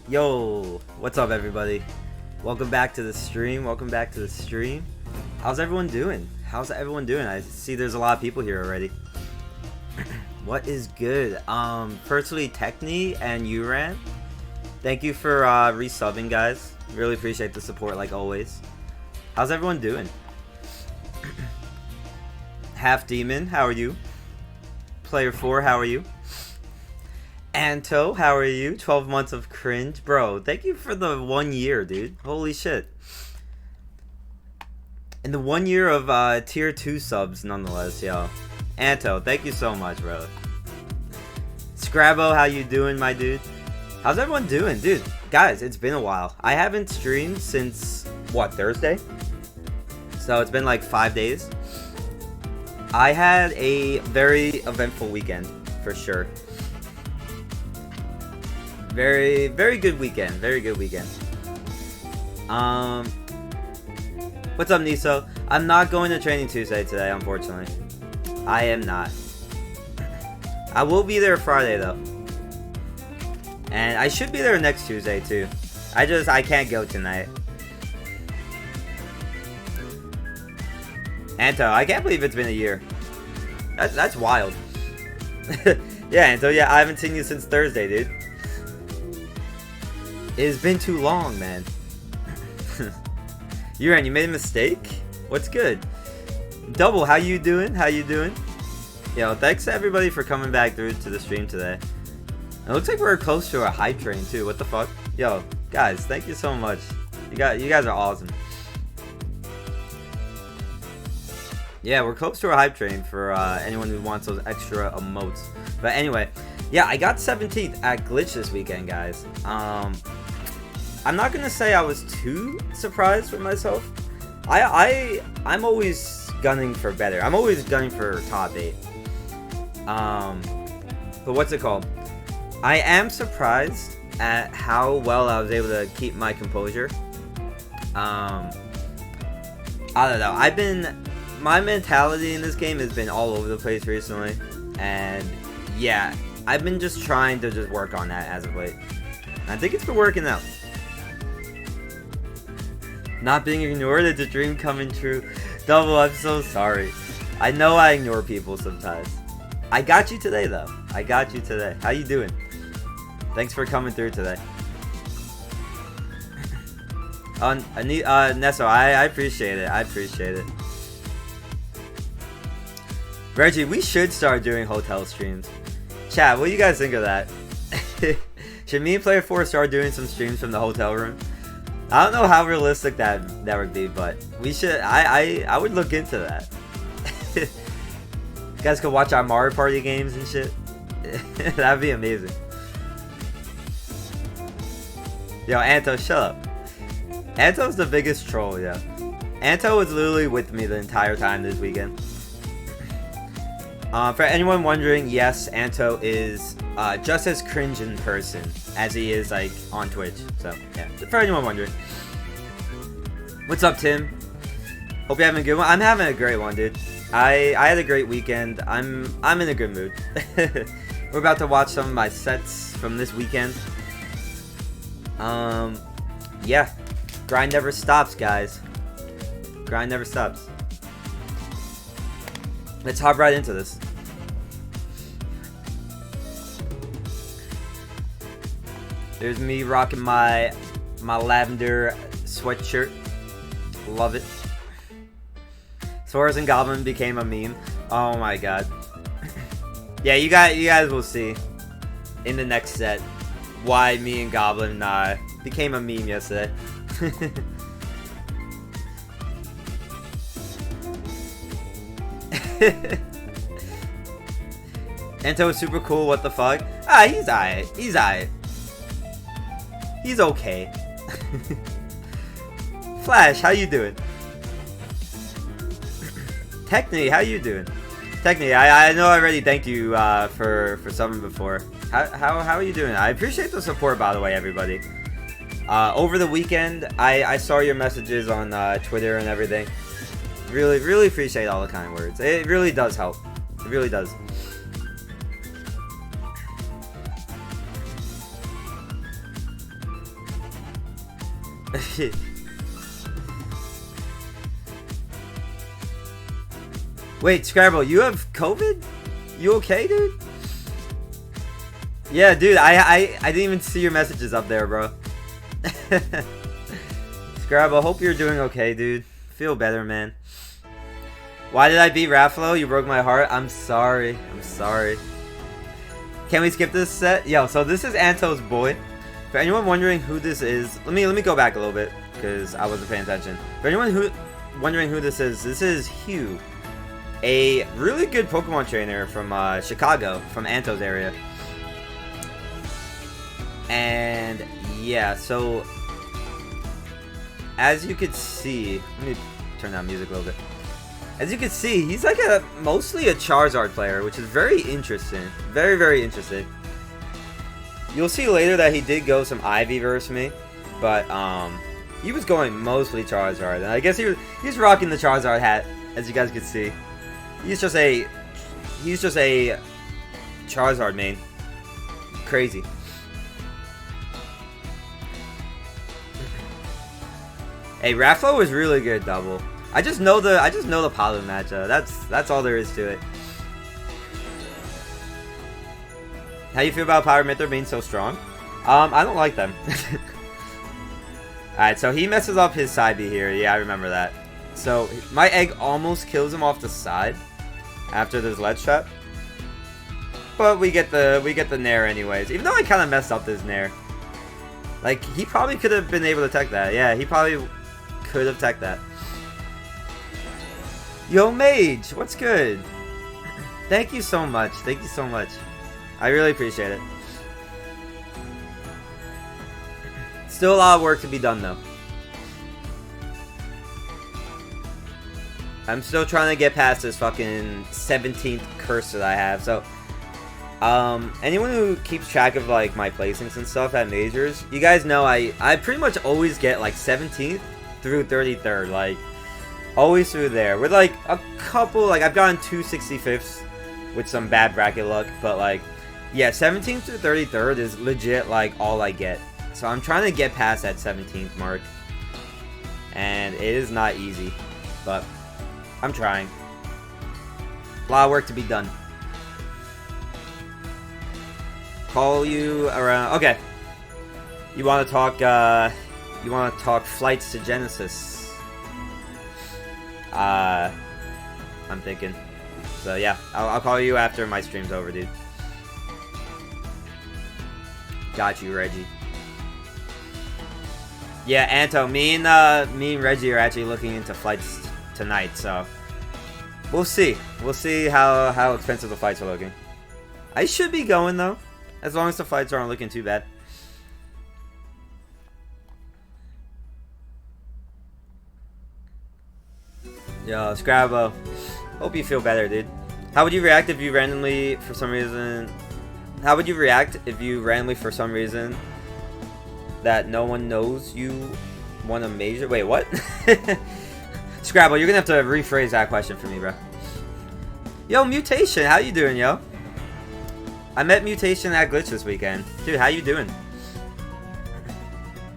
Yo, what's up everybody? Welcome back to the stream. How's everyone doing? I see there's a lot of people here already. What is good? Firstly, Techni and Uran, thank you for resubbing, guys. Really appreciate the support like always. How's everyone doing? Half Demon, how are you? Player 4, how are you? Anto, how are you? 12 months of cringe. Bro, thank you for the 1 year, dude. Holy shit. And the 1 year of tier 2 subs, nonetheless, yo. Anto, thank you so much, bro. Scrabbo, how you doing, my dude? How's everyone doing? Dude, guys, it's been a while. I haven't streamed since, what, Thursday? So it's been like 5 days. I had a very eventful weekend, for sure. Very good weekend. What's up, Niso? I'm not going to Training Tuesday today, unfortunately. I am not. I will be there Friday, though. And I should be there next Tuesday, too. I can't go tonight. Anto, I can't believe it's been a year. That's wild. Yeah, Anto, yeah, I haven't seen you since Thursday, dude. It's been too long, man. Uran, you made a mistake? What's good? Double, how you doing? Yo, thanks to everybody for coming back through to the stream today. It looks like we're close to a hype train, too. What the fuck? Yo, guys, thank you so much. You guys are awesome. Yeah, we're close to a hype train for anyone who wants those extra emotes. But anyway, yeah, I got 17th at Glitch this weekend, guys. I'm not gonna say I was too surprised with myself. I'm always gunning for better. I'm always gunning for top 8. But what's it called? I am surprised at how well I was able to keep my composure. I don't know. My mentality in this game has been all over the place recently, and yeah, I've been just trying to just work on that as of late. And I think it's been working out. Not being ignored, it's a dream coming true. Double, I'm so sorry. I know I ignore people sometimes. I got you today, though. How you doing? Thanks for coming through today. Nesso, I appreciate it. Reggie, we should start doing hotel streams. Chat, what do you guys think of that? Should me and Player 4 start doing some streams from the hotel room? I don't know how realistic that would be, but we should. I would look into that. You guys could watch our Mario Party games and shit. That'd be amazing. Yo, Anto, shut up. Anto's the biggest troll, yeah. Anto was literally with me the entire time this weekend. For anyone wondering, yes, Anto is just as cringe in person as he is like on Twitch. So yeah, for anyone wondering. What's up, Tim? Hope you're having a good one. I'm having a great one, dude. I had a great weekend. I'm in a good mood. We're about to watch some of my sets from this weekend. Yeah, grind never stops, guys. Grind never stops. Let's hop right into this. There's me rocking my lavender sweatshirt. Love it. Suarez and Goblin became a meme. Oh my god. Yeah, you guys will see in the next set why me and Goblin became a meme yesterday. Anto is super cool, what the fuck? He's alright. He's okay. Flash, how you doing? Techni, how you doing? Techni, I know I already thanked you for subbing before. How are you doing? I appreciate the support, by the way, everybody. Over the weekend, I saw your messages on Twitter and everything. Really appreciate all the kind words. It really does help. It really does. Wait, Scrabble, you have COVID? You okay, dude? Yeah, dude, I didn't even see your messages up there, bro. Scrabble, hope you're doing okay, dude. Feel better, man. Why did I beat Raffalo? You broke my heart. I'm sorry. I'm sorry. Can we skip this set? Yo, so this is Anto's boy. For anyone wondering who this is, let me go back a little bit because I wasn't paying attention. For anyone wondering who this is Hugh, a really good Pokemon trainer from Chicago, from Anto's area. And yeah, so as you could see, let me turn down music a little bit. As you can see, he's like mostly a Charizard player, which is very interesting. Very, very interesting. You'll see later that he did go some Ivy versus me, but he was going mostly Charizard. And I guess he's rocking the Charizard hat, as you guys can see. He's just a Charizard main. Crazy. Hey, Raffalo was really good double. I just know the Palu matchup. That's all there is to it. How you feel about Power Myther being so strong? I don't like them. Alright, so he messes up his side B here. Yeah, I remember that. So my egg almost kills him off the side after this ledge trap. But we get the Nair anyways. Even though I kind of messed up this Nair. Like, he probably could have been able to tech that. Yeah, he probably could have tech that. Yo, Mage, what's good? Thank you so much. Thank you so much. I really appreciate it. Still a lot of work to be done, though. I'm still trying to get past this fucking 17th curse that I have. So, anyone who keeps track of like my placings and stuff at majors, you guys know I pretty much always get like 17th through 33rd, like always through there. With like a couple, like I've gotten 2 65ths with some bad bracket luck, but like yeah, 17th through 33rd is legit like all I get. So I'm trying to get past that 17th mark, and it is not easy, but I'm trying. A lot of work to be done. Call you around. Okay. You want to talk? You want to talk flights to Genesis? I'm thinking. So yeah, I'll call you after my stream's over, dude. Got you, Reggie. Yeah, Anto, me and Reggie are actually looking into flights tonight, so we'll see. We'll see how expensive the flights are looking. I should be going though, as long as the flights aren't looking too bad. Yo, Scrabbo, hope you feel better, dude. How would you react if you randomly, for some reason, that no one knows you won a major? Wait, what? Scrabble, you're gonna have to rephrase that question for me, bro. Yo, Mutation, how you doing, yo? I met Mutation at Glitch this weekend. Dude, how you doing?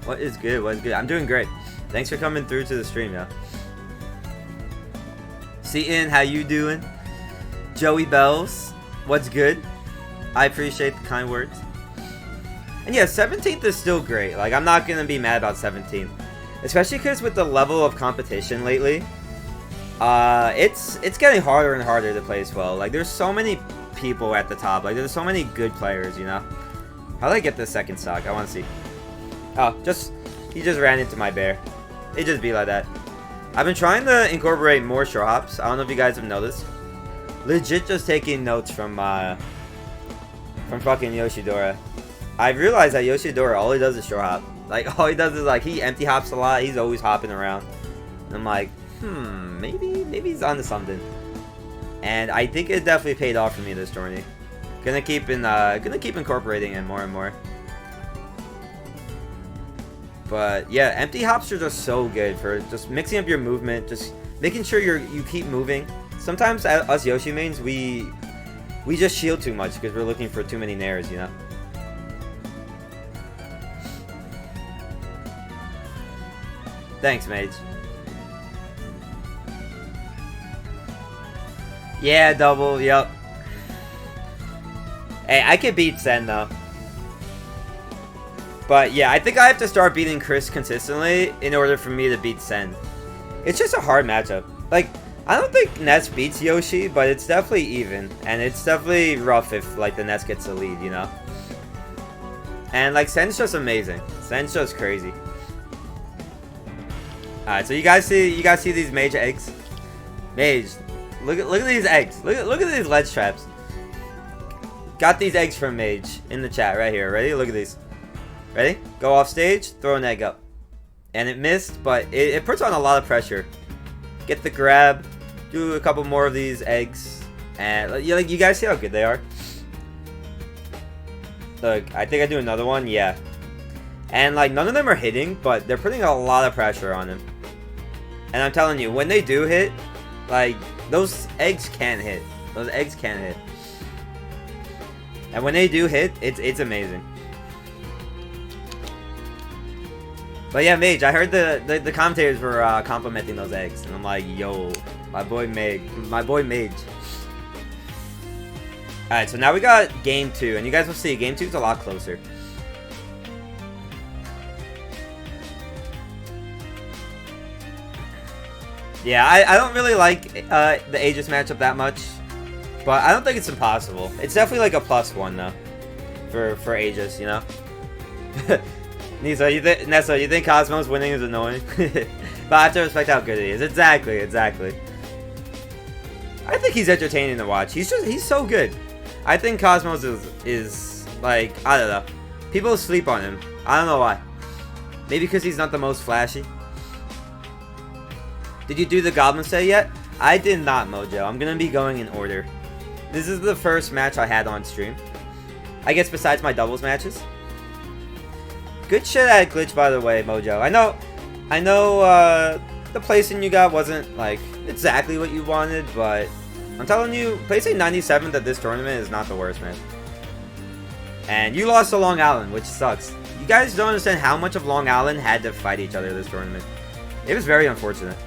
What is good? What is good? I'm doing great. Thanks for coming through to the stream, yo. Seaton, how you doing? Joey Bells, what's good? I appreciate the kind words. And yeah, 17th is still great. Like, I'm not gonna be mad about 17th. Especially because with the level of competition lately, it's getting harder and harder to place well. Like, there's so many people at the top. Like, there's so many good players, you know? How do I get this second stock? I want to see. Oh, he just ran into my bear. It just be like that. I've been trying to incorporate more short hops. I don't know if you guys have noticed. Legit just taking notes from fucking Yoshidora. I've realized that Yoshidora, all he does is short hop. Like, all he does is, like, he empty hops a lot. He's always hopping around. And I'm like, maybe he's onto something. And I think it definitely paid off for me this tourney. Gonna keep incorporating it more and more. But yeah, empty hops are just so good for just mixing up your movement, just making sure you keep moving. Sometimes us Yoshi mains, we just shield too much because we're looking for too many nairs, you know. Thanks, Mage. Yeah, double, yep. Hey, I could beat Sen, though. But yeah, I think I have to start beating Chris consistently in order for me to beat Sen. It's just a hard matchup. Like, I don't think Ness beats Yoshi, but it's definitely even. And it's definitely rough if, like, the Ness gets the lead, you know? And, like, Sen's just amazing. Sen's just crazy. Alright, so you guys see these Mage eggs? Mage, look at these eggs. Look at these ledge traps. Got these eggs from Mage in the chat right here. Ready? Look at these. Ready? Go off stage, throw an egg up. And it missed, but it puts on a lot of pressure. Get the grab, do a couple more of these eggs, and you guys see how good they are? Look, I think I do another one, yeah. And like none of them are hitting, but they're putting a lot of pressure on him. And I'm telling you, when they do hit, like those eggs can hit. Those eggs can hit. And when they do hit, it's amazing. But yeah, Mage, I heard the commentators were complimenting those eggs, and I'm like, yo, my boy Mage. Alright, so now we got game 2, and you guys will see, game 2 is a lot closer. Yeah, I don't really like the Aegis matchup that much, but I don't think it's impossible. It's definitely like a +1 though, for Aegis, you know? Nessa, you think Cosmos winning is annoying? But I have to respect how good he is. Exactly. I think he's entertaining to watch. He's so good. I think Cosmos is like, I don't know. People sleep on him. I don't know why. Maybe because he's not the most flashy. Did you do the Goblin set yet? I did not, Mojo. I'm gonna be going in order. This is the first match I had on stream. I guess besides my doubles matches. Good shit at glitch, by the way, Mojo. I know the placing you got wasn't like exactly what you wanted, but I'm telling you, placing 97th at this tournament is not the worst, man. And you lost to Long Island, which sucks. You guys don't understand how much of Long Island had to fight each other this tournament. It was very unfortunate.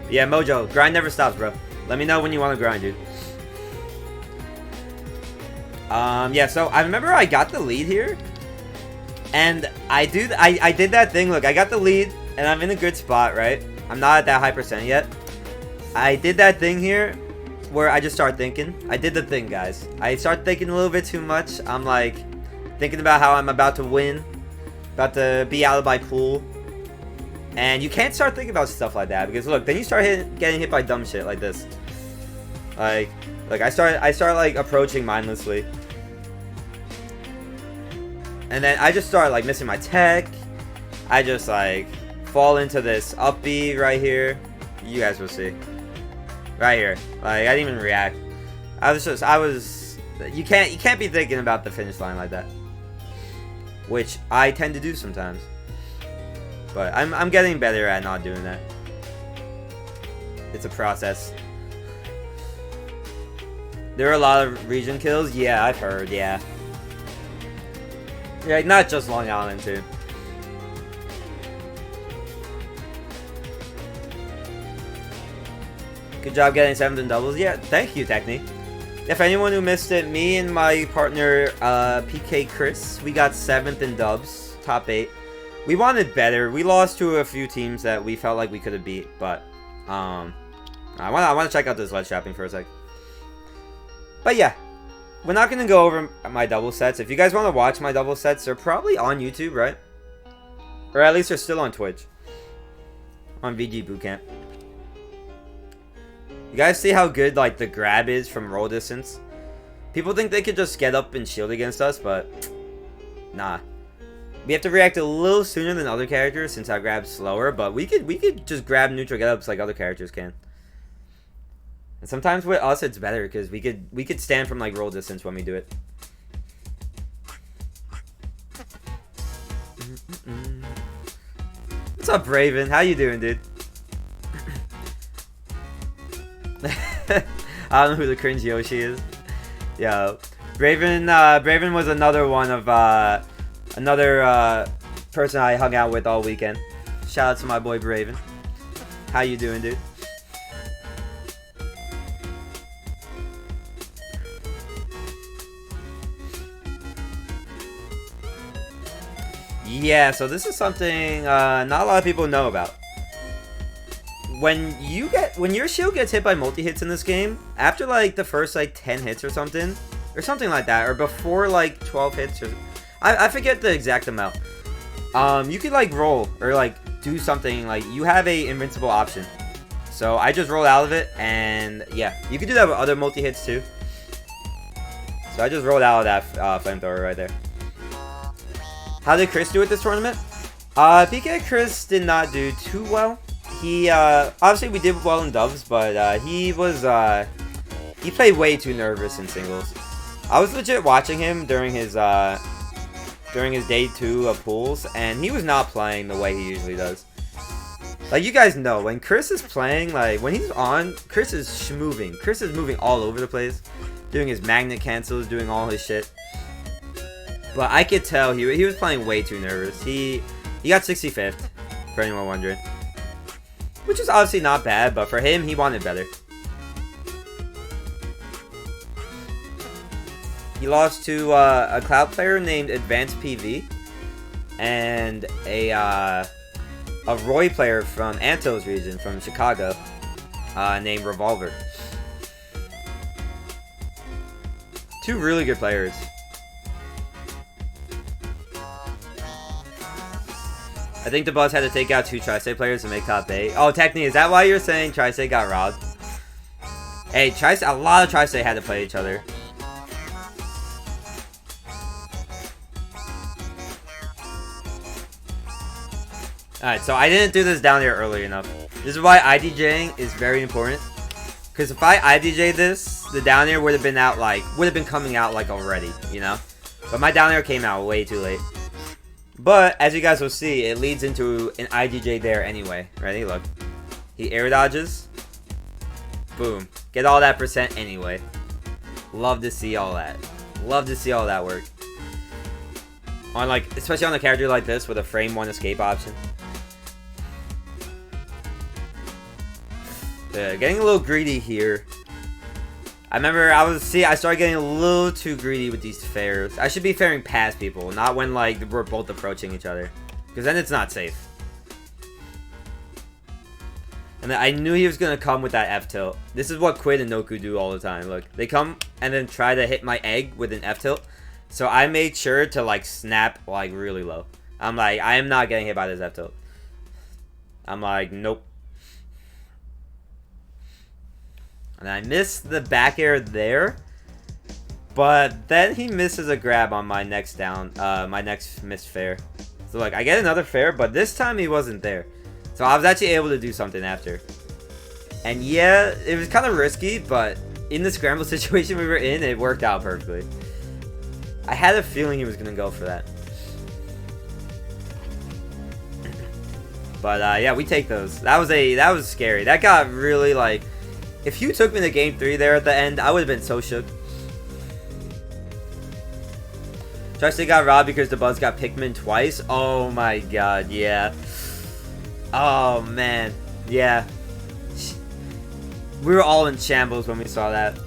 Yeah, Mojo, grind never stops, bro. Let me know when you want to grind, dude. Yeah, so I remember I got the lead here, and I did that thing. Look, I got the lead, and I'm in a good spot, right? I'm not at that high percent yet. I did that thing here, where I just start thinking. I did the thing, guys. I start thinking a little bit too much. I'm like, thinking about how I'm about to win, about to be out of my pool, and you can't start thinking about stuff like that, because look, then you start getting hit by dumb shit like this. Like I start like approaching mindlessly. And then I just start like missing my tech. I just like fall into this up B right here. You guys will see. Right here. Like I didn't even react. You can't be thinking about the finish line like that. Which I tend to do sometimes. But I'm getting better at not doing that. It's a process. There are a lot of region kills? Yeah, I've heard, yeah. Yeah, not just Long Island, too. Good job getting 7th in doubles. Yeah, thank you, Technique. If anyone who missed it, me and my partner, PK Chris, we got 7th in dubs, top 8. We wanted better. We lost to a few teams that we felt like we could have beat, but, I want to check out this ledge trapping for a sec. But yeah, we're not going to go over my double sets. If you guys want to watch my double sets, they're probably on YouTube, right? Or at least they're still on Twitch. On VG Bootcamp. You guys see how good like the grab is from roll distance? People think they could just get up and shield against us, but nah. We have to react a little sooner than other characters since our grab's slower, but we could just grab neutral get-ups like other characters can. And sometimes with us it's better because we could stand from like roll distance when we do it. What's up, Raven? How you doing, dude? I don't know who the cringe Yoshi is. Yeah, Braven was another one of another person I hung out with all weekend. Shout out to my boy Braven. How you doing, dude? Yeah, so this is something not a lot of people know about. When your shield gets hit by multi-hits in this game, after like the first like 10 hits or something like that, or before like 12 hits, or I forget the exact amount. You could like roll or like do something, like you have a invincible option. So I just rolled out of it, and yeah, you could do that with other multi-hits too. So I just rolled out of that flamethrower right there. How did Chris do at this tournament? PK Chris did not do too well. He obviously we did well in dubs, but he played way too nervous in singles. I was legit watching him during his day 2 of pools, and he was not playing the way he usually does. Like, you guys know, when Chris is playing, like, when he's on, Chris is moving. Chris is moving all over the place, doing his magnet cancels, doing all his shit. But I could tell he was playing way too nervous. He got 65th, for anyone wondering. Which is obviously not bad, but for him, he wanted better. He lost to a Cloud player named Advanced PV and a Roy player from Anto's region, from Chicago, named Revolver. Two really good players. I think the Buzz had to take out 2 Tri-State players to make top 8. Oh, Techni, is that why you're saying Tri-State got robbed? Hey, a lot of Tri-State had to play each other. Alright, so I didn't do this down here early enough. This is why IDJing is very important. Because if I IDJ this, the down air would have been out like, coming out like already, you know? But my down air came out way too late. But, as you guys will see, it leads into an IDJ there anyway. Ready? Look. He air dodges. Boom. Get all that percent anyway. Love to see all that. Love to see all that work. On like, especially on a character like this with a frame 1 escape option. Yeah, getting a little greedy here. I remember I started getting a little too greedy with these fairs. I should be fairing past people, not when like we're both approaching each other, because then it's not safe. And then I knew he was gonna come with that F tilt. This is what Quid and Noku do all the time. Look, they come and then try to hit my egg with an F tilt. So I made sure to like snap like really low. I'm like, I am not getting hit by this F tilt. I'm like, nope. And I missed the back air there, but then he misses a grab on my next down, my next missed fair. So like, I get another fair, but this time he wasn't there. So I was actually able to do something after. And yeah, it was kind of risky, but in the scramble situation we were in, it worked out perfectly. I had a feeling he was gonna go for that. But yeah, we take those. That was scary. That got really like, if you took me to game 3 there at the end, I would have been so shook. Tri-State got robbed because the Buzz got Pikmin twice. Oh my god, yeah. Oh man, yeah. We were all in shambles when we saw that.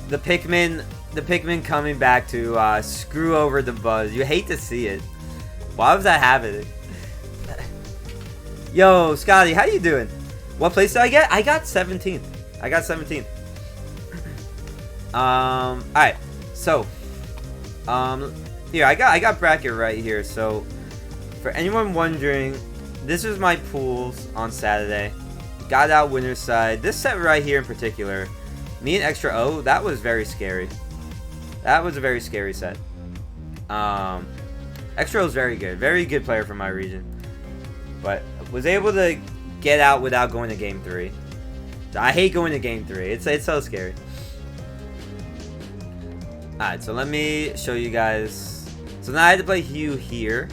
The Pikmin coming back to screw over the Buzz. You hate to see it. Why was that happening? Yo, Scotty, how you doing? What place did I get? I got 17th. I got 17th. Alright. So, here, I got bracket right here. So, for anyone wondering, this is my pools on Saturday. Got out winner's side. This set right here in particular, me and Extra O, that was very scary. That was a very scary set. Extra O is very good. Very good player from my region. But was able to get out without going to game 3. I hate going to game 3. It's so scary. Alright, so let me show you guys. So now I had to play Hugh here.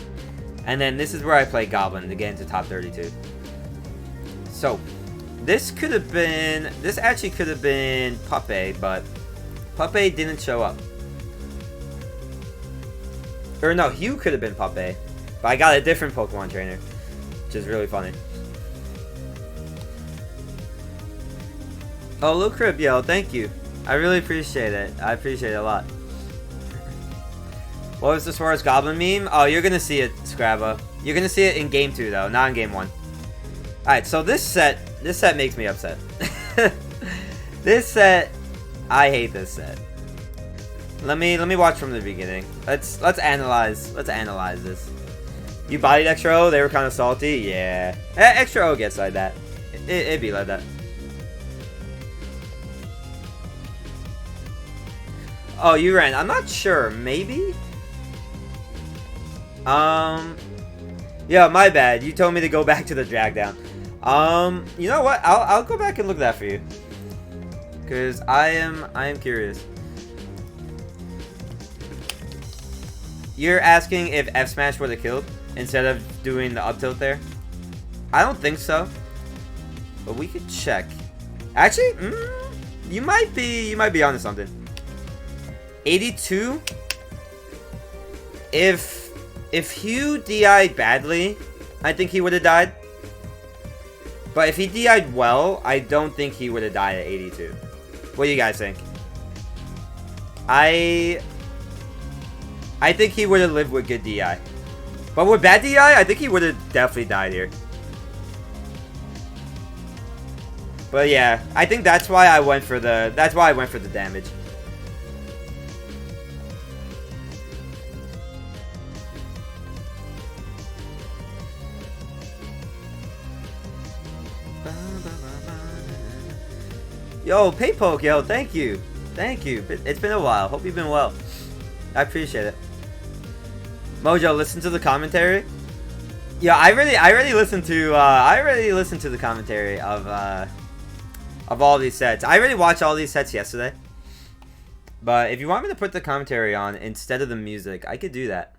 And then this is where I play Goblin to get into top 32. So, this actually could have been Puppe, but Puppe didn't show up. Or no, Hugh could have been Puppet. But I got a different Pokemon trainer. Which is really funny. Oh, Lil Crib, yo, thank you. I really appreciate it. I appreciate it a lot. What was the Suarez Goblin meme? Oh, you're gonna see it, Scrabba. You're gonna see it in Game 2, though, not in Game 1. Alright, so this set makes me upset. This set, I hate this set. Let me watch from the beginning. Let's analyze this. You bodied Extra O, they were kind of salty? Yeah. Extra O gets like that. It'd be like that. Oh, you ran. I'm not sure. Maybe? Yeah, my bad. You told me to go back to the drag down. You know what? I'll go back and look at that for you. Cause I am curious. You're asking if F Smash would have killed instead of doing the up tilt there? I don't think so. But we could check. Actually, you might be onto something. 82. If Hugh DI'd badly, I think he would have died. But if he DI'd well, I don't think he would have died at 82. What do you guys think? I think he would have lived with good DI. But with bad DI, I think he would have definitely died here. But yeah, I think that's why I went for the damage. Yo, Paypoke, yo, thank you. Thank you. It's been a while. Hope you've been well. I appreciate it. Mojo, listen to the commentary. Yeah, I already listened to the commentary of all these sets. I already watched all these sets yesterday. But if you want me to put the commentary on instead of the music, I could do that.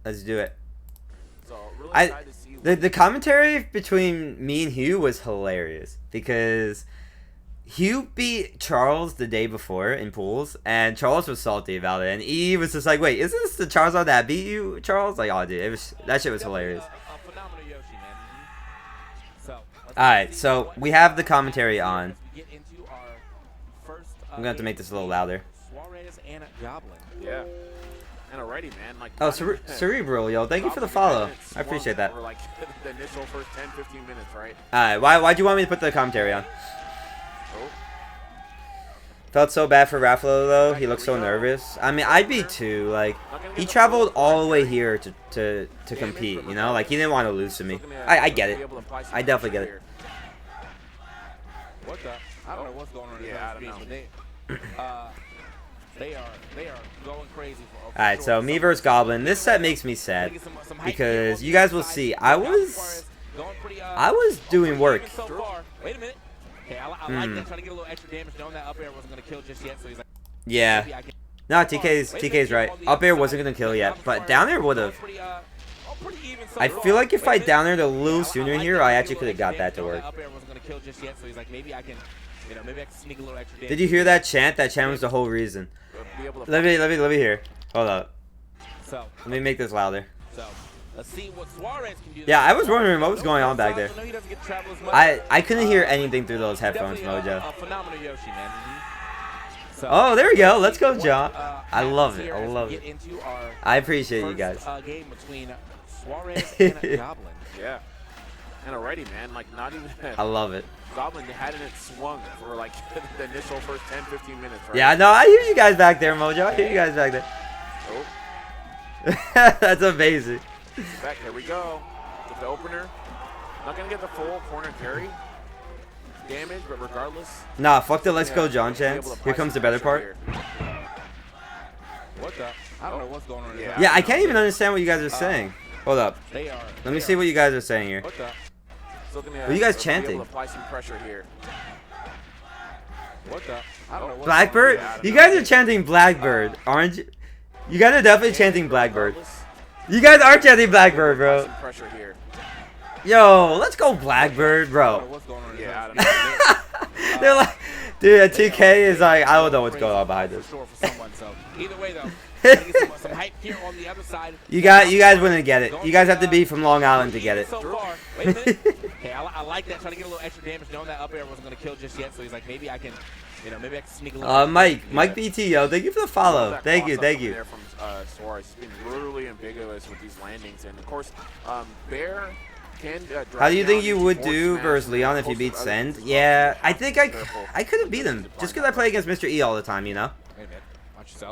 Let's do it. So really excited to see the commentary between me and Hugh was hilarious because Hugh beat Charles the day before in pools, and Charles was salty about it, and he was just like, "Wait, is this the Charizard that beat you, Charles?" Like, oh, dude, that shit was hilarious. phenomenal Yoshi, man. So, Alright, so we have the commentary on. I'm gonna have to make this a little louder. Suarez and Goblin. Yeah. And already, man, like. Oh, Cerebral, yo, thank you for the follow. I appreciate that. For like the initial first 10-15 minutes, right? Alright, why'd you want me to put the commentary on? Oh. Felt so bad for Raffalo though. He looked so nervous. I mean, I'd be too. Like, he traveled all the way here to compete. You know, like he didn't want to lose to me. I get it. I definitely get it. What the? I don't know what's going on. Yeah, I don't know. They are going crazy. Alright, so me versus Goblin. This set makes me sad because you guys will see. I was doing work. Wait a minute. Okay, I like that. Trying to get a little extra damage, knowing that up air wasn't going to kill just yet. So he's like, yeah. No, TK's right. Up air wasn't going to kill yet, but down air would have. I feel like if I down aired a little sooner here, I actually could have got that to work. Did you hear that chant? That chant was the whole reason. Let me hear. Hold up. Let me make this louder. Let's see what Suarez can do. Yeah, I was wondering what was going on back there. I couldn't hear anything through those headphones, Mojo. Oh, there we go. Let's go, John. I love it. I love it. I appreciate you guys. Yeah. And already, man, like not even. I love it. Goblin hadn't it swung for like the initial first 10-15 minutes, right? Yeah, no, I hear you guys back there, Mojo. I hear you guys back there. Oh. That's amazing. Back, here we go. With the opener. Not gonna get the full corner carry damage, but regardless. Nah, fuck the let's go John chance. Here comes the better part. What the? I don't know what's going on. Yeah, I can't even understand what you guys are saying. Hold up. Let me see what you guys are saying here. What are you guys chanting? Apply some pressure here. What the? I don't know. Blackbird? You guys are chanting Blackbird, aren't you? You guys are definitely chanting Blackbird. You guys are chanting Blackbird, bro. Yo, let's go Blackbird, bro. Yeah, I don't know. Dude, a 2K is like, I don't know what's going on behind this. For someone, so either way though, gotta get some hype here on the other side. You guys wouldn't get it. You guys have to be from Long Island to get it. So far. Wait a minute. Okay, I like that. Trying to get a little extra damage, knowing that up air wasn't gonna kill just yet. So he's like, maybe I can, maybe I can sneak a little. Mike BT, yo, thank you for the follow. Thank you. There from Suarez, he's been brutally ambiguous with these landings, and of course, Bear. How do you think you would do versus Leon if you beat Send? Yeah, I think I could have beat him just because I play against Mr. E all the time, you know.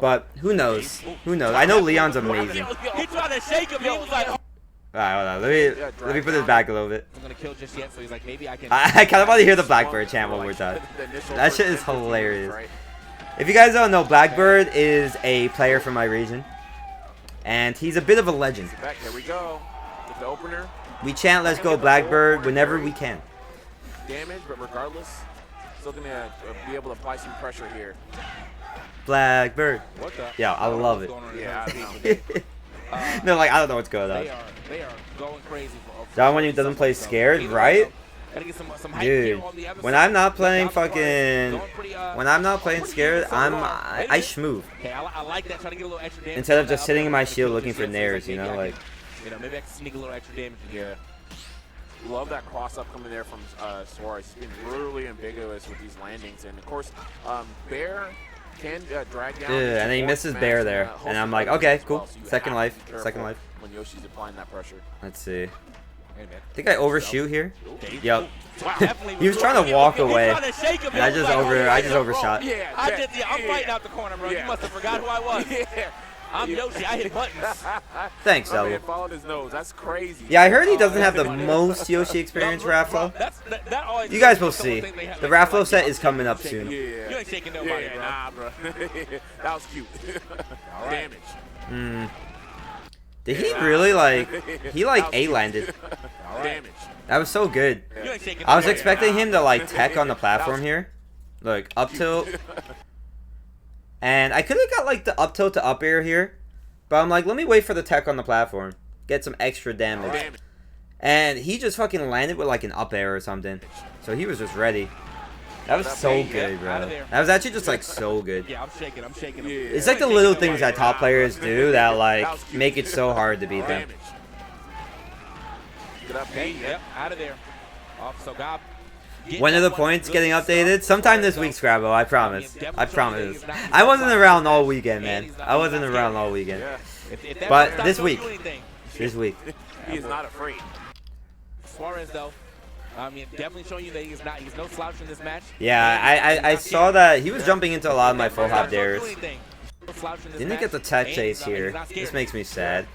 But who knows? Who knows? I know Leon's amazing. He tried to shake him. He was like, Alright, hold on. Let me put this back a little bit. I'm gonna kill just yet, so he's like, maybe I can. I kind of want to hear the Blackbird chant one more time. That shit is hilarious. If you guys don't know, Blackbird is a player from my region, and he's a bit of a legend. Here we go. With the opener. We chant "Let's go Blackbird" whenever we can. Damage, but regardless, still gonna be able to apply some pressure here. Blackbird. What the? Yeah, I love it. Yeah, I know. No, like I don't know what's going on. They are going crazy. John, when he doesn't play scared, right? Dude, when I'm not playing scared, I schmoove. Instead of just sitting in my shield looking for nairs, you know, like. Maybe I can sneak a little extra damage in here. Love that cross up coming there from Suarez. He's been brutally ambiguous with these landings, and of course, Bear can drag down. Dude, and then he misses Bear there, and I'm like, okay, cool. Second life. When Yoshi's applying that pressure. Let's see. I think I overshoot here. Yep. He was trying to walk away, and I just overshot. I'm fighting out the corner, bro. You must have forgot who I was. I'm Yoshi. I hit buttons. Thanks, Elwood. Followed his nose. That's crazy. Yeah, I heard he doesn't have the most Yoshi experience Rafflo. You guys will see. The Rafflo set is coming up soon. You ain't shaking nobody, bro. Nah, bro. That was cute. Damage. Did he really he A-landed? Damage. That was so good. I was expecting him to tech on the platform here. Look, up tilt. And I could have got the up tilt to up air here, but I'm like, let me wait for the tech on the platform, get some extra damage. And he just fucking landed with an up air or something, so he was just ready. That was so good, bro. That was actually just so good. Yeah, I'm shaking. It's the little things that top players do that make it so hard to beat them. Yep, out of there. So Gob. When are the points getting updated? Sometime this week, Scrabble. I promise. I promise. I wasn't around all weekend, man. I wasn't around all weekend. But this week. This week. He is not afraid. Suarez, though. I mean, definitely showing you that he's no slouch in this match. Yeah, I saw that he was jumping into a lot of my full hop dares. Didn't he get the tech chase here? This makes me sad.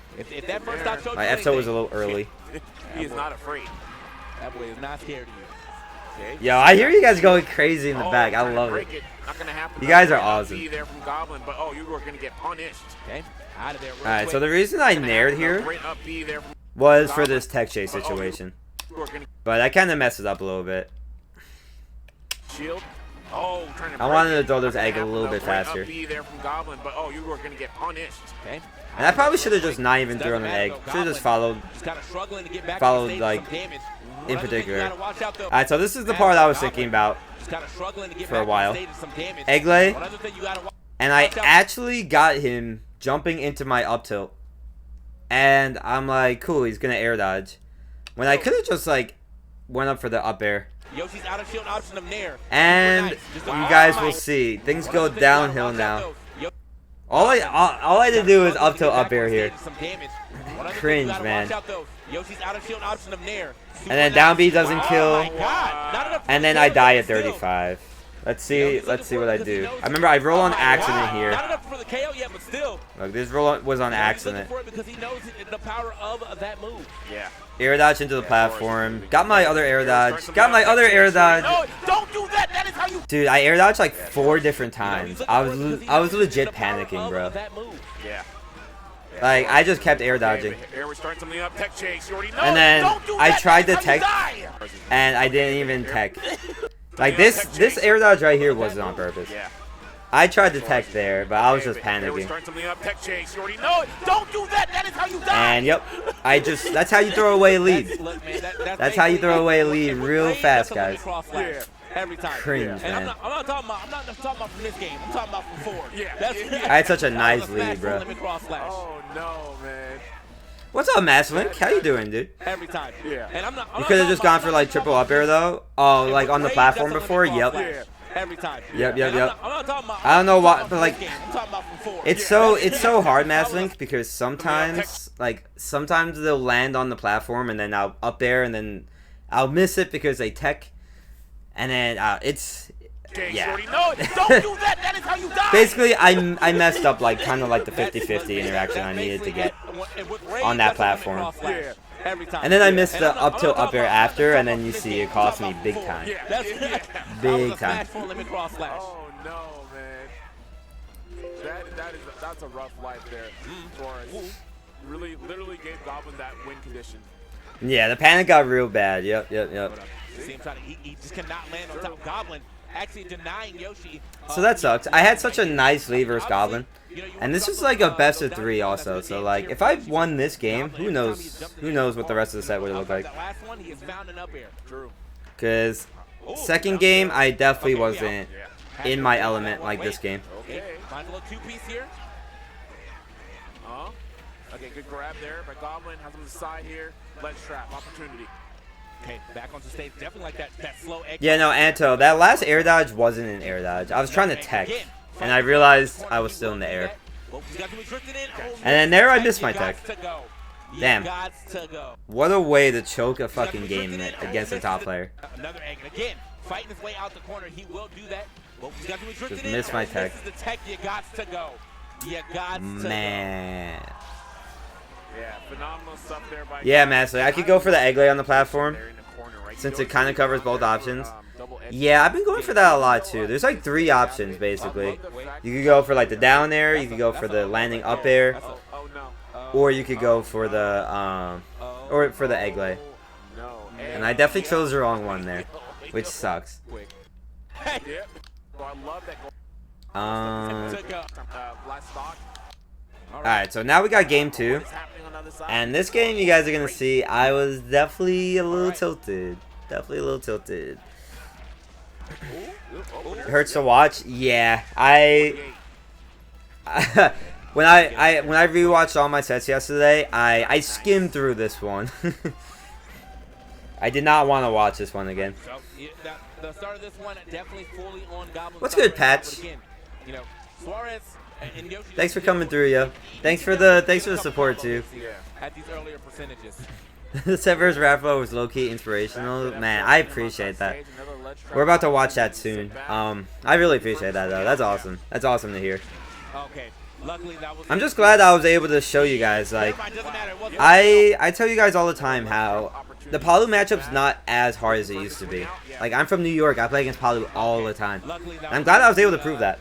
My F-toe was a little early. He is not afraid. That boy is not scared of you. Yo, I hear you guys going crazy in the back. I love it. You guys are awesome. Goblin, but you were gonna get punished. Okay, out of there. Alright, so the reason I nared here was for this tech chase situation. But I kind of messed it up a little bit. Shield. I wanted to throw this egg a little bit faster. And I probably should have just not even thrown an egg. Should have just followed in particular. Alright, so this is the part I was thinking about for a while. Egg lay. And I actually got him jumping into my up tilt. And I'm like, cool, he's going to air dodge. When I could have just went up for the up air. And you guys will see. Things go downhill now. All I had to do is up tilt up air here. Cringe, man. And then down B doesn't kill. And then I die at 35. Let's see what I do. I remember I roll on accident here. Look, this roll was on accident. Air dodge into the platform. Got my other air dodge. Dude, I air dodged 4 different times. I was legit panicking, bro. I just kept air dodging. And then I tried to tech, and I didn't even tech. This air dodge right here wasn't on purpose. I tried to tech there, but I was just panicking. And yep, that's how you throw away a lead. That's how you throw away a lead real fast, guys. Every time. Cringe, And man. I'm not talking about from this game. I'm talking about from 4. Yeah. I had such a nice lead, bro. Oh no, man. What's up, Masslink? How you doing, dude? Every time. Yeah. And You could have just gone for like triple up air though. Oh, like on the platform before. Yep. Every time. Yep. I'm not talking about, I don't know why, but like, I'm talking about from 4. it's so hard, Masslink, because sometimes they'll land on the platform and then I'll up air and then I'll miss it because they tech, and then yeah. No, don't do that. That is how you die. Basically, I messed up like kind of like the 50-50 interaction I needed to get on that platform. And then I missed the up tilt up air after, and then you see it cost me big time. Big time. Oh no, man. That's a rough life there. Suarez really literally gave Goblin that win condition. Yeah, the panic got real bad. Yep. He just cannot land on top. Goblin actually denying Yoshi. So that sucks. I had such a nice lead versus Goblin, and this was like a best of 3 also. So like, if I won this game, who knows what the rest of the set would look like. Because second game, I definitely wasn't in my element like this game. Find a little 2-piece here. Okay, good grab there by Goblin. Has him on the side here. Ledge trap opportunity. Okay, back onto stage. Definitely like that slow egg. Yeah, no, Anto, that last air dodge wasn't an air dodge. I was trying to tech, and I realized I was still in the air. And then there I missed my tech. Damn. What a way to choke a fucking game against a top player. Another egg. And again, fighting his way out the corner. He will do that. Just missed my tech. This is the tech you got to go. You got to Man. Yeah, phenomenal stuff there by Yeah, man, so I could go for the egg lay on the platform, since it kind of covers both options. Yeah, I've been going for that a lot too. There's like 3 options basically. You could go for like the down air, you could go for the landing up air, or you could go for the egg lay. And I definitely chose the wrong one there, which sucks. Alright, so now we got game 2. And this game, you guys are going to see, I was definitely a little tilted. Definitely a little tilted. It hurts to watch? Yeah. When I rewatched all my sets yesterday, I skimmed through this one. I did not want to watch this one again. The start of this one definitely fully on Goblin. What's good, Patch? You know, Suarez and Yoshi. Thanks for coming through, yo. Thanks for the support too. At these earlier percentages. The Severus Raffo was low-key inspirational. Man, I appreciate that. We're about to watch that soon. I really appreciate that though. That's awesome. That's awesome to hear. Okay. Luckily, that was. I'm just glad I was able to show you guys. Like, I tell you guys all the time how the Palu matchup's not as hard as it used to be. Like, I'm from New York. I play against Palu all the time. And I'm glad I was able to prove that.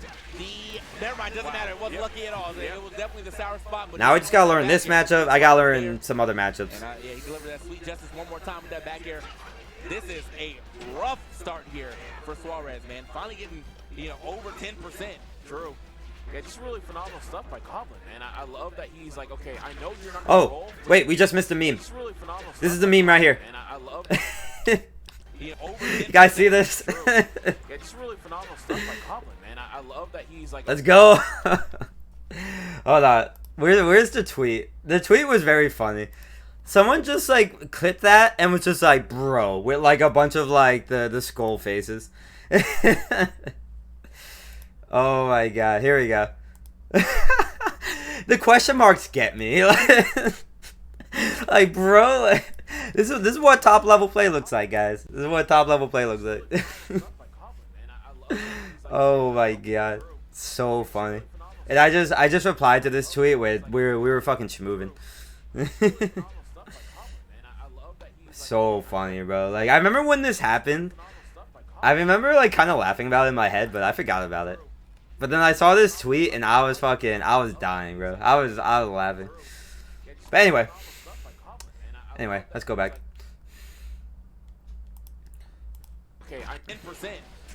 Never mind, doesn't matter. It wasn't lucky at all. It was definitely the sour spot. But now I just gotta learn this matchup. I gotta learn some other matchups. And, yeah, he delivered that sweet justice one more time with that back air. This is a rough start here for Suarez, man. Finally getting, over 10%. True. Yeah, just really phenomenal stuff by Goblin, man. I love that he's like, okay, I know you're not gonna roll. Wait, we just missed a meme. Really phenomenal this is the meme right here. And I love that. You guys see this? Yeah, just really phenomenal stuff by Goblin, man. I love that he's like. Let's go. Hold on. Where's the tweet? The tweet was very funny. Someone just like clipped that and was just like, bro, with like a bunch of like the skull faces. Oh my god, here we go. The question marks get me. Like, bro, like, this is what top level play looks like, guys. This is what top level play looks like. Oh my god, so funny. And I just replied to this tweet with we were fucking schmoovin'. So funny, bro. Like, I remember when this happened. I remember like kind of laughing about it in my head, but I forgot about it. But then I saw this tweet and I was dying, bro. I was laughing. But anyway, let's go back. Okay, I'm 10%.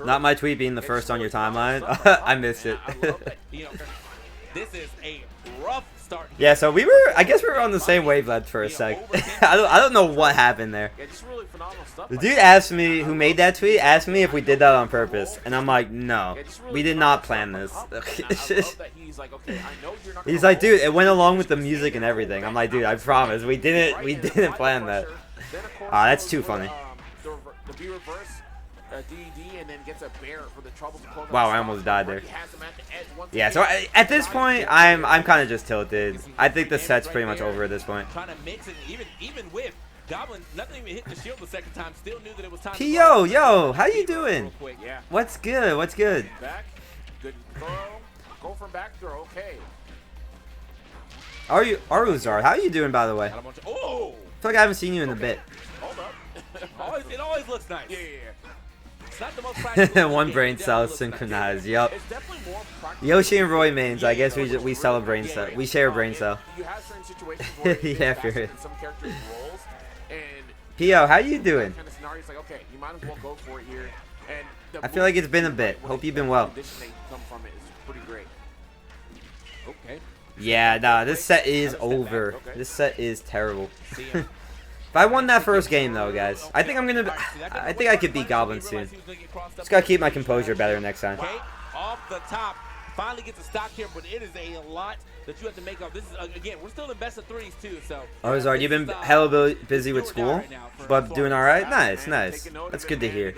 Not my tweet being the first on your timeline. I missed it. This is a rough start. Yeah, so I guess we were on the same wavelength for a sec. I don't know what happened there. Yeah, just really phenomenal stuff. The dude asked me, who made that tweet, asked me if we did that on purpose, and I'm like, no, we did not plan this. He's like, dude, it went along with the music and everything. I'm like, dude, I promise, we didn't plan that. Ah, that's too funny. The B reverse, DD, and then gets a bear for the trouble to close. Wow, I almost died there. Yeah, so at this point, I'm kind of just tilted. I think the set's pretty much over at this point. Trying to mix it, even with Goblin, nothing even hit the shield the second time. Still knew that it was time. Yo, how you doing? Yeah. What's good? What's good? Back, good throw. Go for back throw. Okay. Aruzar, how you doing, by the way? Oh! I feel like I haven't seen you in a bit. Hold up. It always looks nice. Yeah. It's not the most practical. One brain cell synchronized. Yup. Yoshi and Roy mains. I guess we sell a brain cell. We share a brain cell. You have certain situations where yeah, for real. some characters roles, and Pio, how you doing? kind of scenario is like, okay, you might as well go for it here. And I feel like it's been a bit. Hope you've been well. Come from it is pretty great. Okay. Yeah, nah, this set is over. This set is terrible. If I won that first game, though, guys, I think I think I could beat Goblin soon. Just gotta keep my composure better next time. Okay, off the top, finally gets a stock here, but it is a lot that you have to make up. This is again, we're still in best of threes too, so. Ozark, you've been hella busy with school, but doing all right. Nice. That's good to hear.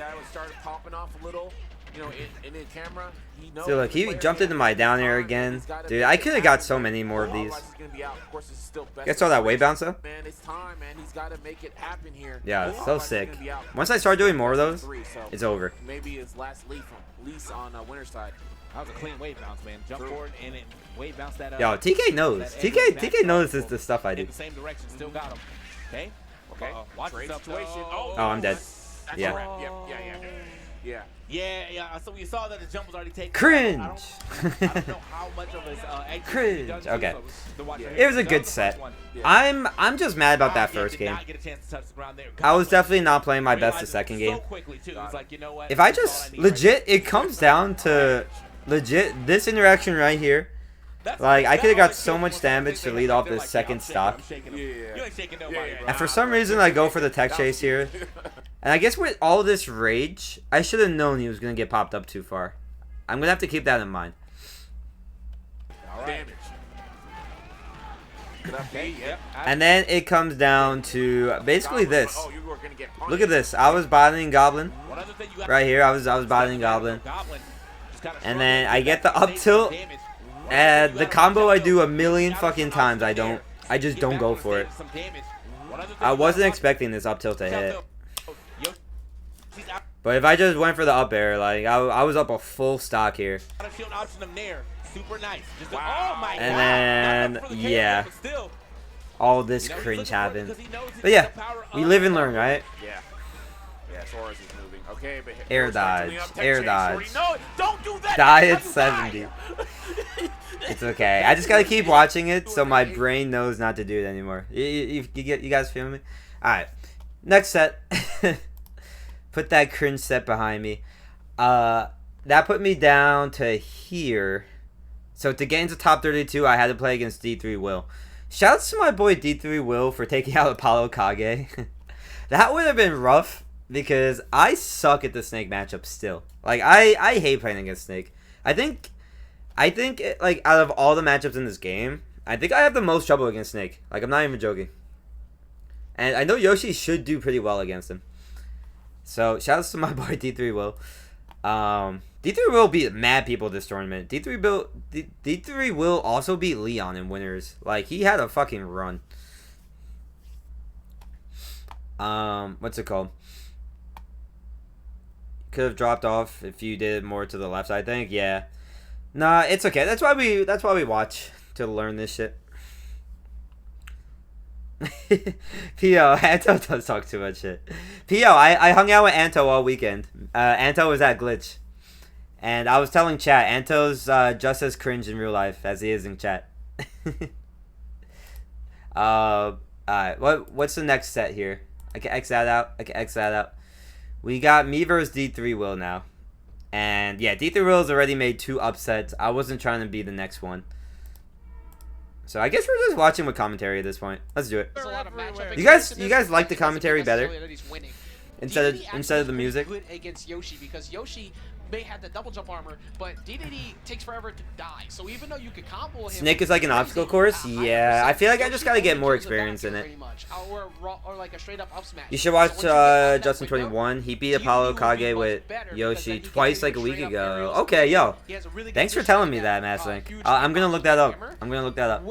So look, he jumped into my down air again. Dude, I could have got so many more of these. You guys saw that wave bounce though? Yeah, it's so sick. Once I start doing more of those, it's over. Maybe his last lease on winner's side. That was a clean wave bounce, man. Jump forward and it wave bounce that. Yo, TK knows. TK knows this is the stuff I do. In the same direction, still got him. Okay. Watch yourself. Oh, I'm dead. Yeah. Yeah. So we saw that the jump was already taken. Cringe. I don't know how much of his cringe. Okay. It was a good set. I'm just mad about that first game. I was definitely not playing my best the second game. If I just legit, it comes down to this interaction right here. Like, I could have got so much damage to lead off this second stock. And for some reason, I go for the tech chase here. And I guess with all this rage, I should have known he was going to get popped up too far. I'm going to have to keep that in mind. And then it comes down to basically this. Look at this. I was bottling Goblin. Right here, I was bottling Goblin. And then I get the up tilt. And the combo I do a million fucking times, I just don't go for it. I wasn't expecting this up tilt to hit. But if I just went for the up air, like, I was up a full stock here. And then, yeah. All this cringe happened. But yeah, we live and learn, right? Yeah, Suarez is moving. Okay, but air dodge. No, don't do that. Die at 70. It's okay. I just gotta keep watching it so my brain knows not to do it anymore. You guys feel me? Alright. Next set. Put that cringe set behind me. That put me down to here. So to get into top 32, I had to play against D3 Will. Shouts to my boy D3 Will for taking out Apollo Kage. That would have been rough because I suck at the Snake matchup still. Like, I hate playing against Snake. I think like, out of all the matchups in this game, I think I have the most trouble against Snake. Like, I'm not even joking. And I know Yoshi should do pretty well against him. So, shoutouts to my boy D3 Will. D3 will beat mad people this tournament. D3 will also beat Leon in winners. Like, he had a fucking run. What's it called? Could have dropped off if you did more to the left, I think. Yeah. Nah, it's okay. That's why we watch, to learn this shit. Pio, Anto does talk too much shit. Pio, I hung out with Anto all weekend. Anto was at Glitch. And I was telling chat, Anto's just as cringe in real life as he is in chat. Alright, what's the next set here? I can X that out. We got me versus D3 Will now. And yeah, D3 Will's already made 2 upsets. I wasn't trying to be the next one. So I guess we're just watching with commentary at this point. Let's do it. There's a lot of matchup You guys like the commentary better instead of the music? Good against Yoshi because Yoshi may have the double jump armor, but DDD takes forever to die. So even though you could combo him, Snake is like an obstacle course. Yeah, I feel like I just gotta get more experience in it. Or like a straight up up smash. You should watch Justin 21. He beat Apollo Kage with Yoshi twice like a week ago. Okay, yo, thanks for telling me that, Masslink. I'm gonna look that up. I'm gonna look that up.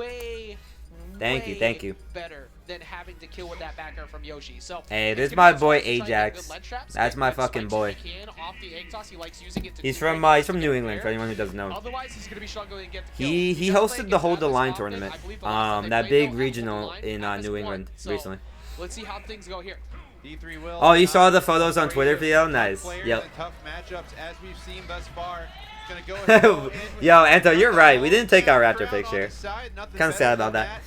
Thank you. Better than having to kill with that back air from Yoshi. So hey, this is my boy Ajax. That's my fucking boy. He's from New England. For anyone who doesn't know. Otherwise, he's gonna be struggling to get the kill. He hosted the Hold the Line tournament. That big regional in New England recently. Let's see how things go here. D3 will. Oh, you saw the photos on Twitter video? Nice. Yep. Tough matchups as we've seen thus far. Yo, Anto, you're right. We didn't take our Raptor picture. Kind of sad about that.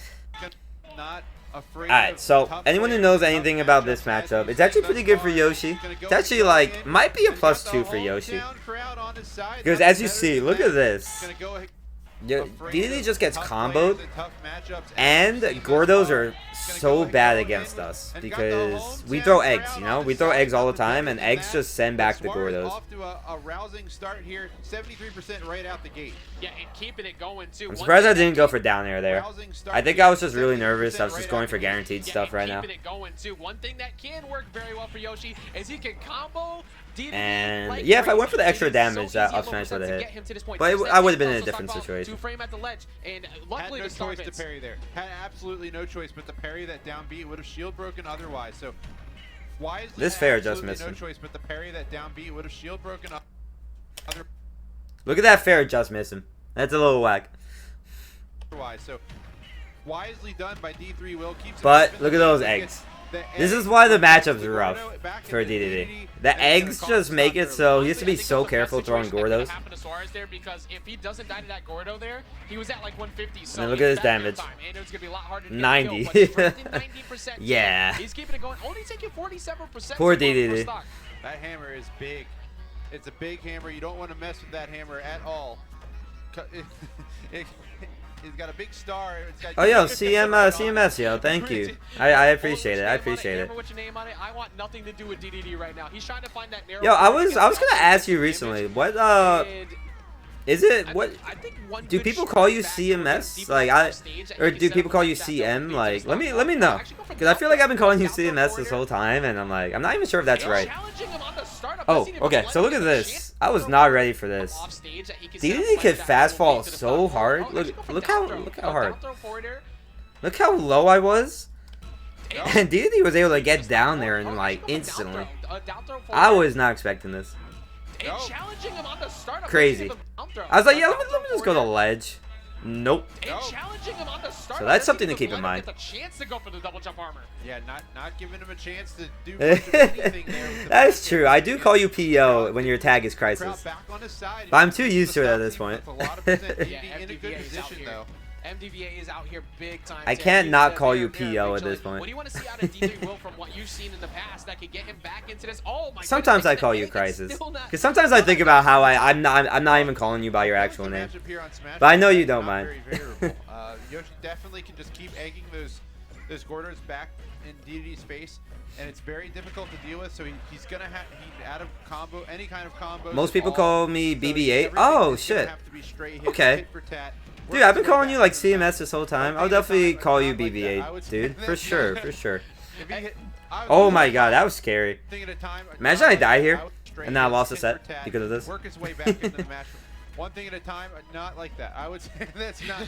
Alright, so anyone who knows anything about this matchup, it's actually pretty good for Yoshi. It's actually like, might be a +2 for Yoshi. Because as you see, look at this. DDD just gets comboed, and Gordos are so bad against us because we throw eggs, you know? We throw eggs all the time, and eggs just send back the Gordos. Off to a rousing start here, 73% right out the gate. Yeah, and keeping it going too. I'm surprised I didn't go for down air there. I think I was just really nervous. I was just going for guaranteed stuff right now. One thing that can work very well for Yoshi is he can combo. And yeah, if I went for the extra damage, that up smash would have hit. But I would have been in a different situation. Had no choice to parry there. Had absolutely no choice but to parry that down B. Would have shield broken otherwise. So wisely, this fair just missed him. No choice but to parry that down B. Would have shield broken otherwise. Look at that fair just miss him. That's a little whack. So wisely done by D3 will keeps. But look at those eggs. This is why the matchup's rough for DDD. The eggs just make it so he has to be so careful throwing Gordos. Happened to Suarez there because if he doesn't die to that Gordo there, he was at like 150. So and look at his damage. 90. Yeah. He's keeping it going. Only taking 47%. Poor DDD. That hammer is big. It's a big hammer. You don't want to mess with that hammer at all. He's got a big star. Oh, yo, CMS, yo, thank you. I appreciate it. I appreciate it. I want nothing to do with DDD right now. He's trying to find that narrow. Yo, I was gonna ask you recently, what is it? What do people call you CMS? Like or do people call you CM? Like, let me know, because I feel like I've been calling you CMS this whole time, and I'm not even sure if that's right. Oh, okay. So look at this. I was not ready for this. DDD could fast fall so hard. Look how hard. Look how low I was. And DDD was able to get down there and like instantly. I was not expecting this. Crazy. I was like, yeah, let me just go to ledge. Nope. So that's something to keep in mind. Yeah, not giving him a chance to do anything there. That's true. I do call you PO when your tag is Crisis. But I'm too used to it at this point. MDVA is out here big time. I can't not call you PO at this point. What do you want to see out of D3 Will from what you've seen in the past that could get him back into this? Oh my Sometimes I call you Crisis, because sometimes I think about how I'm not even calling you by your actual name. But I know you don't mind. Yoshi definitely can just keep egging those Gordos back in DDD's face, and it's very difficult to deal with. So he's gonna have out of combo any kind of combo. Most people call me BB8. Oh shit. Okay. Dude, I've been calling you like CMS this whole time. I'll definitely call you BB8, dude. For sure, for sure. Oh my god, that was scary. Imagine I die here, and then I lost a set because of this. Work his way back into the match. One thing at a time, not like that. I would say that's not.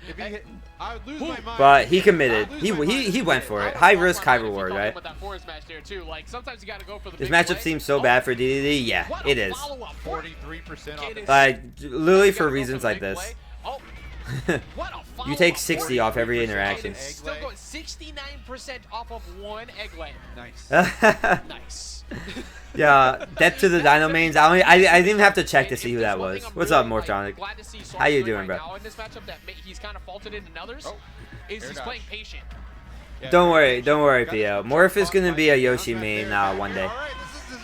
If he hit, I would lose my mind. But he committed. He went for it. High risk, high reward, right? This matchup seems so bad for DDD. Yeah, it is. 43% like literally for reasons like this. You take 60 off every interaction. Still going 69% off of one egg lay. Nice. Nice. Yeah, death to the Dino Mains. I didn't even have to check to see who that was. What's up, Morphtronic? How you doing, bro? In this matchup that he's kind of faulted in others is he's playing patient. Don't worry, PO. Morph is gonna be a Yoshi main one day.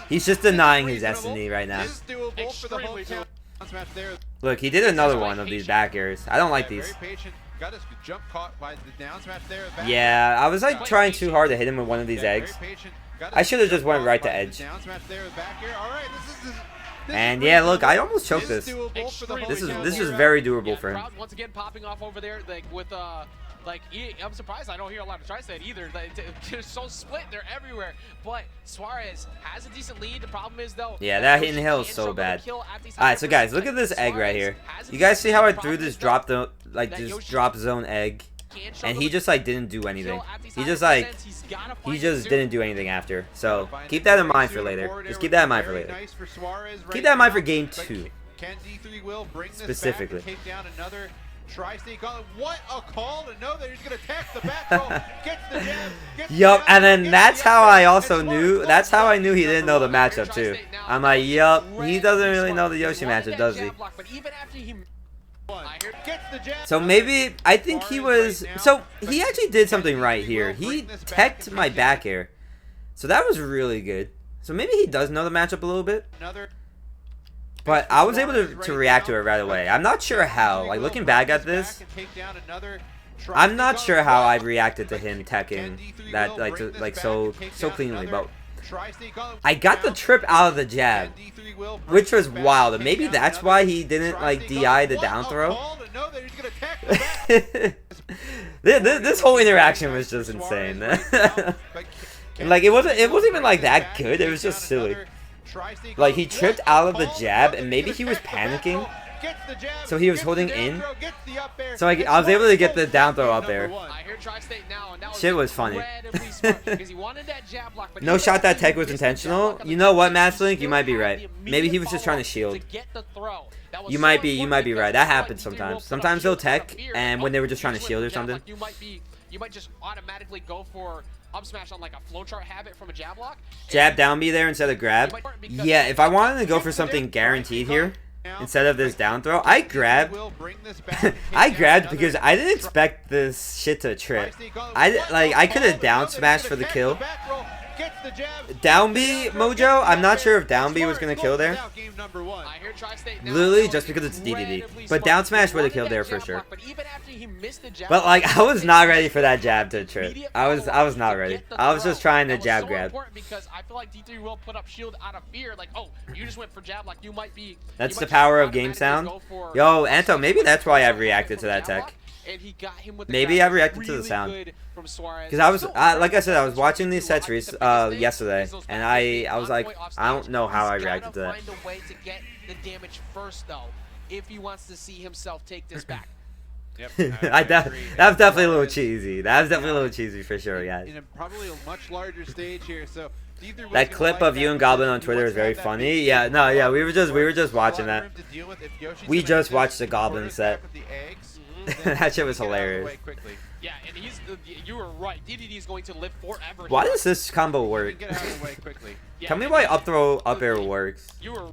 He's just denying his destiny right now. Extremely doable. Look, he did another one of these back airs. I don't like these. Got his jump caught by the down smash there. Yeah, I was like trying too hard to hit him with one of these eggs. I should have just went right to edge. And yeah, look, I almost choked this. This is very doable for him. Once again, popping off over there, like with I'm surprised I don't hear a lot of Tri-State either. They're so split, they're everywhere. But Suarez has a decent lead. The problem is though. Yeah, that hidden hill is so bad. Alright, so guys, look at this egg right here. You guys see how I threw this drop zone egg? And he just like didn't do anything. He just didn't do anything after. So keep that in mind for later. Just keep that in mind for later. Keep that in mind for game 2. Specifically. Tri-State Goblin, what a call to know that he's going to attack the back row, gets the jab, yup, and then that's how I also knew, that's how I knew he didn't know the matchup too. I'm like, yup, he doesn't really know the Yoshi matchup, does he? So maybe, I think he was, so he actually did something right here. He teched my back air. So that was really good. So maybe he does know the matchup a little bit. But I was able to react to it right away. I'm not sure how. Like, looking back at this, I'm not sure how I reacted to him teching that so cleanly. But I got the trip out of the jab, which was wild. And maybe that's why he didn't like DI the down throw. This whole interaction was just insane. Like it wasn't even like that good. It was just silly. Like, he tripped out of the jab, and maybe he was panicking, so he was holding in. So I was able to get the down throw up there. Shit was funny. No shot that tech was intentional. You know what, Matchlink? You might be right. Maybe he was just trying to shield. You might be right. That happens sometimes. Sometimes they'll tech, and when they were just trying to shield or something. You might just automatically go for up smash on like a flowchart habit from a jab block. Jab down B there instead of grab. Yeah, if I wanted to go for something guaranteed here, instead of this down throw, I grabbed. I grabbed because I didn't expect this shit to trip. I could have down smashed for the kill. Down B Mojo, I'm not sure if down B was gonna kill there. Literally just because it's DDD. But down smash would have killed there for sure. But like I was not ready for that jab to trip. I was not ready. I was just trying to jab grab. Because I feel like D3 will put up shield out of fear. Like, oh, you just went for jab, like you might be. That's the power of game sound. Yo, Anto, maybe that's why I reacted to that tech. Maybe I reacted to the sound. Because I was, like I said, I was watching these sets yesterday, and I was like, I don't know how I reacted to that. Find a way to get the damage first, though, if he wants to see himself take this back. Yep, that was definitely a little cheesy. That was definitely a little cheesy for sure, guys. In probably a much larger stage here, so. That clip of you and Goblin on Twitter is very funny. Yeah, no, yeah, we were just watching that. We just watched the Goblin set. That shit was hilarious. Yeah, and you were right. DDD is going to live forever. Why does this combo work? Tell me why up throw up air works. You were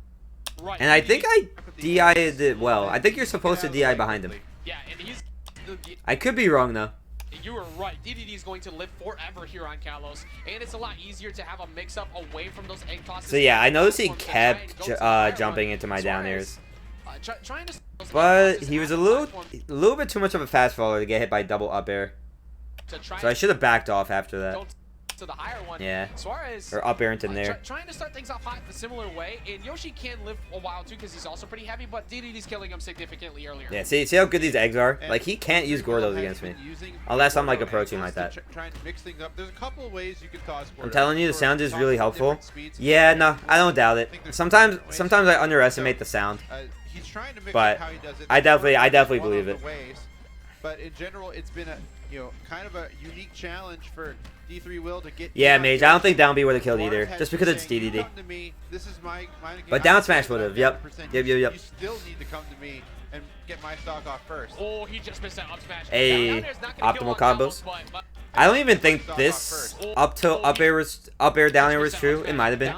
right. And I think I DI'd it well. I think you're supposed to DI behind him. Yeah, and I could be wrong though. You were right. DDD is going to live forever here on Kalos, and it's a lot easier to have a mix-up away from those egg tosses. So yeah, I noticed he kept jumping into my down airs. But he was a little bit too much of a fast follower to get hit by double up air. So I should have backed off after that. To the higher one. Yeah. Suarez, or up air into there. Trying to start things off hot the similar way, and Yoshi can live a while too because he's also pretty heavy, but DDD's killing him significantly earlier. Yeah, see how good these eggs are? Like, he can't use Gordos against me. Unless I'm, like, approaching like that. There's a couple ways you can toss Gordos. I'm telling you, the sound is really helpful. Yeah, no, I don't doubt it. Sometimes I underestimate the sound. But I definitely believe it. But in general, it's been a kind of a unique challenge for D3 Will to get. Yeah, Mage. I don't think down B would have killed either, just because it's DDD. But down smash would have. Yep. You still need to come to me and get my stock off first. Oh, he just missed that up smash. Hey, optimal combos. I don't even think this up air down air was true. It might have been.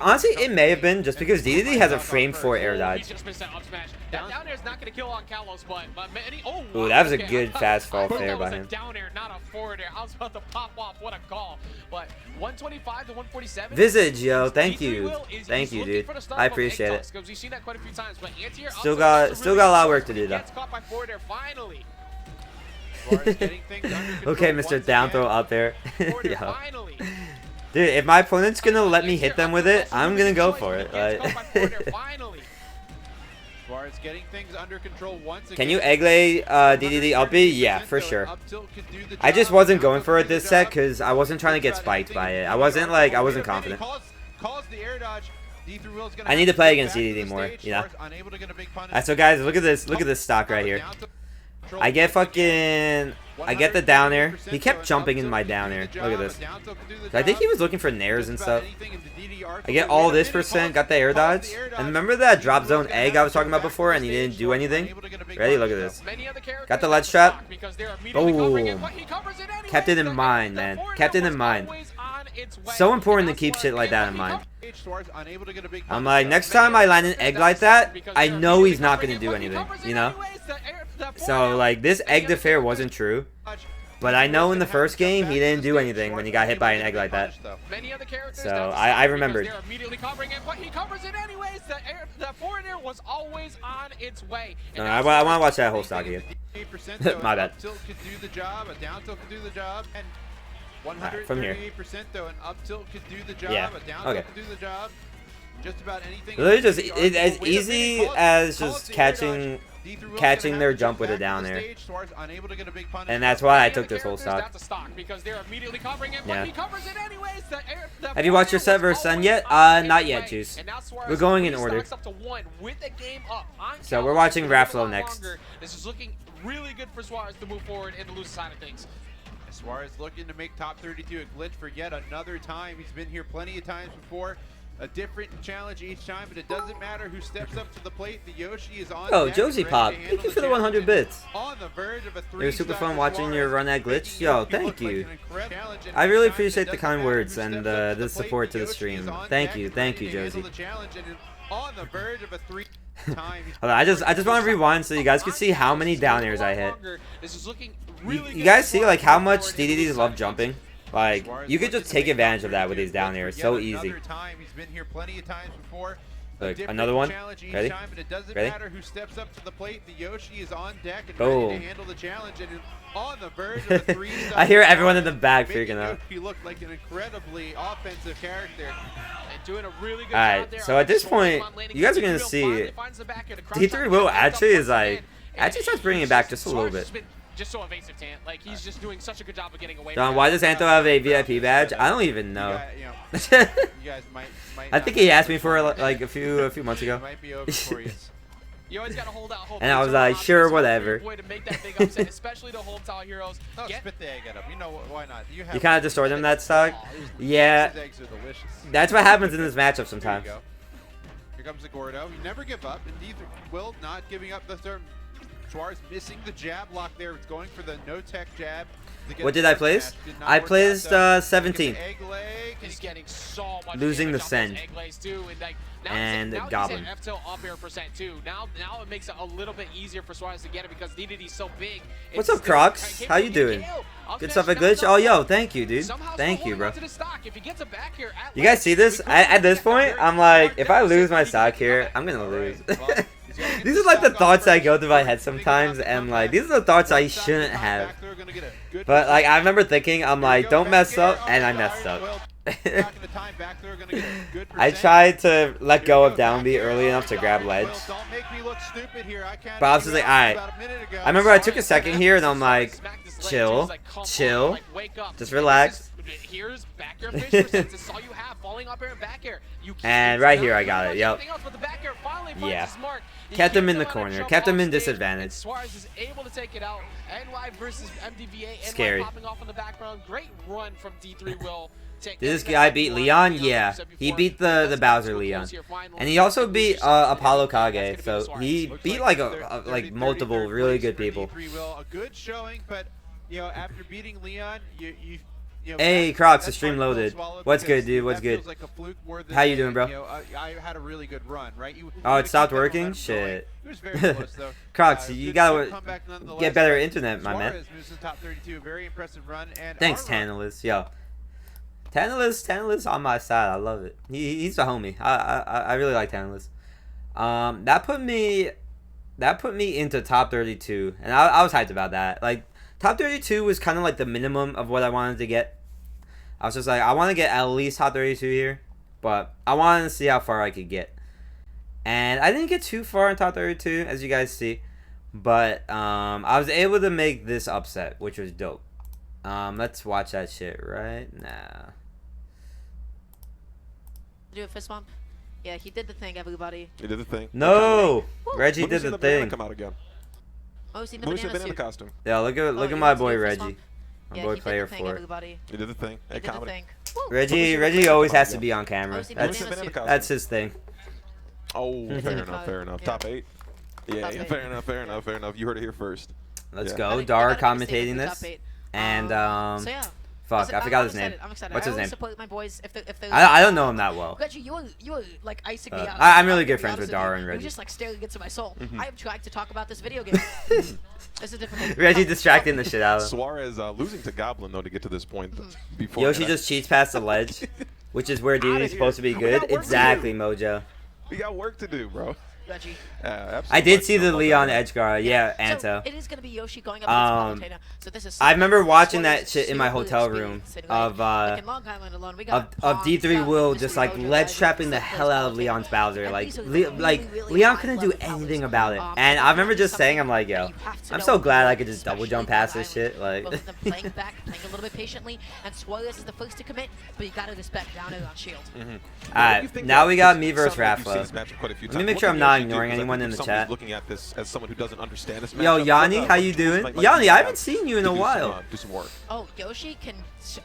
Honestly, it may have been just because DDD has a frame 4 air He dodge. just missed that up smash. That down air is not going to kill on Kalos, but many. Oh, Ooh, wow, that was a okay. good fast fall I thought fair that was by a him. down air, not a forward air. I was about to pop off. What a call! But 125 to 147. Visage, yo, thank D3 you, Will is thank you, looking dude. for the start I of appreciate egg it. toss, 'cause we've seen that quite a few times. But anti-air Still up got smash, still got a lot of work to do though. Gets caught by forward air finally. Suarez getting things under control Okay, once Mr. Down again. throw up there. Forward air Yo. finally. Dude, if my opponent's gonna let me hit them with it, I'm gonna go for it. Gets caught by forward air Like, finally. Suarez getting things under control once again. can you egg lay DDD up B? Yeah, for sure. I just wasn't going for it this set because I wasn't trying to get spiked by it. I wasn't confident. I need to play against DDD more, you know. Alright, so guys, look at this stock right here. I get the down air. He kept jumping in my down air. Look at this. So I think he was looking for nairs and stuff. I get all this %, got the air dodge. And remember that drop zone egg I was talking about before and he didn't do anything? Ready? Look at this. Got the ledge trap. Boom. Kept it in mind, man. Kept it in mind. So important to keep shit like that in mind. I'm like, next time I land an egg like that, I know he's not going to do anything, you know? So, like, this egg to fair wasn't true. But I know in the first game, he didn't do anything when he got hit by an egg like that. So, I remembered. No, I want to watch that whole stock again. My bad. Alright, from here. Yeah, okay. Literally just as easy as just catching their jump with a down air. And that's why I took this whole stock. Yeah. Have you watched your set versus Sun yet? Not yet, Juice. We're going in order. So we're watching Rafflo next. This is looking really good for Suarez to move forward in the loose side of things. Suarez looking to make top 32 a glitch for yet another time. He's been here plenty of times before. A different challenge each time, but it doesn't matter who steps up to the plate. The Yoshi is on. Oh, deck, Josie ready Pop, to handle thank you the for the 100 challenge. bits. On the verge of a It was super fun watching your run that glitch. Yo, He thank looked like you. an incredible challenge, and I really each time appreciate it the doesn't kind matter words who and steps up to the plate. support to the Yoshi stream. is on Thank deck you, and thank ready you, to handle Josie. the challenge, and on the verge of a 3 time. Hold on, I just want to rewind so you guys can see how many down airs I hit. You guys see like how much DDDs love jumping? Like, you could just take advantage of that with these down airs. So easy. He's been here plenty of times before. Look, another one. Ready? Time, but it doesn't Ready? matter who steps up to the plate. The Yoshi is on deck and Boom. ready to handle the challenge, and on the verge of a 3. I hear everyone in the back making freaking out. Yoshi look like an incredibly offensive character. And doing a really good Alright, job there. so at this point, you guys are gonna see D3 Will actually is like actually starts bringing it back just a little bit. Just so evasive, Tant. Like, he's just doing such a good job of getting away. Don, why does Anto have a VIP badge? I don't even know. You guys might I think he asked me for it like a few months ago. Might be over for you. You always gotta hold out hope. And I was like, sure, whatever. Way to make that big upset, especially to hold Tall Heroes. Oh, spit the egg at him. You know why not? You kind of destroyed him that stock. Oh, Yeah, these eggs are delicious. that's what happens in this matchup Here sometimes. you go. Here comes the Gordo. You never give up. Indeed, Will not giving up the third. Suarez missing the jab lock there. It's going for the no-tech jab. What did I place? I placed 17th. He's getting so much Losing the damage off send. those egg lays too, and like And now Goblin. He's at F-tilt up air percent too. Now it makes it a little bit easier for Suarez to get it because DDD's so big. What's up, Crocs? How you doing? Good stuff at Glitch. Oh, yo, thank you, dude. Thank you, bro. You guys see this? At this point, I'm like, if I lose my stock here, I'm gonna lose. These are like the thoughts that go through my head sometimes, and like these are the thoughts I shouldn't have. But like I remember thinking, I'm like, don't mess up, and I messed up. I tried to let go of down B early enough to grab ledge. But I was just like, alright. I remember I took a second here, and I'm like, chill, chill, just relax. Here's back air fish percent. It's all you have. Falling up air and back air. And right here I got it. Yep. Yeah. Kept him in the corner. Kept him in disadvantage. Suarez is able to take it out. NY versus MDVA. Scary. NY popping off in the background. Great run from D3 Will. Did this guy beat Leon? Yeah. He beat the Bowser Leon. And he also beat Apollo Kage. So he beat like multiple really good people. A good showing, but you know, after beating Leon, you you know, Hey, Crocs, the that's stream hard to loaded. swallow What's because good, dude? What's that good? feels like a fluke more than How you doing, bro? You know, I had a really good run, right? You Oh, had it to stopped keep that working? momentum going. Shit. It was very close, though. Crocs, you Good gotta comeback nonetheless, get better but internet, my man. Suarez moves to the top 32. Very impressive run. And Thanks, our run- Tantalus. Yo, Tantalus on my side. I love it. He's the homie. I really like Tantalus. That put me into top 32, and I was hyped about that. Like, top 32 was kind of like the minimum of what I wanted to get. I was just like, I want to get at least top 32 here, but I wanted to see how far I could get. And I didn't get too far in top 32, as you guys see. But I was able to make this upset, which was dope. Let's watch that shit right now. Do a fist bump. Yeah, he did the thing, everybody. He did the thing. No! Reggie When we did see the banana thing. come out again. Oh, see the When we see banana banana suit. costume. Yeah, look at Oh, my you boy want to see a fist Reggie. bump? My Yeah, boy he player did the thing, 4. everybody. He did the thing. He Hey, did the comedy. thing. Woo. Reggie always has to be on camera. Oh, see When we see banana banana suit. costume. That's his thing. Oh, fair enough, Top- fair enough. yeah. Top 8. Yeah, Top yeah, eight. fair enough, fair enough, fair enough. You heard it here first. Let's Yeah. go. Gotta- Dara gotta be staying commentating in the top this. 8. And So yeah. fuck, I forgot I'm his name. excited, I'm excited. What's I his always name? support my boys if they I don't know him that well. Reggie, you were like icing me out. I'm really I'm good gonna be friends honest with you. Dara and You Reggie. were just like staring into my soul. Mm-hmm. I am trying to talk about this video game. This is difficult. Reggie distracting the shit out of him. Suarez losing to Goblin, though, to get to this point. Before Yoshi that. just cheats past the ledge, which is where Outta DD's here. supposed to be We good. got work to do. Exactly, Mojo. We got work to do, bro. Reggie. Absolutely. I did see the Love Leon that. edge guard. Yeah, So Anto. it is gonna be Yoshi going up against Palutena. So this is. I remember watching Suarez that shit in my super hotel speedy, room sitting of like in Long Island alone, we got of Pong, D3 Scott, Will Mr. just like Mojo, ledge guys, trapping the Mr. hell out of Palutena. Leon's Bowser. And Like these are Leon high couldn't do level anything powers. about it. So And I remember definitely just saying, I'm something like, that yo, you have to I'm know so glad I about, could just double especially jump Long past this Island. shit. Like, Both of them playing back, playing a little bit patiently, and Suarez is the first to commit, but you gotta respect down air on shield. alright, now we got me versus Rafflo. Raflo. Let me make sure I'm not ignoring anyone in the chat. Looking at this as someone who doesn't understand this Yo, matchup, Yanni, what, how you doing? Yanni, I haven't seen you in a while. Do some work. Oh, Yoshi can.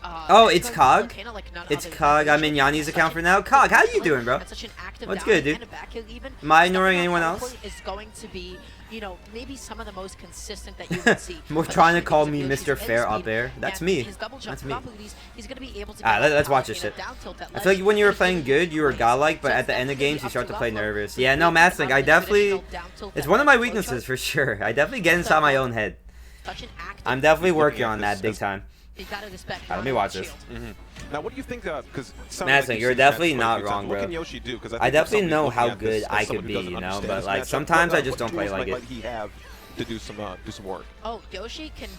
Oh, it's Cog? Palutena like none It's other. Cog. I'm in Yanni's account for now. Cog, how you doing, bro? And such an active What's down good, dude? and a back heel even. Am I Stuff ignoring around anyone teleport else? Is going to be, you know, maybe some of the most consistent that you would see. More But trying to because call of me Yoshi's Mr. Fair airspeed up there. That's and me. His double jump That's me. properties, he's going to be able to Alright, get let's off watch this Palutena shit. down tilt that I feel like ledge. when you were It's playing gonna be good, you were ways. godlike, but So at the it's end of definitely games, you up start to to play Rafflo nervous. to Yeah, no, be Mastlink, able I to definitely... traditional down tilt It's that one of my ledge weaknesses flow for sure. I definitely get inside my own head. Such an active. I'm definitely He's looking working at on this that big as- time. You gotta respect. Let me down watch air this. shield. Now, what do you think? Because Madison, you're definitely not wrong, What bro. can Yoshi do? Because I definitely know how good I could be, you know, but like sometimes I just don't play like it. What he have to do some work? Oh, Yoshi can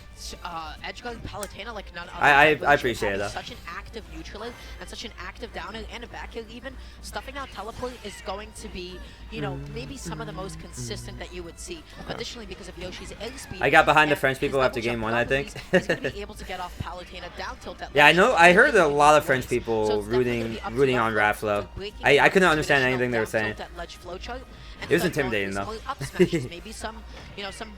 edge guard Palutena like none other. I Yoshi appreciate it, has though. Such an active neutral and such an active down air and a back air even. Stuffing out teleport is going to be, you know, maybe some of the most consistent that you would see. Additionally, because of Yoshi's airspeed. I got behind the and French his people after double game jump 1, I think. properties, he's gonna be able to get off Palutena down tilt that Yeah, I ledge know. I in heard a many lot of different French ways. people So it's definitely rooting gonna be up to on Rafflo Raflo. to breaking I down couldn't the understand traditional anything they were down saying. tilt that ledge flow chart and It was start going intimidating, through though. some up smashes, maybe some, you know, some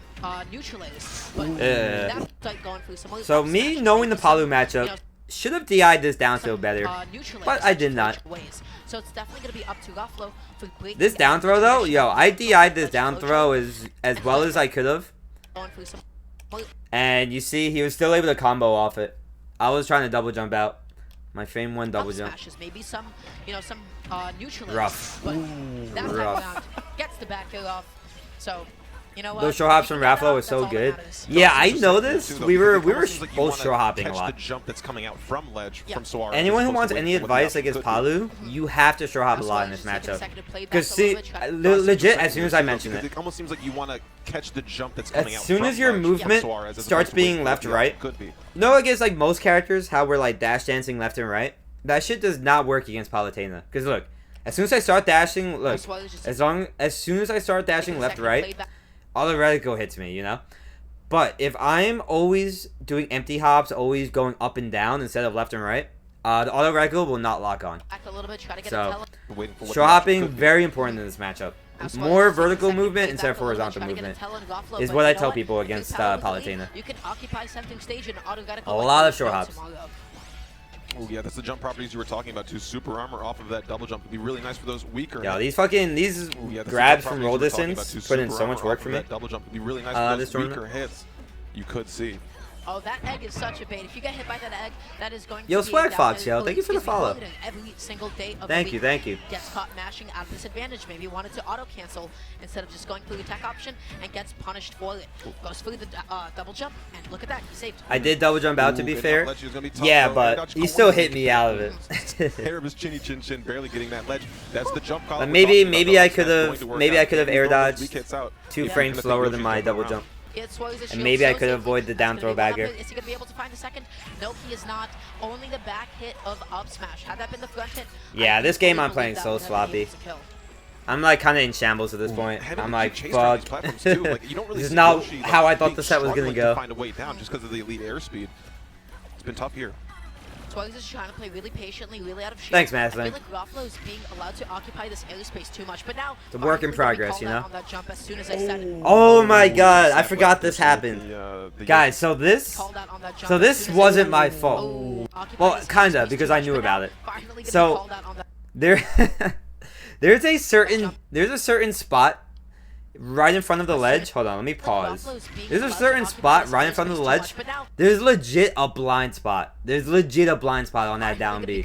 neutralize. But Yeah. that's like going through some So up me smashes, knowing the maybe some, Palu you matchup know, should have DI'd this down some, tilt better, neutralize but I did not. ways. So it's definitely going to be up to Rafflo for breaking This down throw though, yo, I DI'd this down throw as well as I could have, going through some and you see he was still able to combo off it. I was trying to double jump out. My fame one double up jump. smashes, maybe some, you know, some neutralize. Rough. But that time rough. around gets the back kill off. So, you know what? Those show hops from Rafflo was so good. Yeah, I know this. We were both show hopping a lot. The jump that's coming out from ledge Yeah. from Suarez. Anyone as who opposed wants to any waiting for what advice the against output could Palu, you have to show hop a lot in this That's why matchup. it's just taking a second to play back Because a see, little bit, try to legit, be. as soon as I mention Because it, it almost seems like you want to catch the jump that's coming out as soon from as your ledge from movement Suarez as starts opposed to waiting being for left what the right, output could be. no, against like most characters, how we're like dash dancing left and right, that shit does not work against Palutena. Because look, as soon as I start dashing, look, as soon as I start dashing left right, automatically hits me, you know. But if I'm always doing empty hops, always going up and down instead of left and right, the auto reticle will not lock on. So, Waiting for what show the output hopping, could be. very important in this matchup. More vertical movement instead of horizontal movement is what I tell people against Palutena. You can occupy something stage and auto A lot of short hops. Oh yeah, that's the jump properties you were talking about too. Super armor off of that double jump would be really nice for those weaker. Yo, hits. these Ooh, yeah, that's the grabs jump from properties roll you were talking distance about, too. put in Super so armor much work off for of me. that double jump would be really nice for This those weaker tournament. hits. You could see. Oh, that egg is such a bait. If you get hit by that egg, that is going to Yo, be Swag down Fox, as yo, police thank you for the is follow. reloaded every single day of Thank the you, week. thank you. Gets caught mashing out of disadvantage. Maybe wanted to auto cancel instead of just going through the tech option and gets punished for it. Goes through the double jump and look at that, he saved. I did double jump out to be Ooh, fair. ledge is gonna be tough, Yeah, though. but Dodge he still always hit me out of it. hair of his chinny chin chin, barely getting that ledge. That's the jump call. But maybe I could have air dodged two Yeah. frames slower than my double jump. And maybe I could avoid the down throw bagger. Is he going to be able to find the second? Nope, he is not. Only the back hit of up smash. Had that been the front hit, Yeah, I this game fully I'm playing believe so that would have been sloppy. able to kill. I'm like kind of in shambles at this point. Having I'm to like, chase down fuck. these platforms, too. Like, you don't really This is see not Yoshi, like, how I thought being the set was gonna struggling go. to find a way down just because of the elite airspeed. It's been tough here. Suarez is trying to play really patiently, really out of shape. Thanks, I Maslin. feel like Raffalo is being allowed to occupy this airspace too much, but now It's a work in finally progress, called you out know? on that jump as soon as I said it. Oh my Ooh, god, I snap forgot left this there, happened. the Guys, so this Called out on that jump so as this soon as I wasn't said my it. fault. Oh, occupy Well, this kinda, airspace because too I much, knew but about now it. finally gonna be So called out on that. there's a certain spot right in front of the ledge. Hold on, let me pause. There's a certain spot right in front of the ledge. There's legit a blind spot. There's legit a blind spot on that down B.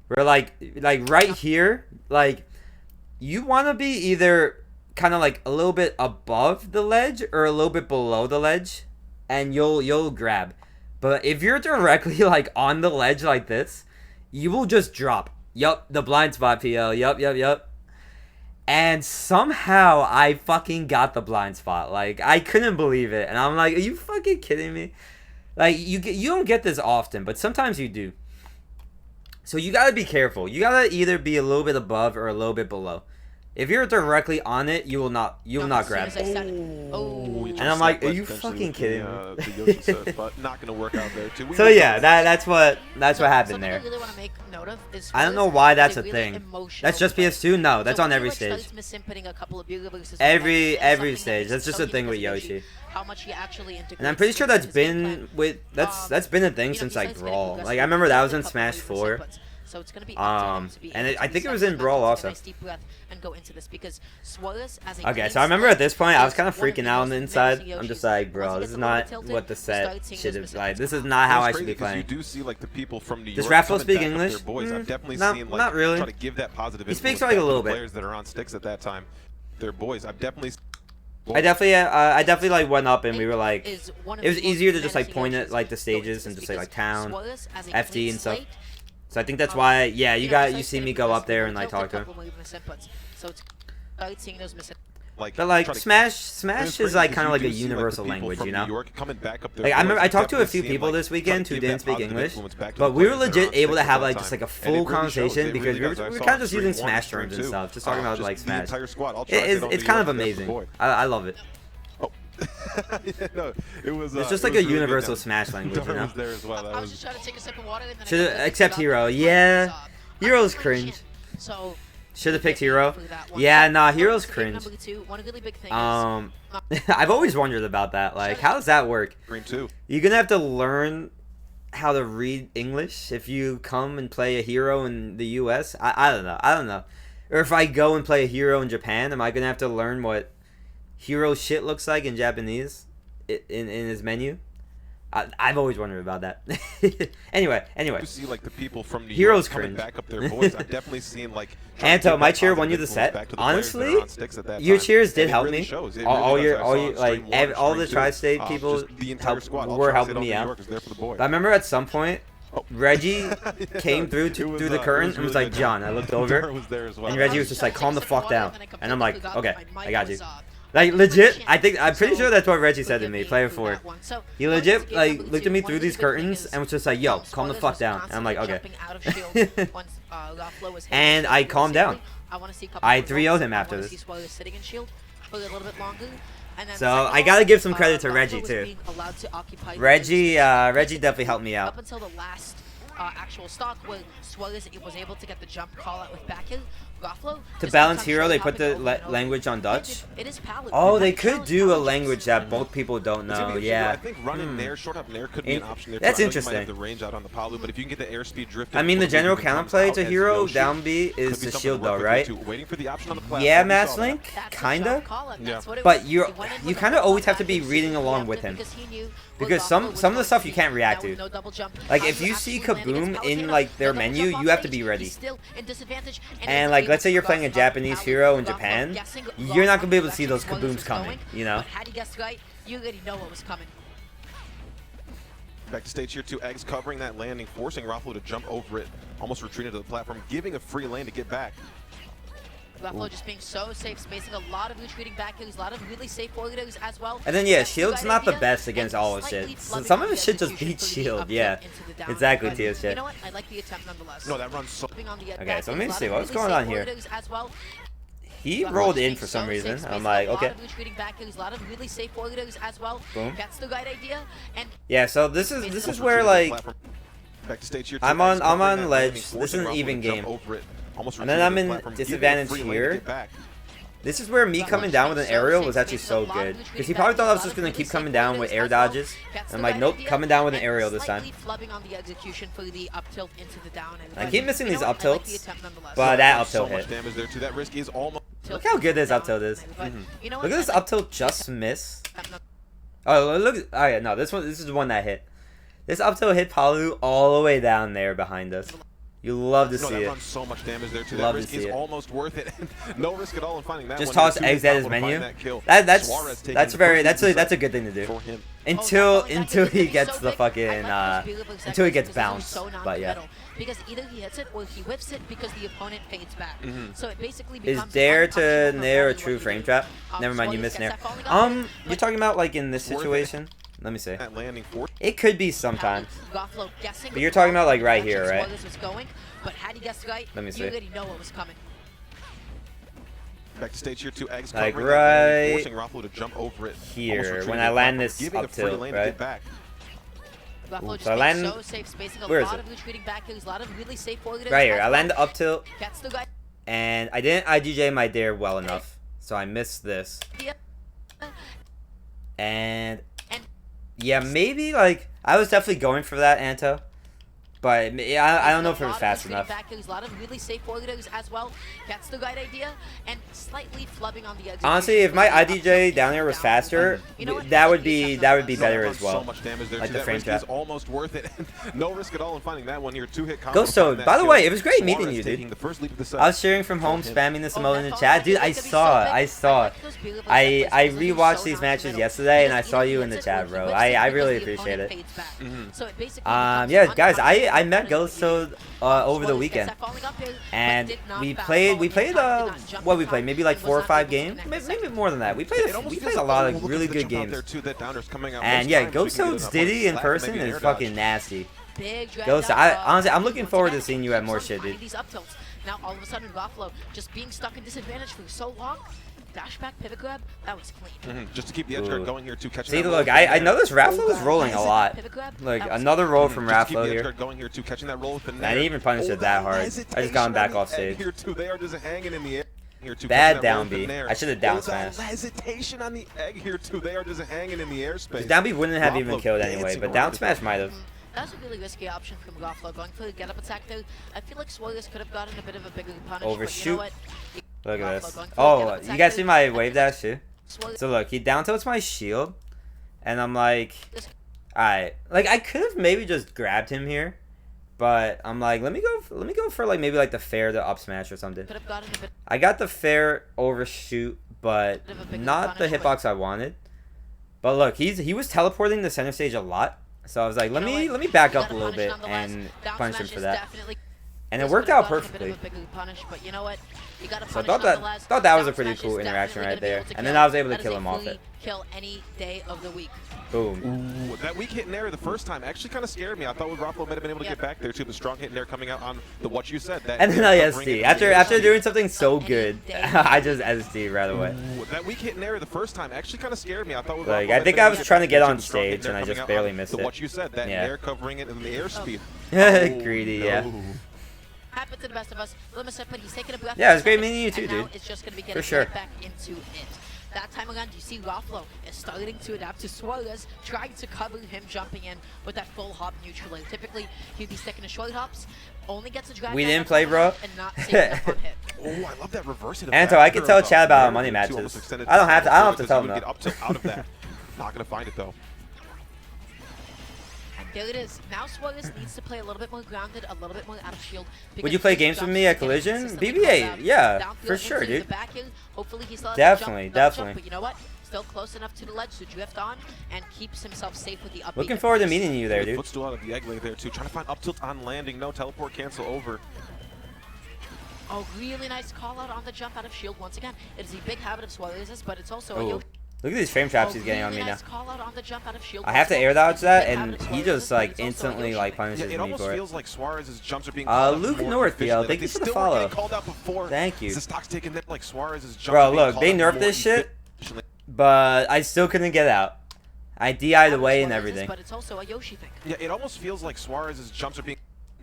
Where like right here, like you want to be either kind of like a little bit above the ledge or a little bit below the ledge, and you'll grab. But if you're directly like on the ledge like this, you will just drop. Yup, the blind spot, PL. Yup. And somehow I fucking got the blind spot. Like, I couldn't believe it. And I'm like, are you fucking kidding me? Like, you don't get this often, but sometimes you do. So you gotta be careful. You gotta either be a little bit above or a little bit below. If you're directly on it, you will not grab. And I'm like, are you fucking kidding me? The Yoshi set, but not going to work out there too. So yeah, that's what happened there. I really want to make note of is I don't know Suarez why is that's a really thing. emotional That's just player. PS2? No, that's So on pretty every much stage. starts misinputting a couple of beautiful versus Every something stage. that That's is just so a thing with unique Yoshi. how much he actually integrates And I'm pretty sure into that's his game been plan. with that's been a thing You know, since he like starts getting Brawl. aggressive Like I remember that was with in a couple Smash of 4. inputs. So it's gonna be up to him to be And able to I think it was reset in his Brawl mental, take also. a nice deep breath and go into this because Suarez as a Okay, game so I remember at this point I was is kind of one of freaking the out on the most inside. menacing I'm just Yoshis. like, Once bro, he this gets is a little not bit tilted, what the we set start seeing should those have like. This mistakes. is not how I It's should be crazy 'cause playing. You do see like the people from New Does York Raffalo coming speak back up English? their boys. I've definitely not- seen like not really. try to give that positive He speaks influence like a back to little the bit. players that are on sticks at that time. Their boys. I've definitely. I definitely like went up and we were like, Is one of it was the most easier to just like menacing point at Yoshis. like the So stages it's and just because say like town, Suarez as a FD clean and stuff. slate, So I think that's why, yeah, you besides see me getting go up aggressive, there we and like tilted talk to him. a couple of misinputs. So it's seeing those misinputs. Like, But like try to- Smash is like kind of like a universal language, you know. Like I remember I talked to a few people this weekend who didn't speak English, but we were legit able to have like just like a full conversation because we were kind of just using Smash terms and stuff, just talking about like Smash. It's kind of amazing. I love it. No, it was. It's just like it a was really good universal down. Smash language, you Dar know. was there as well. That I was was. just trying to take a sip of water and then I Should've- completely except forgot Hero, that yeah. was, Hero's I'm cringe. So Should have picked Hero. for that one. Yeah, nah, So, Hero's game cringe. number 2, one really big thing I've always wondered about that. Like, how does that work? Green 2. You're gonna have to learn how to read English if you come and play a hero in the U.S. I don't know. Or if I go and play a hero in Japan, am I gonna have to learn what hero shit looks like in Japanese in his menu? I've always wondered about that. Anyway. You see like the people from New Heroes York coming cringe. back up their boys. I've definitely seen like. Anto, my cheer won you the set. Honestly, your cheers did help me. All the tri-state people were helping me out. But I remember at some point, Reggie came through the curtain and was like, "John," I looked over, and Reggie was just like, "Calm the fuck down," and I'm like, "Okay, I got you." Like legit, I'm pretty sure that's what Reggie said to me. Player 4. He legit like looked at me through these curtains and was just like, "Yo, calm the fuck down." And I'm like, "Okay." And I calmed down. I 3-0'd him after this. So I gotta give some credit to Reggie too. Reggie definitely helped me out. Up until the last actual stock where Suarez was able to get the jump call out with back heel. Ruffalo, To balance hero, they put the language on Dutch. It is Palu. Oh, they could do a language that both people don't know. Yeah. I think running nair, short up nair could be an option there. That's too. I know interesting. You might have the range out on the Palu, but if you can get the airspeed drift. I mean, the general counterplay to hero down B is the shield though, right? Waiting for the option on the platform. Yeah, Masslink, kinda. Yeah. But you kind of always have to be reading along with him. Because some of the stuff you can't react to. Like if you see Kaboom in like their menu, you have to be ready. And like let's say you're playing a Japanese hero in Japan, you're not gonna be able to see those Kabooms coming, you know? Had he guessed right, you already know what was coming. Back to stage here, 2 eggs covering that landing, forcing Ruffalo to jump over it, almost retreated to the platform, giving a free lane to get back. Ruffalo just being so safe, spacing a lot of retreating back heels, a lot of really safe forwards as well. And then yeah, shield's not the best against all of shit. Some of his shit just beat shield, yeah. Exactly, Tio's shit. You know what? I like the attempt nonetheless. No, that runs so... Okay, so let me see, what's going on here? He rolled in for some reason. I'm like, okay. Boom. Yeah, so this is where like I'm on ledge. This is an even game. And then I'm in disadvantage here. This is where me coming down with an aerial was actually so good. Because he probably thought I was just going to keep coming down with air dodges. I'm like, nope, coming down with an aerial this time. I keep missing these up tilts, but that up tilt hit. Look how good this up tilt is. Look at this up tilt just miss. Oh, look. Oh yeah, no, this is the one that hit. This up tilt hit Palu all the way down there behind us. You love to see it. Runs so much damage there too. Love that risk to see is it. almost worth it. No risk at all in finding that. Just one. toss eggs at his menu. That's a good thing to do. Until he gets the fucking until he gets bounced. But yeah. Because either he hits it or he whiffs it because the opponent fades back. So it basically Is becomes dare to nair a true frame trap? Never mind, you missed nair. You're talking about like in this situation? Let me see. It could be sometimes. But you're talking about like right here, right? Let me see. Back to stage here, 2 eggs like covering right forcing Ruffalo to jump over it. Here, when I land this up tilt, right? Ooh, so I land. Where is it? Right here. I land the up tilt, and I didn't IDJ my dare well enough, so I missed this. And yeah, maybe like I was definitely going for that Anto, but I don't know if it was fast enough. Honestly, if my IDJ down there was faster, that would be better as well. Like the frame trap. Almost worth it. No risk at all in finding that one here. 2-hit combo. Ghost Toad, by the way, it was great meeting you, dude. I was cheering from home, spamming this emote in the chat, dude. I saw it. I rewatched these matches yesterday, and I saw you in the chat, bro. I really appreciate it. Yeah, guys, I met Ghost Toad over the weekend, and we played what we played, maybe like 4 or 5 games, maybe more than that. We played a lot of really good games. And yeah, Ghost Toad's Diddy in person is fucking nasty. Ghost, honestly, I'm looking forward to seeing you at more shit, dude. Now all of a sudden, Ruffalo just being stuck in disadvantage for so long. Dash back, pivot grab, that was clean. Just to keep the edge guard going here, too. See, look, I noticed Ruffalo is rolling a lot. Like, another roll from Ruffalo here. I didn't even punish it that hard. I just got him back off stage. Bad down B. I should have down smashed. Hesitation on the egg here, too. They are just hanging in the airspace. Down B wouldn't have even killed anyway, but down smash might have. That's a really risky option from Ruffalo, going for the get-up attack there. I feel like Suarez could have gotten a bit of a bigger punish. Overshoot. But you know look at this. Oh, you guys see my wave dash too? So look, he down tilts my shield, and I'm like, alright. Like I could have maybe just grabbed him here, but I'm like, let me go for like maybe like the fair to up smash or something. I got the fair overshoot, but not the hitbox I wanted. But look, he was teleporting the center stage a lot. So I was like, let me back up a little bit and punish him for that. And it worked out perfectly. So I thought that was a pretty cool interaction right there. And then I was able to kill him off it. Kill any day of the week. Boom. Ooh, that weak hit in air the first time actually kind of scared me. I thought Ruffalo might have been able to get back there too. The strong hit in air coming out on the what you said. That and then I SD. After doing something so good, I just SD right away. Ooh, that weak hit in air the first time actually kind of scared me. I thought like I think I was trying to get on stage and I just barely missed it. What you said, that air covering it and the airspeed. Greedy, yeah. Happened to the best of us. Limisa, but he's taking a breath. Yeah, it was great meeting you too, dude. It's just gonna be getting For sure. right back into it. That time around, you see Rafflo is starting to adapt to Suarez, trying to cover him jumping in with that full hop neutral. Typically, he'd be sticking to short hops, only gets a drag. We didn't play, bro. And not saving up on hit. Oh, I love that reverse hit. Anto, I can tell Chad about money matches. I don't have to tell him that. Up tilt out of that. Not gonna find it though. And there it is. Now Suarez needs to play a little bit more grounded, a little bit more out of shield. Would you play games with me at Collision? BB8, yeah, for sure, dude. Hopefully he still has Definitely, the jump, definitely. but you know what? Still close enough to the ledge to drift on and keeps himself safe with the up. Looking forward to meeting you there, dude. Footstool out of the egg lay there too. Trying to find up tilt on landing. No teleport cancel over. Oh, really nice call out on the jump out of shield once again. It is a big habit of Suarez's, but it's also Oh, a look at these frame traps he's getting on me now. nice call out on the jump out of shield I have to air dodge that, Big and habit of he Suarez's, just but like it's also a instantly Yoshi like thing. punishes Yeah, it me almost for it. feels like Suarez's jumps are being called out Luke more Northfield, efficiently. thank They you for the still weren't follow. getting called out before. Thank you. The stock's taking them like Suarez's jumps Bro, are being look, called they out nerfed more this shit, efficiently. but I still couldn't get out. I DI'd away and everything. But it's also a Yoshi thing. Yeah, it almost feels like Suarez's jumps are being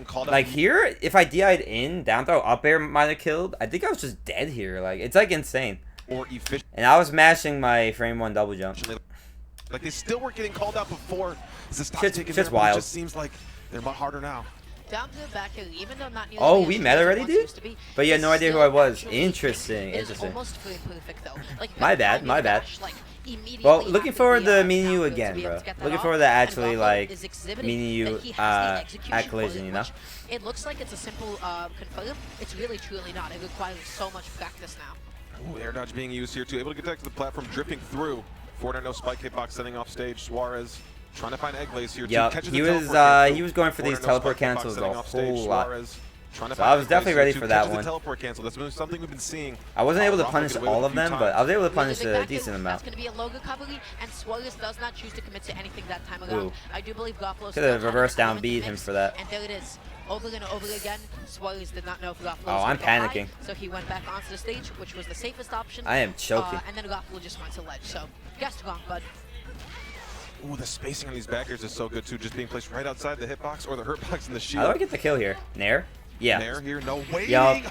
called out. Like here, if I DI'd in, down throw, up air might have killed. I think I was just dead here. Like, it's like insane. Or efficient. And I was mashing my frame 1 double jump. Like they still weren't getting called out before. The stock's Shit's taking just them, but wild. It just seems like they're much harder now. Down to the back hill, even though not nearly Oh, as we good met as it already, once dude? used to be, But you had it's no idea who still I was. actually- Interesting, it is interesting. almost frame perfect though. Like, My every bad, time my you bad. dash, like, immediately Well, after looking the, forward to meeting down you throw to again, be able bro. to get that Looking off, forward to and actually, Rafflo like, is exhibiting meeting you that he has the execution at for Collision, it, you know? which It looks like it's a simple confirm. It's really truly not. It requires so much practice now. Ooh, air dodge being used here too. Able to get back to the platform, drifting through. 4-9-0 spike hitbox sending off stage. Suarez trying to find egg lace here too. Yep, Catches he the was teleport cancel. he was going for these 4-9-0 teleport spike hitbox cancels sending a off stage. whole lot. Suarez trying to So find I was egg definitely lace ready here, for too. that Catches the one. teleport cancel. That's been something we've been seeing. I wasn't able to Rafflo punish could win all a of few them, times. but I was able to Really punish big a back decent hill. amount. That's going to be a low recovery, and Suarez does not choose to commit to anything that time around. Ooh. I do believe Rafflo Could have reverse down beat him for that. And there it is. Over and over again, Suarez did not know if Rafflo Oh, was I'm gonna go high, panicking. so he went back onto the stage, which was the safest option. I am choking. And then Rafflo just went to ledge, so guessed wrong, bud. Ooh, the spacing on these backers is so good too. Just being placed right outside the hitbox or the hurtbox in the shield. How do I get the kill here? Nair? Yeah. Nair here, no waiting. Yup.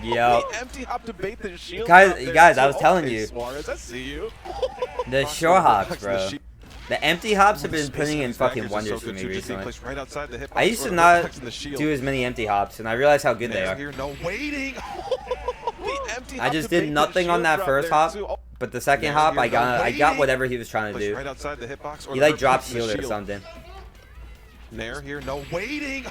Yup. The empty hop to bait the shield. Guys- out there, guys, too. I was telling Okay, you. Suarez, I see you. The Box short over, hops, box in the bro. shield. The empty hops have Ooh, the been spacing putting on in these fucking backers is wonders so for good, me too. Just being recently. placed right outside the hitbox I used or to the not hurtbox in the shield. do as many empty hops, and I realized how good they Nair are. here, no waiting. The empty I hop just to bait did the nothing on shield that drop first there, hop, too. Oh, but the second Nair hop, here, I got waiting. whatever he was trying to Placed do. right outside the hitbox or He the like hurtbox dropped in the shield or shield. something. Nair here, no waiting.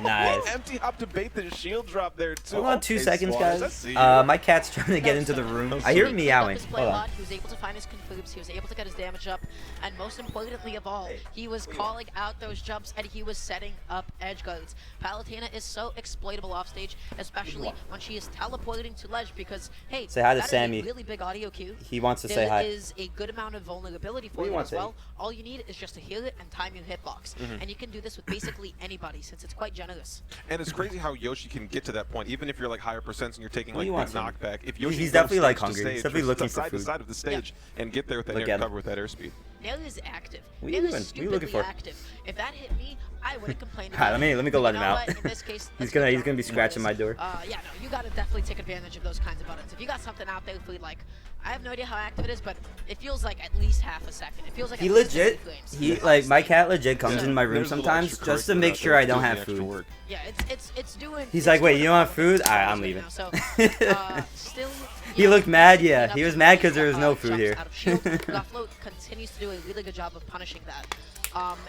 Nice. Empty hop to bait the shield drop there too. Hold on 2 Okay, seconds, Suarez, I guys. see you. My cat's trying to get into the room. I hear him meowing. Hold on. He was able to find his confirms, he was able to get his damage up, and most importantly of all, he was calling out those jumps and he was setting up edge guards. Palutena is so exploitable off stage, especially when she is teleporting to ledge because, hey, Say hi to that is Sammy. a really big audio cue. He wants to say hi. There is a good amount of vulnerability What for do you you want, as well. Sammy? All you need is just to heal it and time your hitbox. And you can do this with basically anybody since it's quite generous. And it's crazy how Yoshi can get to that point, even if you're like higher percents and you're taking What do like you big want, knockback. If Yoshi He's can go definitely, like, stage to hungry. He's stage, definitely or looking for side to food. side of the stage and get there with that Look air at him. cover with that airspeed. Nail is active. What are you Nail doing? is What are you looking stupidly for? active. If that hit me, I wouldn't complain. Alright, let me go let him out. In this case, He's let's go gonna jump be into scratching this. my door. Yeah, no, you gotta definitely take advantage of those kinds of buttons. If you got something out there for like, I have no idea how active it is, but it feels like at least half a second. It feels like He at least 50 legit, frames. he like my cat legit comes Yeah. in my room There's a little sometimes just to extracurricular make out sure there I don't doing have the extra food. work. Yeah, it's doing. He's it's like, wait, doing you don't have what food? it's Alright, I'm right leaving. now, so, still. He yeah, looked mad, yeah. clean up He was some mad 'cause there was no jumps food here. out of shield. Rafflo continues to do a really good job of punishing that.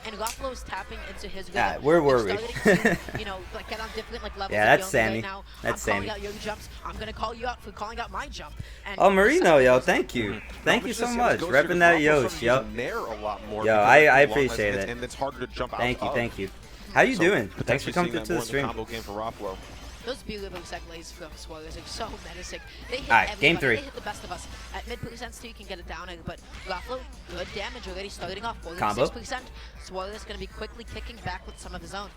And Rafflo is tapping into his rhythm. Yeah, where were we? Starting to, you know, like get on different like levels. Yeah, of that's Young right Sammy. now. That's I'm Sammy. calling out your jumps. I'm gonna call you out for calling out my jump. And Oh, Marino, yo, Rafflo- thank you. Thank you Which so just much. goes here Repping to that Rafflo Yosh, starting to yo. use Nair a lot more Yo, because I of the long appreciate lines it. And it's harder to jump out Thank you, of. thank you. How you So, doing? Thanks for potentially coming seeing through to that the more stream. in the combo game for Rafflo. Those beautiful segways from Suarez are so menacing. They hit Alright, everybody. game 3. They hit the best of us. At mid percents too, you can get it down, but Rafflo, good damage already starting off. Combo. 46%. Suarez going to be quickly kicking back with some of his own.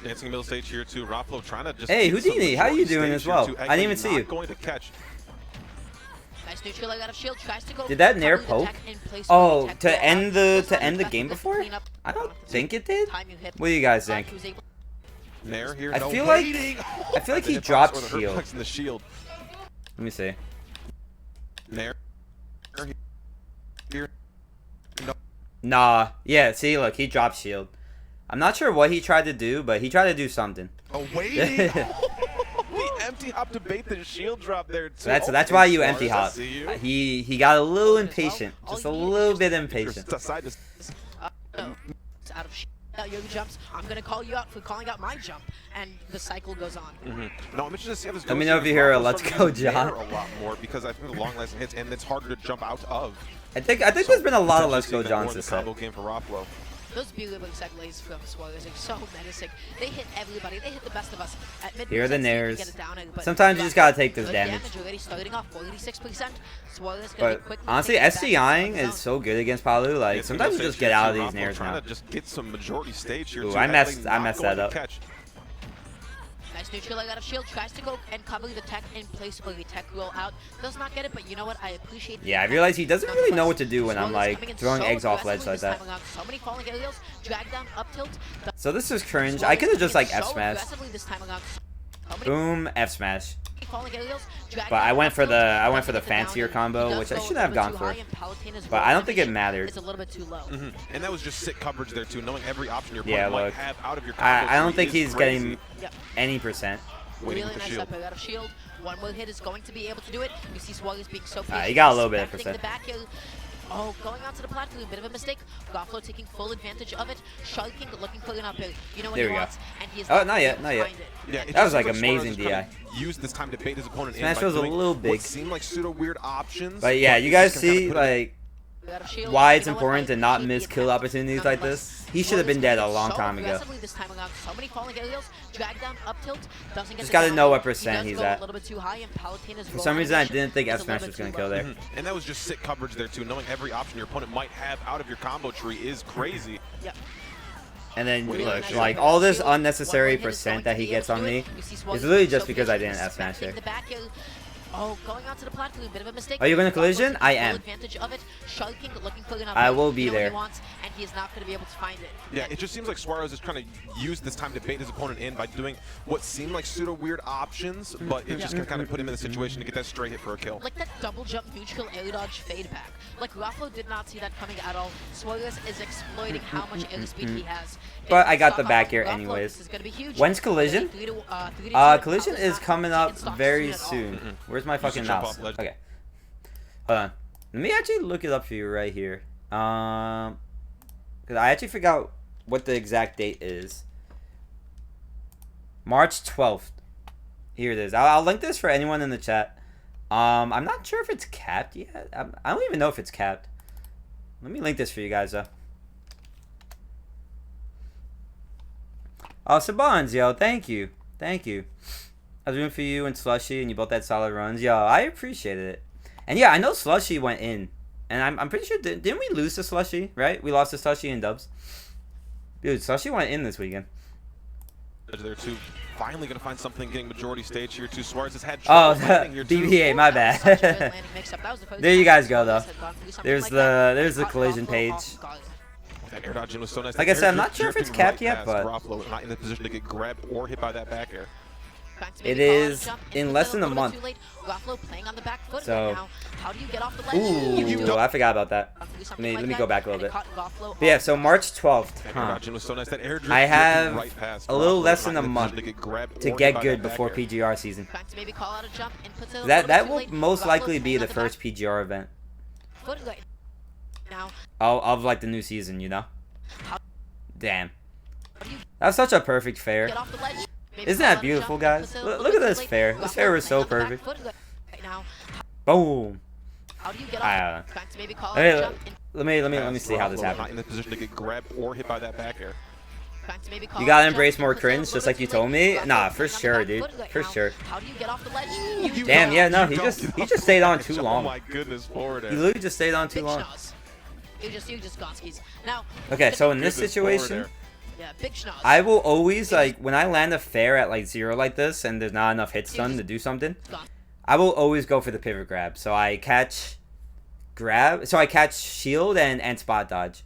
Dancing middle stage here too. Rafflo trying to just. Hey, get some Houdini, how you majority doing stage as here, well? too. I didn't even Eggley see you. not going to catch. Nice neutral leg out of shield, tries to go Did that nair cover the poke? tech in place Oh, with the tech to roll end out. the Goes on end the back game with before? cleanup. I don't think it did. Time you hit. What do you guys think? He was able- Nair here. I no feel like- waiting. I feel like The he hitbox dropped or the shield. hurtflex in the shield. Let me see. Nair. Here. No. Nah. Yeah, see, look, he dropped shield. I'm not sure what he tried to do, but he tried to do something. Oh, waiting. He empty hop to bait the shield drop there too. That's why you Suarez, empty I hop. see you. He got a little impatient, just a little bit impatient. Side to It's out of shield. Yogi jumps. I'm gonna call you out for calling out my jump, and the cycle goes on. No, I'm interested to see how this goes. Let me know if you hear a Rafa's let's starting to go, use Nair John. A lot more because I think the long lasting hits and it's harder to jump out of. I think there's been a lot of Potentially Let's Go seeing that more Johns in the this set. combo game for Raffalo. Those beautiful segways from Suarez are so menacing. They hit everybody. They hit the best of us. At mid Here are the percent, they nairs. get it down, but Sometimes you just gotta take this good damage. already starting off 46%. Suarez gonna But be quickly honestly, taking it back SCIing into the is zone. so good against Palu. Like Yeah, sometimes you single just stage get out of here, these Raffalo nairs trying now. to just get some majority stage here. Ooh, too. I Egg messed not that going to up. catch. Nice neutral leg out of shield. Tries to go and cover the tech in place or the tech roll out. Does not get it, but you know what? I appreciate the Yeah, I impact. realize he doesn't really know what to do when I'm Suarez coming like in throwing so eggs off ledge aggressively like this that. time around. So many falling aerials. Drag down, up tilt. So this is cringe. I could have just like F So smashed. aggressively this time around. So many Boom, F smash. falling aerials. Drag But down, I went up for tilt. the Doesn't get fancier the down. combo, He which does I go should a have little gone bit too for. high, and Palutena's But I don't think it roll mattered. It's a little bit too low. And that was just sick coverage there too, knowing every option your Yeah, opponent might look. have out of your I combo don't tree think is he's crazy. getting Yep. any percent. Waiting Really with the nice shield. up out of shield. One more hit is going to be able to do it. You see Suarez being so patient. He got a little bit of expecting the percent. back heel. Oh, going onto the platform, a bit of a mistake. Gofflo taking full advantage of it. Sharking, looking for an up air. You know what There he we go. wants, and he is Oh, not able yet, to not yet. find it. Yeah, it That just was, like, seems amazing Suarez is trying to use this time to bait his opponent Smash in by was a doing little what big. seemed like pseudo weird options. But yeah, but you it's guys just gonna see kinda put it- like Out of shield. why You it's know what? important I to not appreciate miss the kill attempt. opportunities like Nonetheless, this. He should have been dead a long time ago. aggressively this time around. So many falling aerials. Drag down, up tilt. Doesn't get Just the gotta down know hit. what percent He he's does go at. a little bit too high, and Palutena's For some reason, I didn't think is F a smash little was bit gonna too kill low. there. And that was just sick coverage there too, knowing every option your opponent might have out of your combo tree is crazy. Yep. And then Really look, nice like up all out of this shield. One unnecessary more hit is percent going that to he be gets able on to do me it. You see Suarez is literally being just so because I patient, didn't F smash expecting there. the back heel. Oh, going onto the platform, a bit of a mistake. Are you gonna Gofflo collision? taking I full am. advantage of it. Sharking, looking for an up I air. will be You know what there. he wants, and he is not going to be able to find it. Yeah, it just seems like Suarez is trying to use this time to bait his opponent in by doing what seemed like pseudo weird options, but it's just gonna kind of put him in the situation to get that straight hit for a kill. Like that double jump neutral air dodge fade back. Like Raffalo did not see that coming at all. Suarez is exploiting how much airspeed he has. But If I he got stock the up back on air Raffalo, anyways. this is gonna be huge. When's collision? 3 to 2, Collision Palu's is not coming taking up stock very soon at all. soon. Where's my fucking jump mouse? off ledge. Okay. Hold on. Let me actually look it up for you right here. Because I actually forgot what the exact date is. March 12th. Here it is. I'll link this for anyone in the chat. I'm not sure if it's capped yet. I don't even know if it's capped. Let me link this for you guys, though. Oh, Sabans, yo, thank you. Thank you. I was rooting for you and Slushy, and you both had solid runs. Yo, I appreciated it. And yeah, I know Slushy went in. And I'm pretty sure, didn't we lose to Slushy, right? We lost to Slushy in dubs. Dude, Slushy went in this weekend. There too. Finally gonna find something getting majority stage here too. Suarez has had Oh, trouble landing here too. BBA, my Such a good bad. landing mix-up. That was the first There you time guys go, Suarez though. had gone through something There's like the- that. there's the Cut collision Raffalo page. off guard. That air dodge in was so nice. Like That I said, air I'm not sure if it's drifting capped right yet, past but- Raffalo, not in the position to get grabbed or hit by that back air. Trying to It maybe call out a is jump, in inputs less it than a little bit month. too late. Raffalo playing on the back foot So- right now. How do you get off the ledge? You do Ooh, I forgot about that. something Let like me that, go back a and little it bit. caught Raffalo But yeah, off so guard. March 12th. That air Huh. dodge in was so nice. That air drift I have drifting right past a little Raffalo, less not than a in the month position to get grabbed to or get hit by good that back before air. PGR season. Trying to maybe call out a jump, inputs it a That little bit too will late. most Raffalo likely be playing the on first back PGR event foot right now. of like the new season, you know? How Damn. do you That's such a perfect fair. get off the ledge? Maybe Isn't call that out a beautiful, jump, guys? inputs it a Look little at bit this too late. fair. This Raffalo fair was so playing on the back perfect. foot right now. Boom. How do you get I off? Trying to maybe call out Okay, a jump, let me see how this Raffalo, Not happens. in the position to get grabbed or hit by that back air. trying to maybe call You out gotta a jump, embrace more inputs it a cringe, little just bit like you too told late. me. Raffalo Nah, for playing on the sure, back dude. foot right For now. sure. How do you get off the ledge? You Damn, don't. yeah, no, You he don't just get off stayed the on ledge. too Oh long. my goodness, forward He air. literally just stayed on too Big long. schnoz. You just Gonskis. Now, Okay, so in this Goodness, forward situation, air. yeah, big schnoz. I will always, like, when I land a fair at, like, 0 like this, and there's not enough hits done to do something, I will always go for the pivot grab. So I catch shield and spot dodge.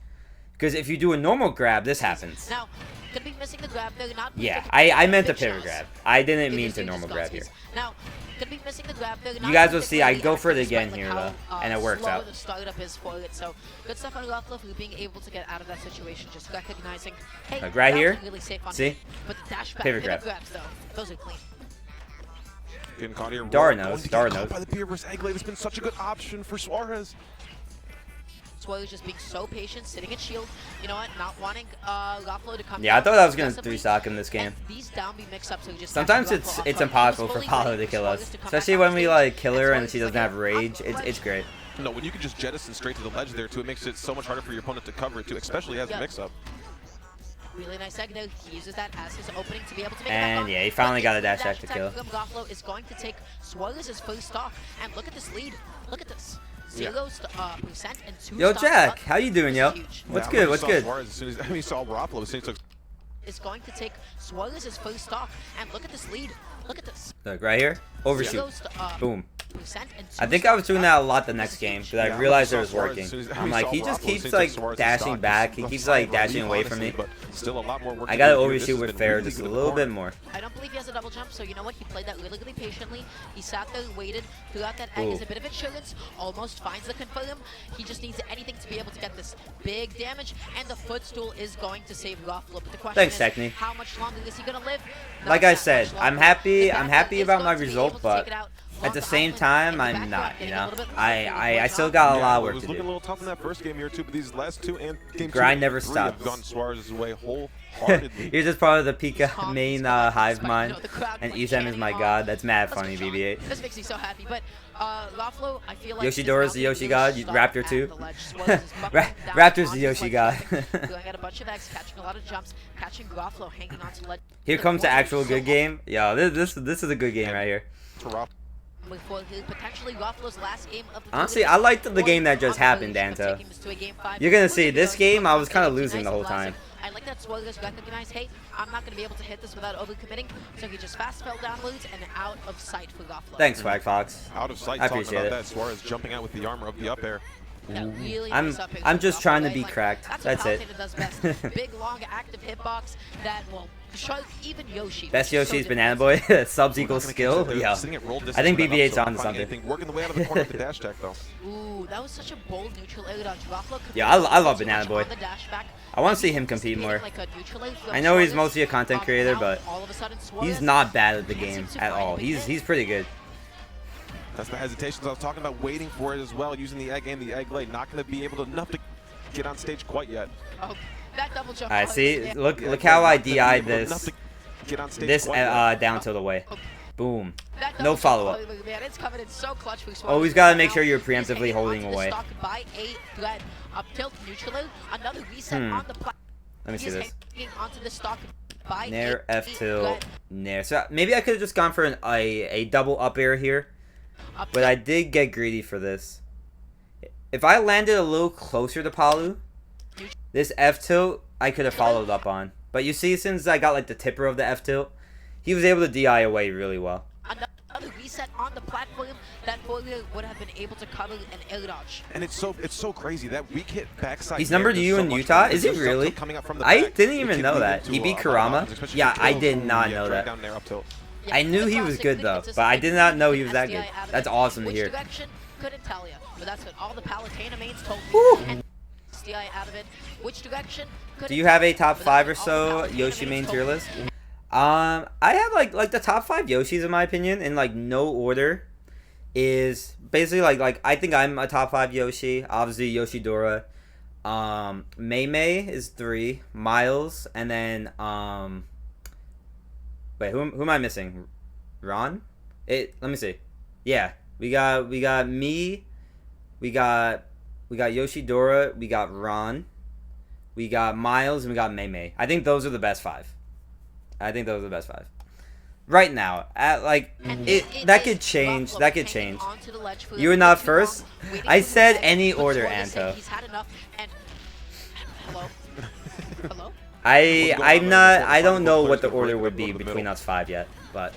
Because if you do a normal grab, this happens. Now, could be missing the grab. They're not. Yeah, I meant the pivot grab. I didn't mean to normal grab here. Now, could be missing the grab. You guys will see. I go for it again here though, and it works out. The startup is for it. So good stuff on Goblin for being able to get out of that situation. Just recognizing, hey, like right here. Really safe on see? me. But the dash back, pivot grab. grabs though, those are clean. Getting caught here. Dara knows. By the beer versus egg late has been such a good option for Suarez. Suarez just being so patient, sitting at shield. You know what? Not wanting Goblin to come. Yeah, I thought I was gonna 3-stock him this game. These down B mix-ups are just. Sometimes it's impossible for Paolo to kill us, especially when we like kill her and she doesn't have rage. It's great. No, when you can just jettison straight to the ledge there too, it makes it so much harder for your opponent to cover it too, especially as a mix-up. Really nice egg though. He uses that as his opening to be able to make and yeah, he finally got a dash attack to kill. Goblin is going to take Suarez's first stock, and look at this lead. Look at this. 0% and 2 Yo, Jack, how you doing, yo? What's good? What's good? Suarez as soon as he saw Garoppolo, as soon as he took. Is going to take Suarez's first stock, and look at this lead. Look at this. Look right here. Overshoot. Boom. And I think I was doing that a lot the next game because I realized it was working. I'm like, he just keeps like dashing back. He keeps like dashing away from me. I gotta overshoot with fair just a little bit more. I don't believe he has a double jump, so you know what? He played that really, really patiently. He sat there, waited, threw out that egg as a bit of insurance, almost finds the confirm. He just needs anything to be able to get this big damage, and the footstool is going to save Goblin. But the question is, Techni. how much longer is he gonna live? Like I said, I'm happy about my result, but at the same time, I'm not, you know. I still got a lot of work to do. It was looking a little tough in that first game here too, but these last two and game grind never have stops. gone Suarez's way wholeheartedly. You're just part of the Pika main hive mind, and Isam is my god. That's mad funny, BB8. This makes me so happy, but Lawflow, I feel like Yoshidora's the Yoshi god, Raptor too. Raptor's the Yoshi god. Going at a bunch of eggs, catching a lot of jumps, catching Lawflow hanging on to ledge. Here comes the actual good game. Yo, this is a good game right here. Potentially Lawflow's last game of the honestly, I liked the game that just happened, Danto. You're gonna see, this game I was kind of losing the whole time. I like that Suarez recognized, hey, I'm not going to be able to hit this without overcommitting, so he just fast fell downwards and out of sight for Goblin. Thanks, Swag Fox. Out of sight, I talking appreciate about it. that. Suarez jumping out with the armor of the up air. Yeah, really I'm just trying to be cracked. That's it. Does best. Big, long, active hitbox that will shark even Yoshi. Best Yoshi's Banana Boy. Subs equals skill. Yeah. I think BB8's on to something. Working the way out of the corner with the dash tech though. Ooh, that was such a bold neutral air dodge. Yeah, I love Banana Boy. I want to see him compete more. I know he's mostly a content creator, but he's not bad at the game at all. He's pretty good. That's the hesitations I was talking about, waiting for it as well, using the egg and the egg late. Not going to be able to get on stage quite yet. Oh, that double jump. Alright, see, look how I DI'd this down till the way. Boom. No follow up. Always gotta make sure you're preemptively holding away. Let me see this. Nair, F tilt, Nair. So maybe I could have just gone for a double up air here. But I did get greedy for this. If I landed a little closer to Palu, this F tilt I could have followed up on. But you see, since I got like the tipper of the F tilt, he was able to DI away really well. Another reset on the platform that Fourier would have been able to cover an air dodge. And it's so crazy that weak hit backside. He's number you in Utah? Is he really? I didn't even know that. He beat Kurama? Yeah, I did not know that. Yeah, I knew he was good though, but I did not know he was that good. That's awesome to hear. Which direction? Couldn't tell you, but that's what all the Palutena mains told me. And SDI out of it. Which direction? Do you have a top 5 or so Yoshi main tier list? I have like the top 5 Yoshis in my opinion, in like no order. Is basically like I think I'm a top 5 Yoshi. Obviously Yoshidora. Mei Mei is 3. Miles, and then wait, who am I missing? Ron? Let me see. Yeah, we got me, we got Yoshidora, we got Ron, we got Miles, and we got Mei Mei. I think those are the best 5. Right now, that could change. That could change. You were not first. I said any order, Anto. Hello? I'm not. I don't know what the order would be between us 5 yet, but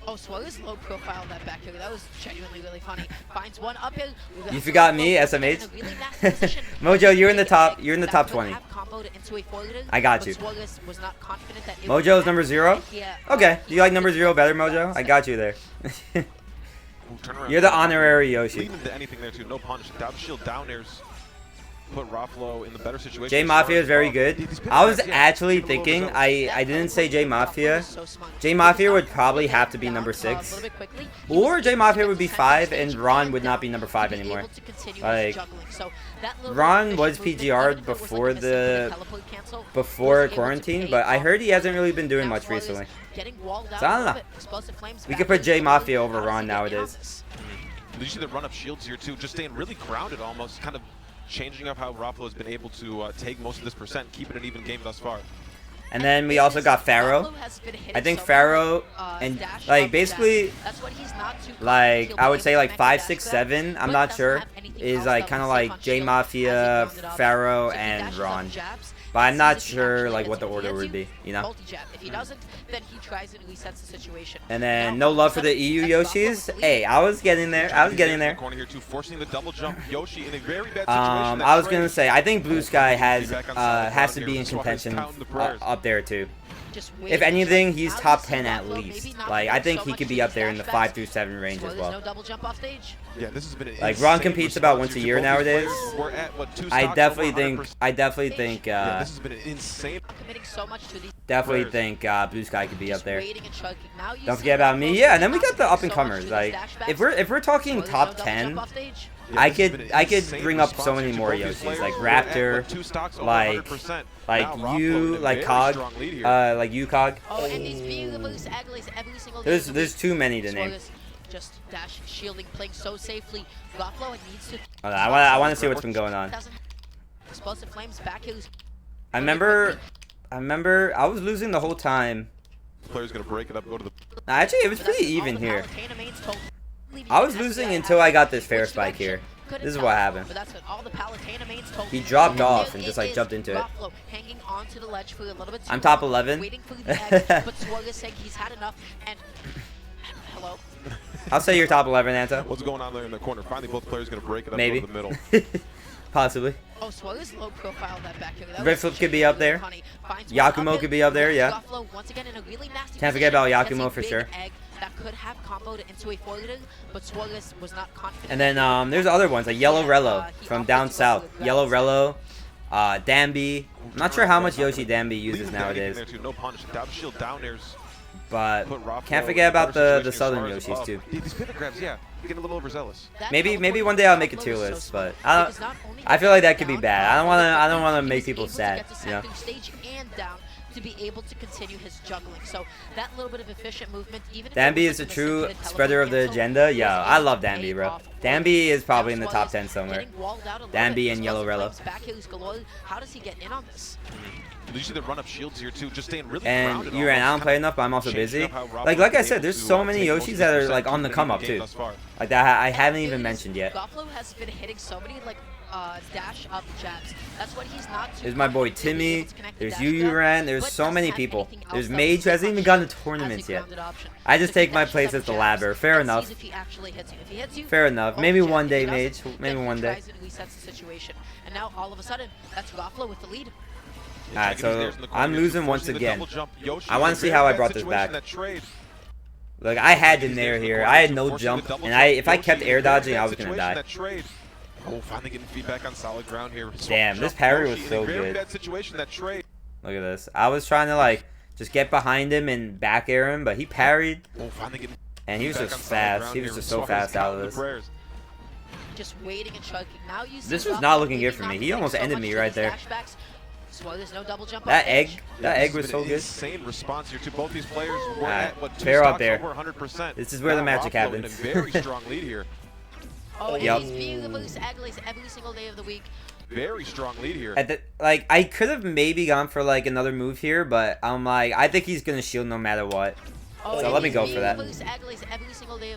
Oh, Suarez low profile that back here. That was genuinely really funny. Finds one uphill. You forgot me, SMH. Mojo, you're in the top. You're in the top 20. I got you. Mojo's number 0. Okay. Do you like number 0 better, Mojo? I got you there. You're the honorary Yoshi. Lean into anything there too. No punish. Down shield, down airs. Put Raffalo in the better situation. J Mafia is very good. I was actually thinking, I didn't say J Mafia. J Mafia would probably have to be number 6. Or J Mafia would be 5 and Ron would not be number 5 anymore. Like, Ron was PGR'd before quarantine, but I heard he hasn't really been doing much recently. So I don't know. We could put J Mafia over Ron nowadays. You see the run up shields here too, just staying really grounded almost, kind of changing up how Raffalo has been able to take most of this percent, keeping an even game thus far. And then we also got Pharaoh. I think Pharaoh and like basically like I would say like 5, 6, 7. I'm not sure. Is like kind of like J Mafia, Pharaoh, and Ron. But I'm not sure like what the order would be, you know. If he doesn't, then he tries and resets the situation. And then no love for the EU Yoshis. Hey, I was getting there. I was getting there. Corner here too, forcing the double jump. Yoshi in a very bad situation. I was gonna say I think Blue Sky has to be in contention up there too. If anything, he's top 10 at least. Like I think he could be up there in the 5 through 7 range as well. Yeah, this has been like Ron competes about once a year nowadays. I definitely think this has been an insane. Definitely think Blue Sky could be up there. Don't forget about me. Yeah, and then we got the up and comers. Like if we're talking top 10. I could bring up so many more Yoshis, like Raptor, like Cog, like UCog. There's too many to name. Just dash shielding, playing so safely. Raffalo needs to. I want to see what's been going on. Explosive flames back here. I remember I was losing the whole time. Player's gonna break it up, go to the. Actually, it was pretty even here. I was losing until I got this fair spike here. This is what happened. He dropped off and just like jumped into it. I'm top 11. I'll say you're top 11, Anta. What's going on there in the corner? Finally, both players gonna break it up. Maybe. Go to the middle. Possibly. Oh, Suarez low profile that back here. Red Flip could be up there. Yakumo could be up there, yeah. Can't forget about Yakumo for sure. That could have comboed into a forward, but Suarez was not confident. And then there's other ones like Yellow Rello from down south. Yellow Rello, Danby. I'm not sure how much Yoshi Danby uses nowadays. No punish. Down shield, down airs. But can't forget about the southern Yoshis too. These pivot grabs, yeah, getting a little overzealous. Maybe one day I'll make a tier list, but I feel like that could be bad. I don't wanna make people sad, you know. To be able to continue his juggling, so that little bit of efficient movement. Even Danby is a true spreader of the agenda. Yeah, I love Danby, bro. Danby is probably in the top 10 somewhere. Danby and Yellow Rello. How does he get in on this? You see the run up shields here too, just staying really and grounded. I don't play enough, but I'm also busy. Like I said, there's so many Yoshis that are like on the come up too. Like that I haven't even mentioned yet. Goblin has been hitting so many like dash up jabs. That's what he's not. There's my boy Timmy. There's Ran. There's so many people. There's Mage who hasn't even gotten to tournaments yet. I just take my place as the labber. Fair enough. Fair enough. Maybe one day, Mage. Maybe one day. And now all of a sudden, that's Raffalo with the lead. Alright, so I'm losing once again. I want to see how I brought this back. Like I had to nair here. I had no jump, and if I kept air dodging, I was gonna die. Oh, finally getting feedback on solid ground here. Damn, this parry was so good. Look at this. I was trying to like just get behind him and back air him, but he parried, and he was just fast. He was just so fast out of this. Just waiting and chugging. Now this was not looking good for me. He almost ended me right there. That egg was so good. Insane response here to both these players. Fair up there. This is where the magic happens. Very strong lead here. Oh, and he's being the most eggless every single day of the week. Very strong lead here. Like I could have maybe gone for like another move here, but I'm like I think he's gonna shield no matter what. So let me go for that.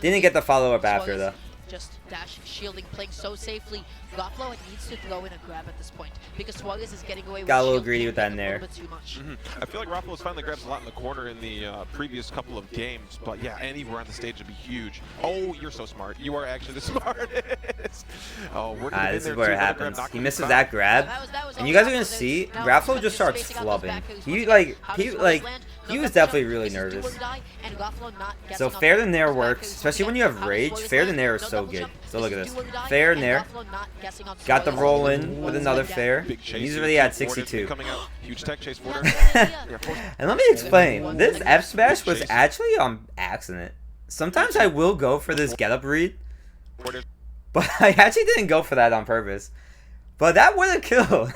Didn't get the follow up after though. just dashing, shielding, playing so safely. Goblin needs to throw in a grab at this point because Suarez is getting away with Got a little shield greedy with that in camping a there. little bit too much. I feel like Rafael's finally grabs a lot in the corner in the previous couple of games, but yeah, anywhere on the stage would be huge. Oh, you're so smart. You are actually the smartest. Oh, we're gonna This is where it happens. He misses that grab, That was and you guys are all gonna Rafflo see did. Now Rafflo he's just starts spacing out those flubbing. back airs. He Once like again, how he does like Suarez land? he No was back definitely jump. really This is nervous. do or die, and Goblin not So guessing on fair the than nair back works, airs. especially when Once you have again, how does rage. Suarez Fair than land? nair is No so double good. jump. So look at This this. is do or die, Fair and nair. Goblin not guessing on Got the Suarez. roll in with Once another again. fair. Big chase He's here, already at two forward 62. coming out. Huge tech chase for her. And let me explain. This F smash was actually on accident. Sometimes I will go for this get up read, but I actually didn't go for that on purpose. But that would have killed.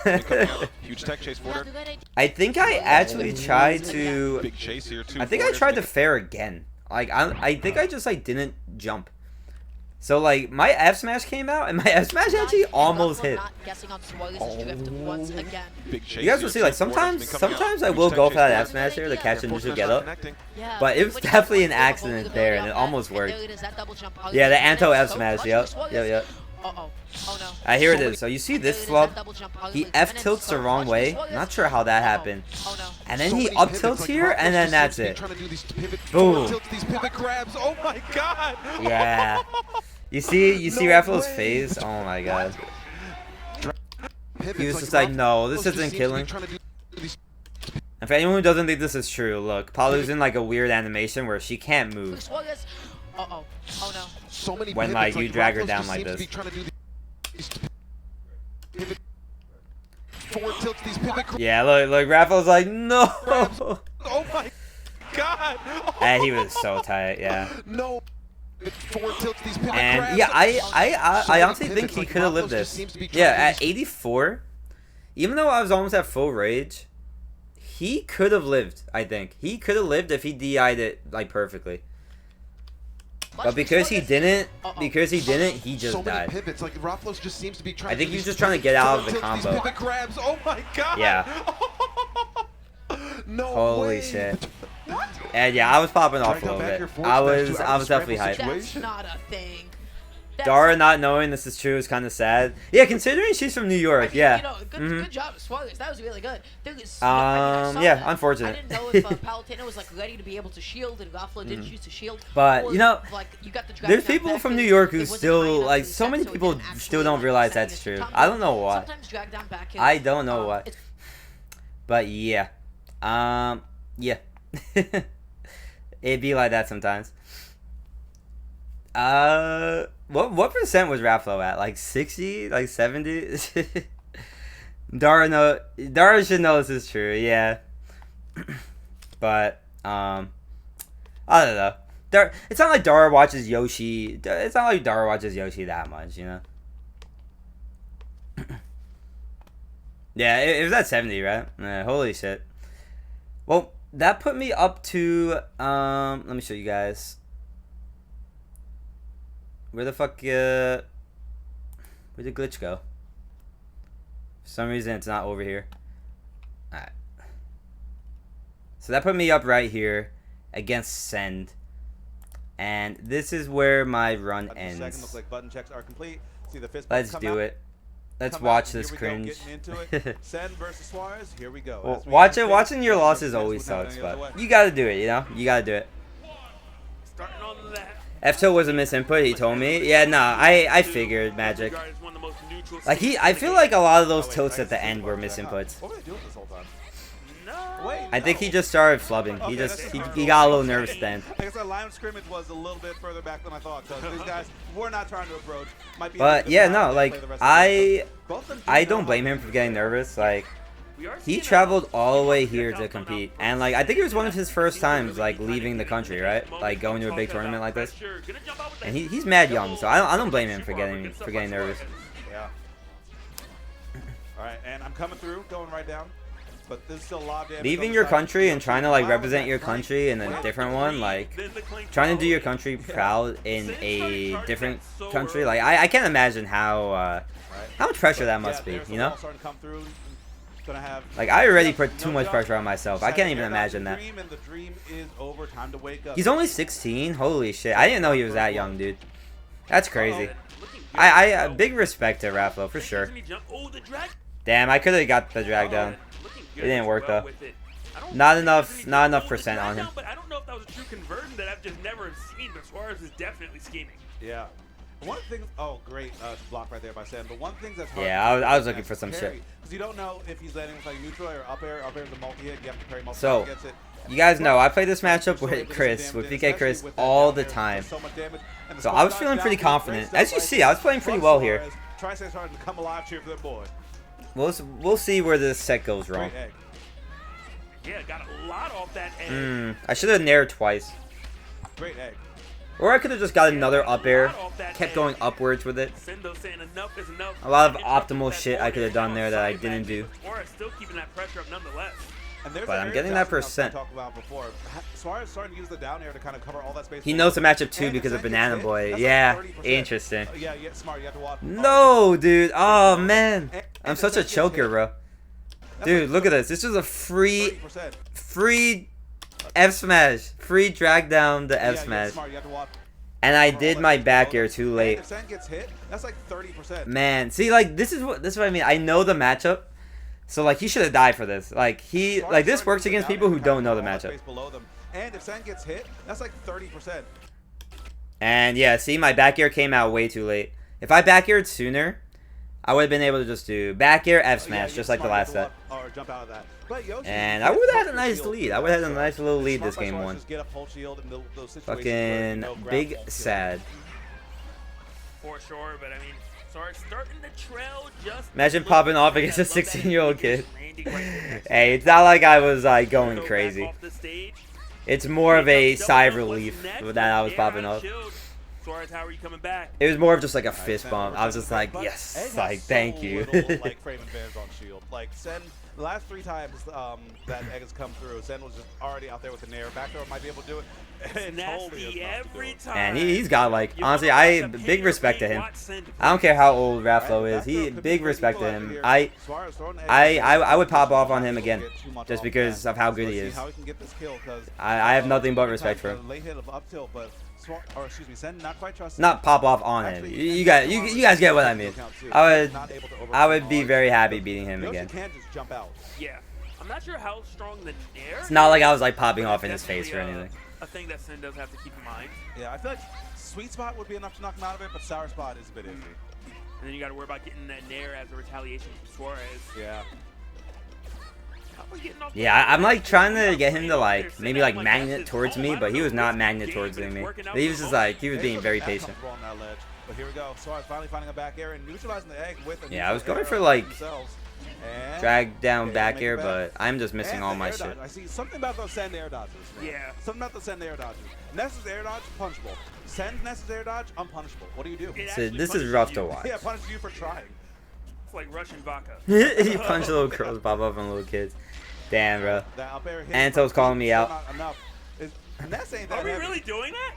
Huge tech chase for her. I think I actually tried to. Big chase here too. I think I tried to fair again. Like I think I just like didn't jump. So like my F smash came out and my F smash actually almost hit. Big chase You guys will here, see like two forwarders sometimes I Huge will tech go chase for that forward. F smash there to catch a neutral Forward get smash up. connecting. But it was definitely an accident there and it almost worked. Yeah, the Anto F smash. Yep. Oh no. Here it is. So you see this flub? He F tilts the wrong way. Not sure how that happened. Oh no. And then So he many up pivots, tilts like here, and then that's it. Trying to do these pivot Boom. forward tilts, these pivot grabs. Oh my god. Yeah. You see Raffle's face? Oh my god. He was just like, no, this isn't killing. And for anyone who doesn't think this is true, look, Palu's in like a weird animation where she can't move. Oh no. So many When, pivots, like, you drag her Raffles down just like seems to this. be trying to do these pivot forward tilts, these pivot Yeah, look, Raffle's like, no. oh my god. And he was so tight, yeah. No. Forward tilts, these pivot And grabs. yeah, So I many honestly think pivots, he like, could have lived Raffles just this. seems to be trying Yeah, to do at 84, even though I was almost at full rage, he could have lived, I think. He could have lived if he DI'd it like perfectly. But because he didn't, he so just many died. pivots, like Raffles just seems to be trying I think to he do was these just trying to pivot get out of the forward tilts, these combo. pivot grabs. Oh my god. Yeah. No Holy way. shit. And yeah, I was popping off a Dragged out little back bit. your forward I smash was to out of definitely scramble hyped. situation. That's not a thing. Dara not knowing this is true is kind of sad. Yeah, considering she's from New York, yeah. You know, good job, Suarez. That was really good. Dude, I saw Yeah, that. unfortunate. I didn't know if Palutena was like ready to be able to shield and Goblin didn't choose to shield. But, or, you know, like, you got the drag There's down people back from is- New York who it wasn't high still, enough like, to so many set, people it didn't still actually, don't like, realize set that's his true. combo. I don't know why. Sometimes drag down back is, I don't know why. it's- But yeah. Yeah. It'd be like that sometimes. What percent was Rafflo at? Like 60? Like 70? Dara should know this is true, yeah. But, I don't know. It's not like Dara watches Yoshi. It's not like Dara watches Yoshi that much, you know? Yeah, it was at 70, right? Holy shit. Well, that put me up to, let me show you guys. Where the fuck, where'd the glitch go? For some reason, it's not over here. Alright. So that put me up right here against Send. And this is where my run ends. Looks like button checks are complete. See the fist Let's come do out. it. Let's Come out, watch and this here we go, cringe. getting into it. Send versus Suarez. Here we go. Well, As we watching your anticipate, losses Suarez always wouldn't have sucks, it any other but way. you gotta do it, you know? You gotta do it. Starting on that. F2 was a misinput, he told me. Yeah, nah, I figured, Magic. Like, I feel like a lot of those tilts at the end were misinputs. What were they doing this whole time? No. Wait. I think no. he just started flubbing. He Okay, just, that's he fine. got a little nervous then. Like I said, line of scrimmage was a little bit further back than I thought. Because these guys were not trying to approach. Might be But, yeah, no, like, I Both of them I know don't how blame to him for getting nervous. Like, We are he seeing traveled all the way here to compete. And, like, I think it was one of his first times, like, leaving the country, right? Like, going to a big tournament like this. And he's mad young, so I don't blame him for getting nervous. Yeah. All right, and I'm coming through, going right down. But there's still a lot of damage. Leaving on the your side. country and trying to, like, represent your country in a different one, like, trying to do your country proud in a different country, like, I can't imagine how much pressure that must be, you know? Starting to come through. Gonna have, Like, I already put too much pressure on myself. I can't even imagine that. Dream, and the dream is over. Time to wake up. He's only 16? Holy shit. I didn't know he was that young, dude. That's crazy. I big respect to Rafflo for sure. Damn, I could have got the drag down. It didn't work though. Not enough percent on him. But I don't know if that was a true conversion that I've just never seen, but Suarez is definitely scheming. Yeah. One thing, oh great block right there by Sam. But one thing that's hard. Yeah, I was looking for some shit. Because you don't know if he's landing with like neutral or up air. Up air is a multi-hit. You have to parry multiple So, against it. you guys know I play this matchup with Chris, with VK Chris, all the time. So I was feeling pretty confident. As you see, I was playing pretty well here. Try to hard to come alive, cheer for that boy. We'll see where this set goes wrong. Yeah, got a lot off that egg. I should have nared twice. Great egg. Or I could have just got another up air, kept going upwards with it. A lot of optimal shit I could have done there that I didn't do. Still keeping that pressure up nonetheless. But I'm getting that percent. Suarez starting to use the down air to kind of cover all that space. He knows the matchup too because of Banana Boy. Yeah, interesting. Yeah, smart. You have to watch. No, dude. Oh man, I'm such a choker, bro. Dude, look at this. This is a free F smash, free drag down the F smash. And I did my back air too late. If Sen gets hit, that's like 30%. Man, see, like this is what I mean. I know the matchup. So like he should have died for this. Like this works against people who don't know the matchup. And if Sen gets hit, that's like 30%. And yeah, see, my back air came out way too late. If I back aired sooner, I would have been able to just do back air F smash just like the last set. And I would have had a nice lead. I would have had a nice little lead this game one. Fucking big sad. For sure, but I mean, starting to trail just. Imagine popping off against a 16-year-old kid. Hey, it's not like I was like going crazy. It's more of a sigh of relief that I was popping off. Suarez, how are you coming back? It was more of just like a fist bump. I was just like, yes, like thank you. Like framing fans on shield. Like Sen, the last 3 times that egg has come through, Sen was just already out there with the nair. Back throw might be able to do it. It's nasty every time. And he's got like, honestly, I big respect to him. I don't care how old Rafflo is. He big respect to him. I would pop off on him again, just because of how good he is. I have nothing but respect for him. Or excuse me, Sen not quite trusting. Not pop off on him. You guys get what I mean. I would be very happy beating him again. Yeah, I'm not sure how strong the nair. It's not like I was like popping off in his face or anything. A thing that Sen does have to keep in mind. Yeah, I feel like sweet spot would be enough to knock him out of it, but sour spot is a bit iffy. And then you got to worry about getting that nair as a retaliation from Suarez. Yeah. Yeah, I'm like trying to get him to like maybe like magnet towards me, but he was not magnet towards me. He was just like he was being very patient. But here we go. Suarez finally finding a back air and neutralizing the egg with a yeah, I was going for like drag down back air, but I'm just missing all my shit. I see something about those Sen air dodges. Yeah. Something about the Sen air dodges. Ness's air dodge, punishable. Sen's Ness's air dodge, unpunishable. What do you do? So this is rough to watch. Yeah, punishes you for trying. It's like Russian vodka. He punched little girls pop up on little kids. Damn, bro. Anto's calling me out. Are we really doing that?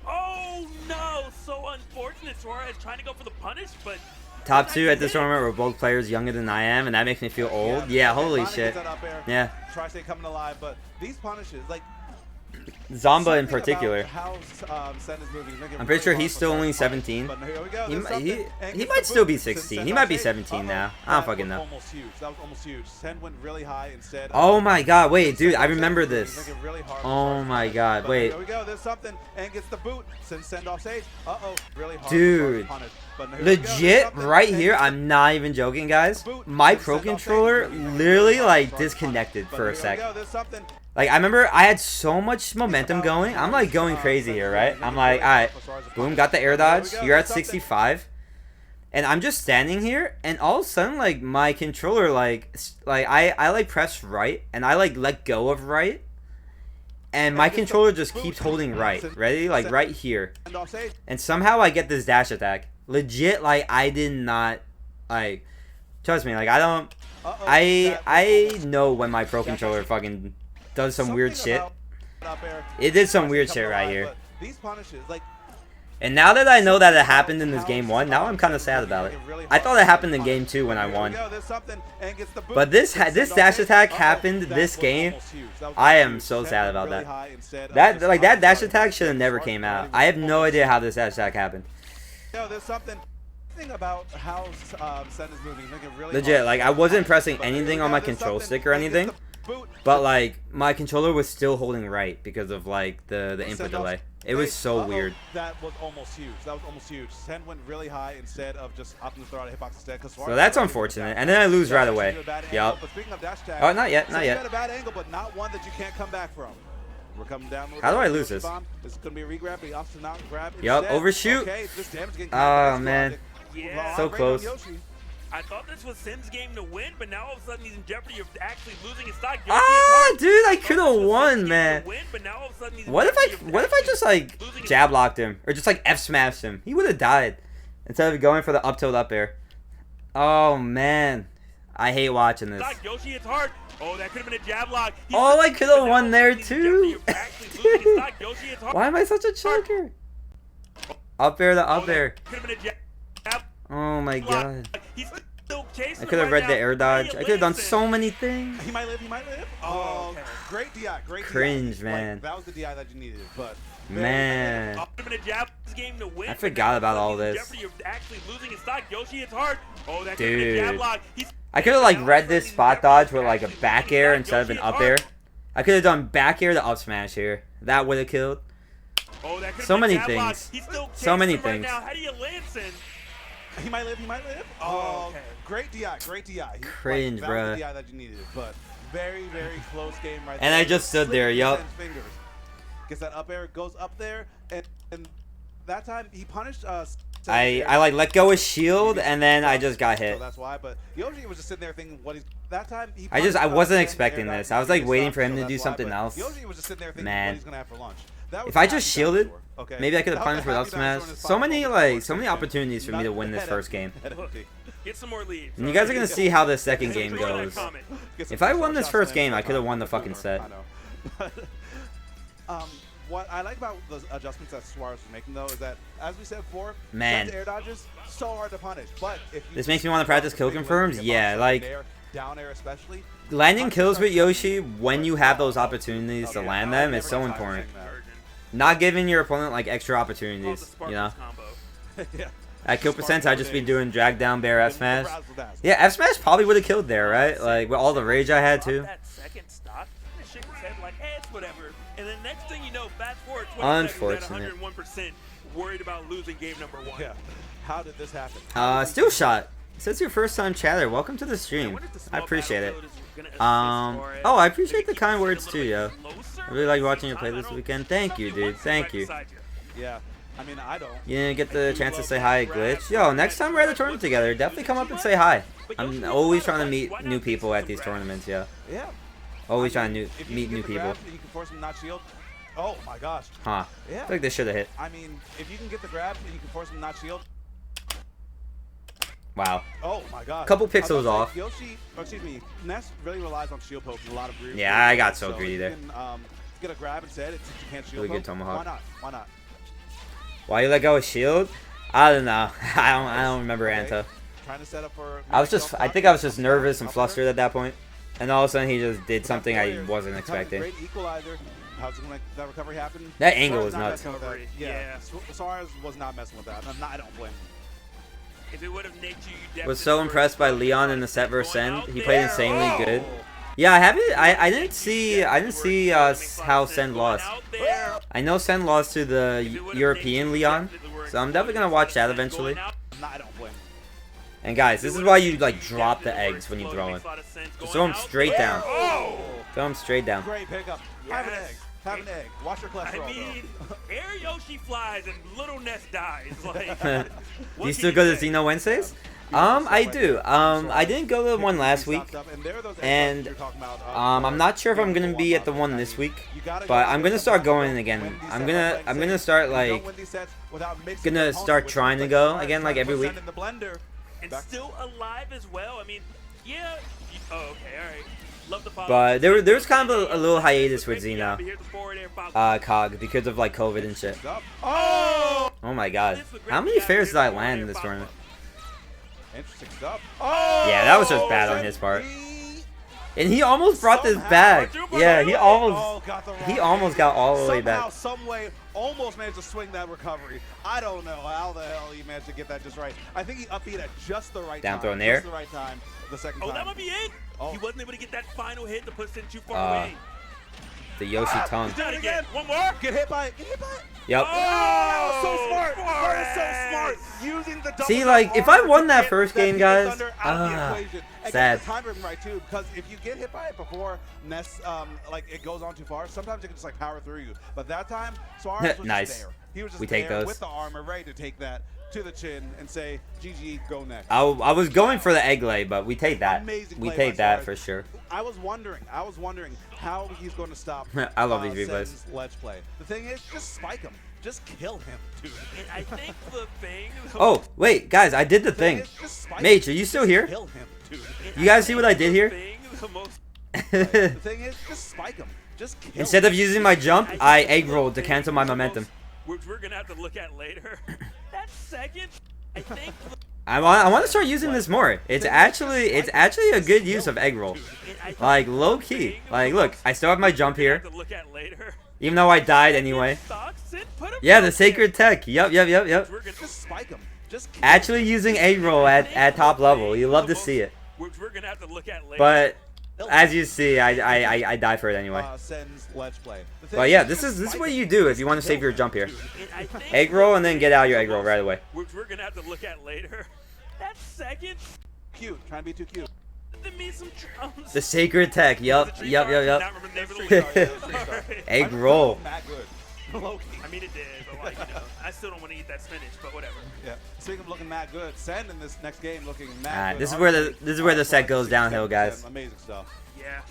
Oh no! So unfortunate. Suarez trying to go for the punish, but top 2 at this tournament were both players younger than I am, and that makes me feel old. Yeah, holy shit. Yeah. Try to stay coming alive, but these punishes, like Zomba in particular. I'm pretty sure he's still only 17. He might still be 16. He might be 17 now. I don't fucking know. That was almost huge. Sen went really high instead. Oh my god, wait, dude, I remember this. Oh my god, wait. Here we go, there's something, and gets the boot. Send off stage. Uh-oh, really hard. Dude, legit, right here, I'm not even joking, guys. My Pro Controller literally, like, disconnected for a sec. Like, I remember I had so much momentum going. I'm, like, going crazy here, right? I'm like, alright, boom, got the air dodge. You're at 65. And I'm just standing here, and all of a sudden, like, my controller, like I like, press right, and I, like, let go of right. And my controller just keeps holding right. Ready? Like, right here. And somehow I get this dash attack. Legit, like, I did not, like, trust me, like, I don't, I know when my Pro Controller fucking does some weird shit. It did some weird shit right here. And now that I know that it happened in this game 1, now I'm kind of sad about it. I thought it happened in game 2 when I won. But this dash attack happened this game. I am so sad about that. That dash attack should have never came out. I have no idea how this dash attack happened. know, there's something about how Sen is moving. Making it really Legit, hard. like I wasn't pressing anything on my control stick or anything, but like my controller was still holding right because of like the input delay. It was so weird. That was almost huge. That was almost huge. Sen went really high instead of just opting to throw out a hitbox instead. So that's unfortunate. And then I lose right away. Yup. Oh, not yet, not yet. A bad angle, but not one that you can't come back from. We're coming down. How do I lose this? This is gonna be a regrab, but he opts to not grab. Yup, overshoot. Okay, this damage getting Oh man. Yeah. So close. I thought this was Sim's game to win, but now all of a sudden he's in jeopardy of actually losing his stock. Ah, dude, I could have won, man. What if I just like jab locked him or just like F smashed him? He would have died instead of going for the up tilt up air. Oh man, I hate watching this. Yoshi, it's hard. Oh, that could have been a jab lock. Oh, I could have won there too. Why am I such a choker? Up air to up air. Oh my god. I could have read the air dodge. I could have done so many things. He might live, he might live. Oh, okay. Great DI, great Cringe, DI. man. Like, that was the DI that you needed, but man. I forgot about all this. Dude. I could have like read this spot dodge with like a back air instead of an up air. I could have done back air to up smash here. That would have killed. So many things. So many things. How do you land, Sin? He might live, he might live. Oh, okay. Great DI, great DI. Cringe, like, bro. That was the DI that you needed, but very, very close game right there. And I just stood there, yup. Gets that up air, goes up there, and that time he punished us. I like let go of shield and then I just got hit. So that's why, but Yoshi was just sitting there thinking what he's that time. I wasn't expecting this. I was like waiting for him to do something else. Yoshi was just sitting there thinking man. what he's gonna have for lunch. If I just shielded, maybe I could have punished with up smash. So many opportunities for me to win this first game. Get some more leads. And you guys are gonna see how the second game goes. If I won this first game, I could have won the fucking set. What I like about the adjustments that Suarez was making, though, is that, as we said before, man, air dodges so hard to punish. But if this makes me want to practice kill confirms. Yeah, like down air especially. Landing kills with Yoshi when you have those opportunities to land them is so important. Not giving your opponent like extra opportunities, you know. At kill percents, I'd just be doing drag down bear F smash. Yeah, F smash probably would have killed there, right? Like with all the rage I had too. And then next thing you know, fast forward 20 unfortunate. seconds at 101%, worried about losing game number 1. Yeah. How did this happen? Still shot. Since your first time chatter, welcome to the stream. I appreciate it. Oh, I appreciate the kind words too, yo. I really like watching your play this weekend. Thank you, dude. Thank you. Yeah. I mean, I don't. You didn't get the chance to say hi at Glitch? Yo, next time we're at a tournament together, definitely come up and say hi. I'm always trying to meet new people at these tournaments, yo. Yeah. Always trying to meet new people. You can force him not shield. Oh my gosh. Huh. Yeah. I feel like this should have hit. I mean, if you can get the grab and you can force him not shield. Wow. Oh my god. Couple pixels off. Yoshi, excuse me, Ness really relies on shield pokes and a lot of greedy. Yeah, I got so greedy there. You can, get a grab instead. Since you can't shield really good poke. tomahawk. Why not? Why not? Why you let go of shield? I don't know. I don't remember Anta. Trying to set up for. I think I was just nervous and flustered at that point. And all of a sudden he just did something I wasn't expecting. Great equalizer. How's it gonna make that recovery happen? That angle was nuts. Yeah. Suarez was not messing with that. I don't blame him. If it would have nicked you, was so impressed by Leon in the set versus Sen. He played insanely good. Yeah, I didn't see how Sen lost. I know Sen lost to the European Leon, so I'm definitely gonna watch that eventually. I don't blame him. And guys, this is why you like drop the eggs when you throw them. Just throw them straight down. Throw them straight down. Great pickup. Have an egg. Have an egg. Watch your cholesterol. I mean, Air Yoshi flies and Little Ness dies. Like, do you still go to Xeno Wednesdays? I do. I didn't go to the one last week, and I'm not sure if I'm gonna be at the one this week, but I'm gonna start going again. I'm gonna start like trying to go again like every week. And still alive as well. I mean, yeah. Oh, okay, all right. Love the follow. But there was kind of a little hiatus with Xeno, COG, because of like COVID and shit. Oh my god, how many fairs did I land in this tournament? Interesting stuff. Yeah, that was just bad on his part. And he almost brought this back. Yeah, he almost got all the way back. Some way, almost managed to swing that recovery. I don't know how the hell he managed to get that just right. I think he upbeat at just the right Down time. throw in there. Just the right time. The second Oh, time. that might be it. Oh. He wasn't able to get that final hit to push it too far away. The Yoshi tongue. Do it again. One more. Get hit by it. Get hit by it. Yep. Oh, so smart. Suarez. So smart. Using the double See, jump like, if I arm won to that get first that game, PK guys, Thunder out of the equation. And sad. get the time rhythm right too, because if you get hit by it before Ness, like it goes on too far, sometimes it can just like power through you. But that time, Suarez was Nice. just there. He was just We take there those. with the armor, ready to take that to the chin and say, GG, go next. I was going for the egg lay, but we take that. Amazing We play take by that Suarez. for sure. I was wondering how he's going to stop. I love these replays. Sen's ledge play. The thing is, just spike him. Just kill him, dude. And I think the thing. Oh, wait, guys, I did the thing. Is, just spike Mage, him. are you still here? Kill him, dude. You guys see what I did here? The most The thing is, just spike him. Just kill Instead him. of using my jump, I egg rolled to cancel my momentum. Which we're gonna have to look at later. That second, I think. I want to start using this more. It's actually a good use of egg roll. Like low key. Like look, I still have my jump here, even though I died anyway. Yeah, the sacred tech. Yep. Just spike him. Just kill Actually using egg roll at top level. You love to see it. Which we're gonna have to look at later. But as you see, I die for it anyway. Sen's ledge play. The thing But yeah, this is what you do if you want to save your jump here. Egg roll and then get out your egg roll right away. Which we're gonna have to look at later. That second, cute. Trying to be too cute. me some drums. The sacred tech. Yup. Not remember the name of the Egg roll. Not good. Low-key. I mean, it did, but like, you know, I still don't want to eat that spinach, but whatever. Yeah. Speaking of looking mad good, Sen in this next game looking mad good. This is where the set goes downhill, guys. Amazing stuff. Yeah.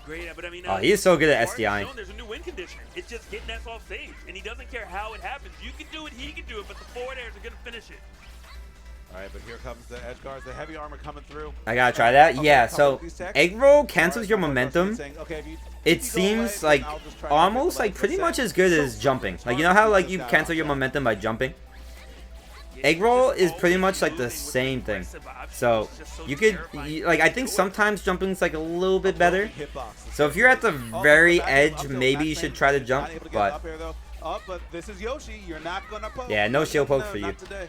Great, but I mean, Oh, he is so good at Suarez SDI. has shown there's a new win condition. It's just getting that off stage, and he doesn't care how it happens. You can do it, he can do it, but the forward airs are gonna finish it. All right, but here comes the edge guards, the heavy armor coming through. I gotta try that. Okay, Yeah. couple So of these techs. egg roll cancels your momentum. Saying, okay, if you It go seems away, like then I'll just try to almost get the like pretty legs. much as good as jumping. Like you know how like you cancel your momentum by jumping. Egg roll is pretty much like the same thing. So you could like I think sometimes jumping's like a little bit better. So if you're at the very edge, maybe you should try to jump. But but this is Yoshi. You're not gonna poke. yeah, no shield poke for you. Not today.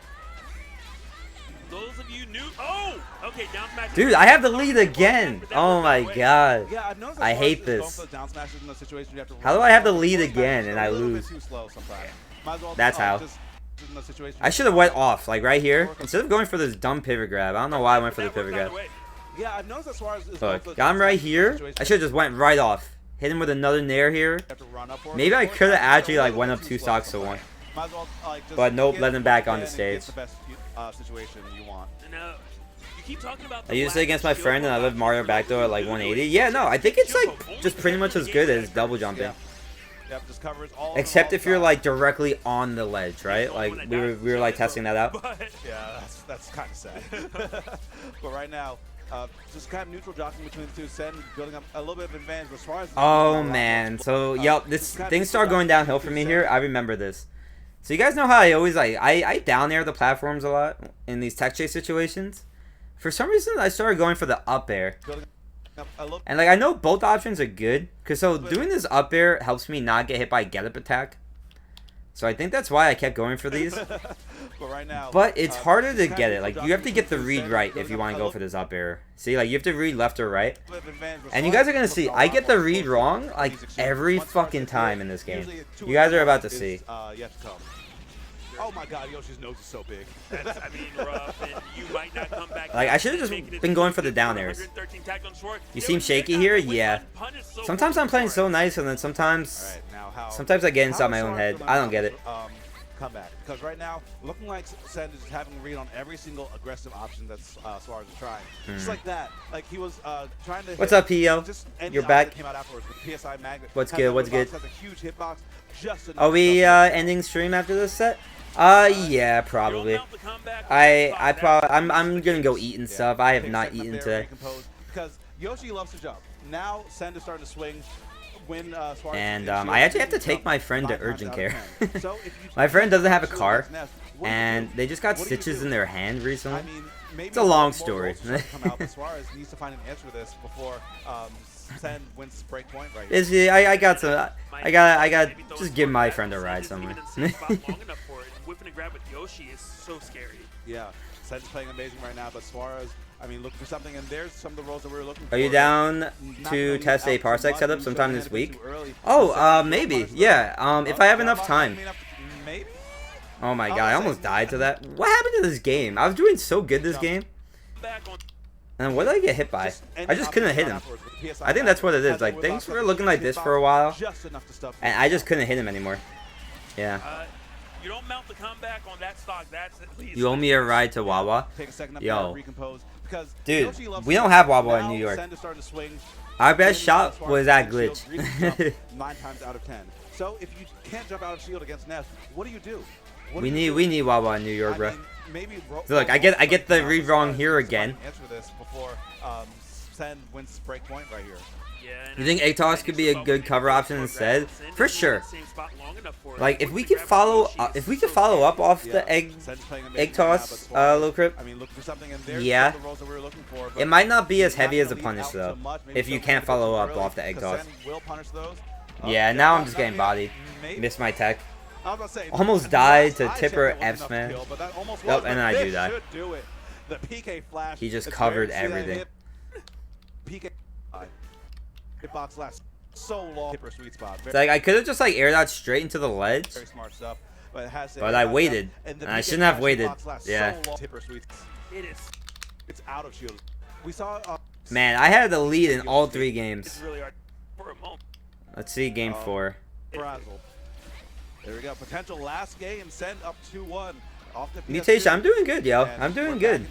Those of you new. Oh, okay, down smash. Dude, I have the lead again. Oh my god. Yeah, I've noticed I that hate Suarez is this. going for the down smashes in those situations you have to How do run. I have the lead Forward again smashes and are I a little bit lose? too slow sometimes. Might as well, That's how. just in those situations. I should have went off like right here instead of going for this dumb pivot grab. I don't know why I went for the pivot grab. Yeah, I've noticed that Suarez is going for Look, the got him down right smashes in here. those situations I should have just went right off. Hit him with another nair here. you have to run up for. Maybe I Forward could have smashes are a actually like little went bit up too 2 slow stocks to sometimes. 1. Might as well, like, just But nope, get let him what back you on the can and get stage. the best situation you want. No, you keep talking about. I used it against my friend and I lived Mario backdoor at like 180. Yeah, no, I think it's like just pretty much as good as double jumping. Yep, just covers all. Except if you're like directly on the ledge, right? Like we were like testing that out. Yeah, that's kind of sad. But right now, just kind of neutral jockeying between the two. Sen building up a little bit of advantage, but Suarez. Oh man, so yep, this things start going downhill for me here. I remember this. So you guys know how I always like I down air the platforms a lot in these tech chase situations. For some reason, I started going for the up air. And like I know both options are good, cause so doing this up air helps me not get hit by a get up attack. So I think that's why I kept going for these. But right now, But it's harder to get it. Like you have to get the read right if you want to go for this up air. See, like you have to read left or right. And you guys are gonna see, I get the read wrong like every fucking time in this game. You guys are about to see. Yet to come. Oh my God, Yoshi's nose is so big. That's, I mean, rough, and you might not come back. Like I should have just been going for the down airs. You seem shaky here? Yeah. Sometimes I'm playing so nice and then sometimes I get inside my own head. I don't get it. Come back. Because right now, looking like Sen is having a read on every single aggressive option that Suarez is trying. Just like that. Like he was trying to What's hit up, PO? just any You're option back. that came out afterwards with PSI Magnet. What's Has good, that what's hitbox, good? Has a huge hitbox. Just enough Are we stuff to- ending stream after this set? Yeah, probably. I'm gonna go eat and stuff. I have Take a not second up eaten there, today. recompose, because Yoshi loves to jump. Now Sen is starting to swing. When Suarez And is I actually have to take my friend to 5 times urgent out of care. 10. So if you My friend doesn't have a Suarez car, nest, and they just got stitches in their hand recently. I mean, maybe It's a long more story. rolls are starting to come out, but Suarez needs to find an answer to this before Sen wins break point right here. Is he? I got to. I got. Just give my friend a ride somewhere. Long enough for it. Whipping a grab with Yoshi is so scary. Yeah, Sen's playing amazing right now, but Suarez, I mean, looking for something, and there's some of the rolls that we were looking for. Are you down to test a parsec setup sometime this week? Oh, maybe. Yeah. If I have enough time. Maybe. Oh my god, I almost died to that. What happened to this game? I was doing so good this game. And what did I get hit by? I just couldn't hit him. I think that's what it is. Like, things were looking like this for a while, and I just couldn't hit him anymore. Yeah. You don't mount the comeback on that stock. That's at least. You owe me a ride to Wawa? Yo. Dude, Yoshi we don't have Wawa in New York. Our best shot was at Glitch. 9 times out of 10. So if you can't jump out of shield against Ness, what do? We need Wawa in New York, bro. Maybe So look, I get the read wrong here again. Answer this before Sen wins break point right here. You think egg toss could be a good cover option instead? For sure. Like if we could follow up off the egg toss low crypt. Yeah. It might not be as heavy as a punish though. If you can't follow up off the egg toss. Yeah, now I'm just getting bodied. Missed my tech. Almost died to Tipper F man. Yep, and then I do die. He just covered everything. Hitbox lasts so long. Tipper sweet spot. Like I could have just like air dodged straight into the ledge. Very smart stuff. But I waited. And I shouldn't have waited. Yeah. Tipper sweet. It is. It's out of shield. We saw. Man, I had the lead in all 3 games. It's really hard for a moment. Let's see game 4. Frazzled. There we go. Potential last game. Send up 2-1. Off the Mutation, I'm doing good, yo. I'm doing good.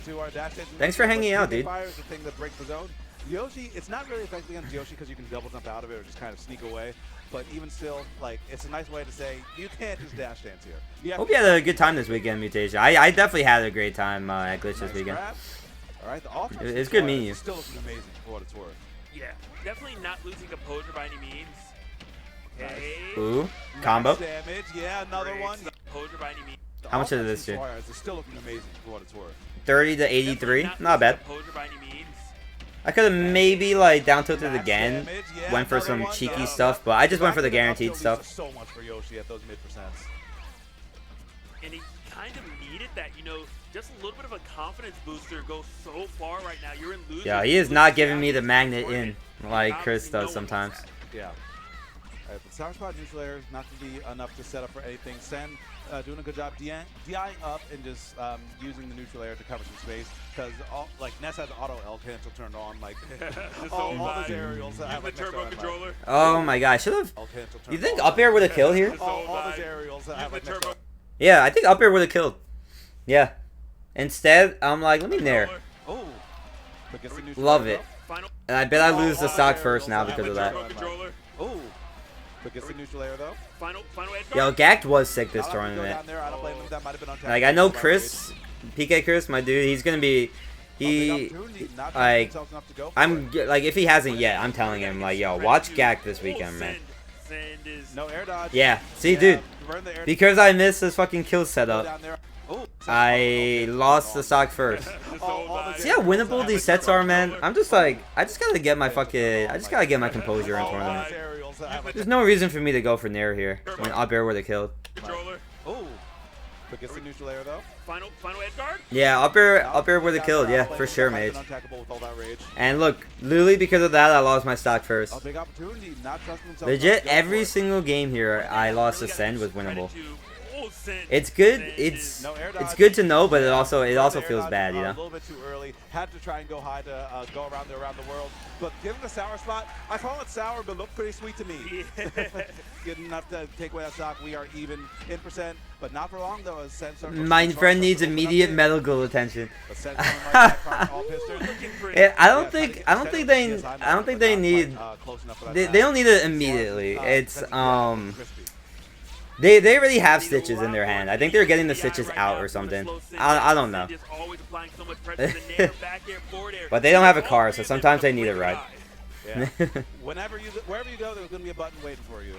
Thanks for hanging out, dude. Fire is the thing that breaks the zone. Yoshi, it's not really effective against Yoshi because you can double jump out of it or just kind of sneak away. But even still, like, it's a nice way to say you can't just dash dance here. Hope you had a good time this weekend, Mutation. I definitely had a great time at Glitch this weekend. All right, the offense it's good meeting you. Still looking amazing for what it's worth. Yeah, definitely not losing composure by any means. Okay. Ooh, combo. Damage, yeah, another one. Composure by any means. How much did this do? It's still looking amazing for what it's worth. 30 to 83, not bad. Composure by any means. I could have maybe like down tilted again, went for some cheeky stuff, but I just went for the guaranteed stuff. So much for Yoshi at those mid percents. And he kind of needed that, you know, just a little bit of a confidence booster goes so far right now. You're in losing. Yeah, he is not giving me the magnet in like Chris does sometimes. Yeah. But Sour Spot neutral air is not going to be enough to set up for anything. Sen doing a good job DIing up and just using the neutral air to cover some space because like Ness has auto L cancel turned on, like all those aerials that have like turbo controller. Oh my god, I should have. You think up air would have killed here? All those aerials that have like turbo. Yeah, I think up air would have killed. Yeah. Instead, I'm like, let me nair. Oh. Love it. And I bet I lose the stock first now because of that. Oh. But gets the neutral air though. Yo, Gact was sick this tournament. Like I know Chris, PK Chris, my dude, he's gonna be, like, I'm like if he hasn't yet, I'm telling him like, yo, watch Gact this weekend, man. No air dodge. Yeah, see, dude, because I missed this fucking kill setup, I lost the stock first. See how winnable these sets are, man? I'm just like, I just gotta get my composure in tournament. There's no reason for me to go for nair here when up air would have killed. Oh, but gets the neutral air though. Final edge guard? Yeah, up air would have killed. Yeah, for sure, mage. And look, literally because of that, I lost my stock first. Legit, every single game here, I lost a send was winnable. It's good. It's good to know, but it also feels bad, you know. A little bit too early. Had to try and go high to go around the world. But given the sour spot, I call it sour, but look pretty sweet to me. Good enough to take away that stock. We are even in percent, but not for long though. My friend needs immediate medical attention. I don't think they need. They don't need it immediately. It's They already have stitches in their hand. I think they're getting the stitches out or something. I don't know. But they don't have a car, so sometimes they need a ride. Yeah. Wherever you go, there's gonna be a button waiting for you.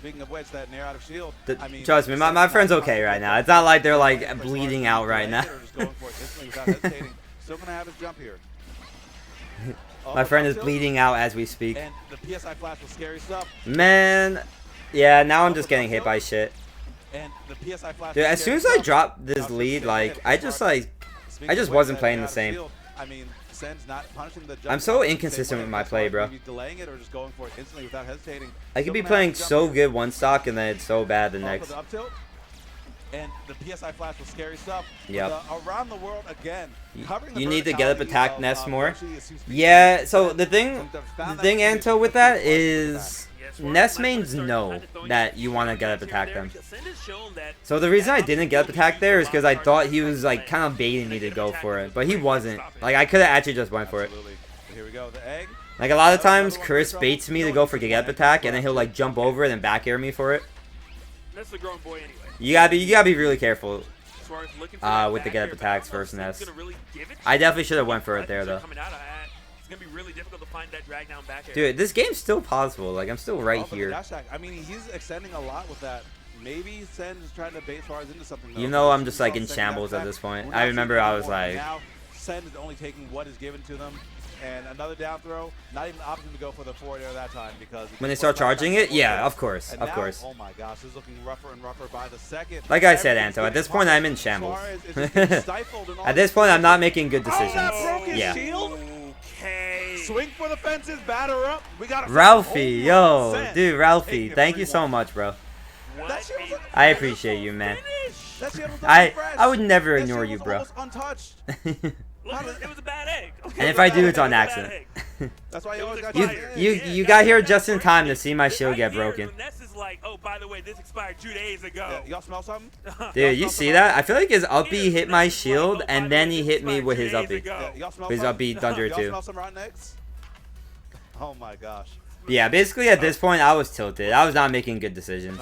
speaking of which, that near out of shield. I mean, Trust me, my friend's okay right now. It's not like they're like bleeding out right now. Still gonna have his jump here. My friend is bleeding out as we speak. And the PSI flash was scary stuff. Man, yeah, now I'm just getting hit by shit. And the PSI flash. Dude, as soon as I dropped this lead, like I just wasn't playing the same. I mean, Sen's not punishing the I'm so inconsistent with my play, bro. Delaying it or just going for it instantly without hesitating. I could be playing so good one stock and then it's so bad the next. And the PSI flash was scary stuff. Yep. Around the world again. You need to get up attack Ness more. Yeah, so the thing Anto, with that is Ness mains know that you want to get up attack them. So the reason I didn't get up attack there is because I thought he was like kind of baiting me to go for it, but he wasn't. Like I could have actually just went for it. Here we go. The egg. Like a lot of times Chris baits me to go for get up attack and then he'll like jump over it and back air me for it. That's the grown boy anyway. You gotta be really careful with the get up attacks versus Ness. I definitely should have went for it there though. Dude, this game's still possible. Like I'm still right here. I mean, he's extending a lot with that. Maybe Sen is trying to bait Suarez into something. You know, I'm just like in shambles at this point. I remember I was like. Now Sen is only taking what is given to them. And another down throw, not even opting to go for the forward air that time because when they start charging it, yeah, of course, of course. Oh my gosh, this is looking rougher and rougher by the second. Like I said, Anto, at this point I'm in shambles. At this point I'm not making good decisions. Yeah. Okay. Swing for the fences, batter up. We got Ralphie, yo, dude, Ralphie, thank you so much, bro. I appreciate you, man. I would never ignore you, bro. Look, it was a bad egg. Okay, and if I do, it's on accident. That's why you always got you got here just in time to see my shield get broken. Ness is like, oh, by the way, this expired 2 days ago. Y'all smell something? Dude, you see that? I feel like his uppy hit my shield, and then he hit me with his uppy. His uppy thunder too. Y'all smell some rotten eggs? Oh my gosh. Yeah, basically at this point I was tilted. I was not making good decisions.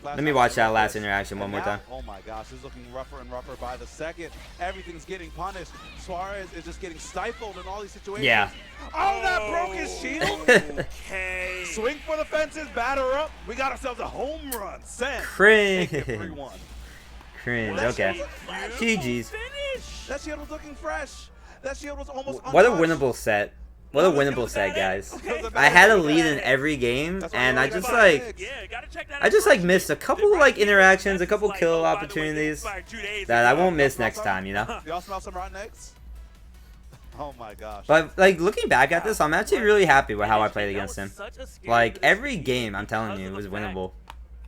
Let me watch that last interaction one more time. Oh my gosh, this is looking rougher and rougher by the second. Everything's getting punished. Suarez is just getting stifled in all these situations. Yeah. Oh, that broke his shield. Okay. Swing for the fences, batter up. We got ourselves a home run. Sen. Cringe. 3-1. Cringe. Okay. GG's. That shield was looking fresh. That shield was almost What a winnable set. What a winnable set, guys. I had a lead in every game, and I just like missed a couple like interactions, a couple kill opportunities that I won't miss next time, you know? Y'all smell some rotten eggs? Oh my gosh. But like looking back at this, I'm actually really happy with how I played against him. Like every game, I'm telling you, was winnable.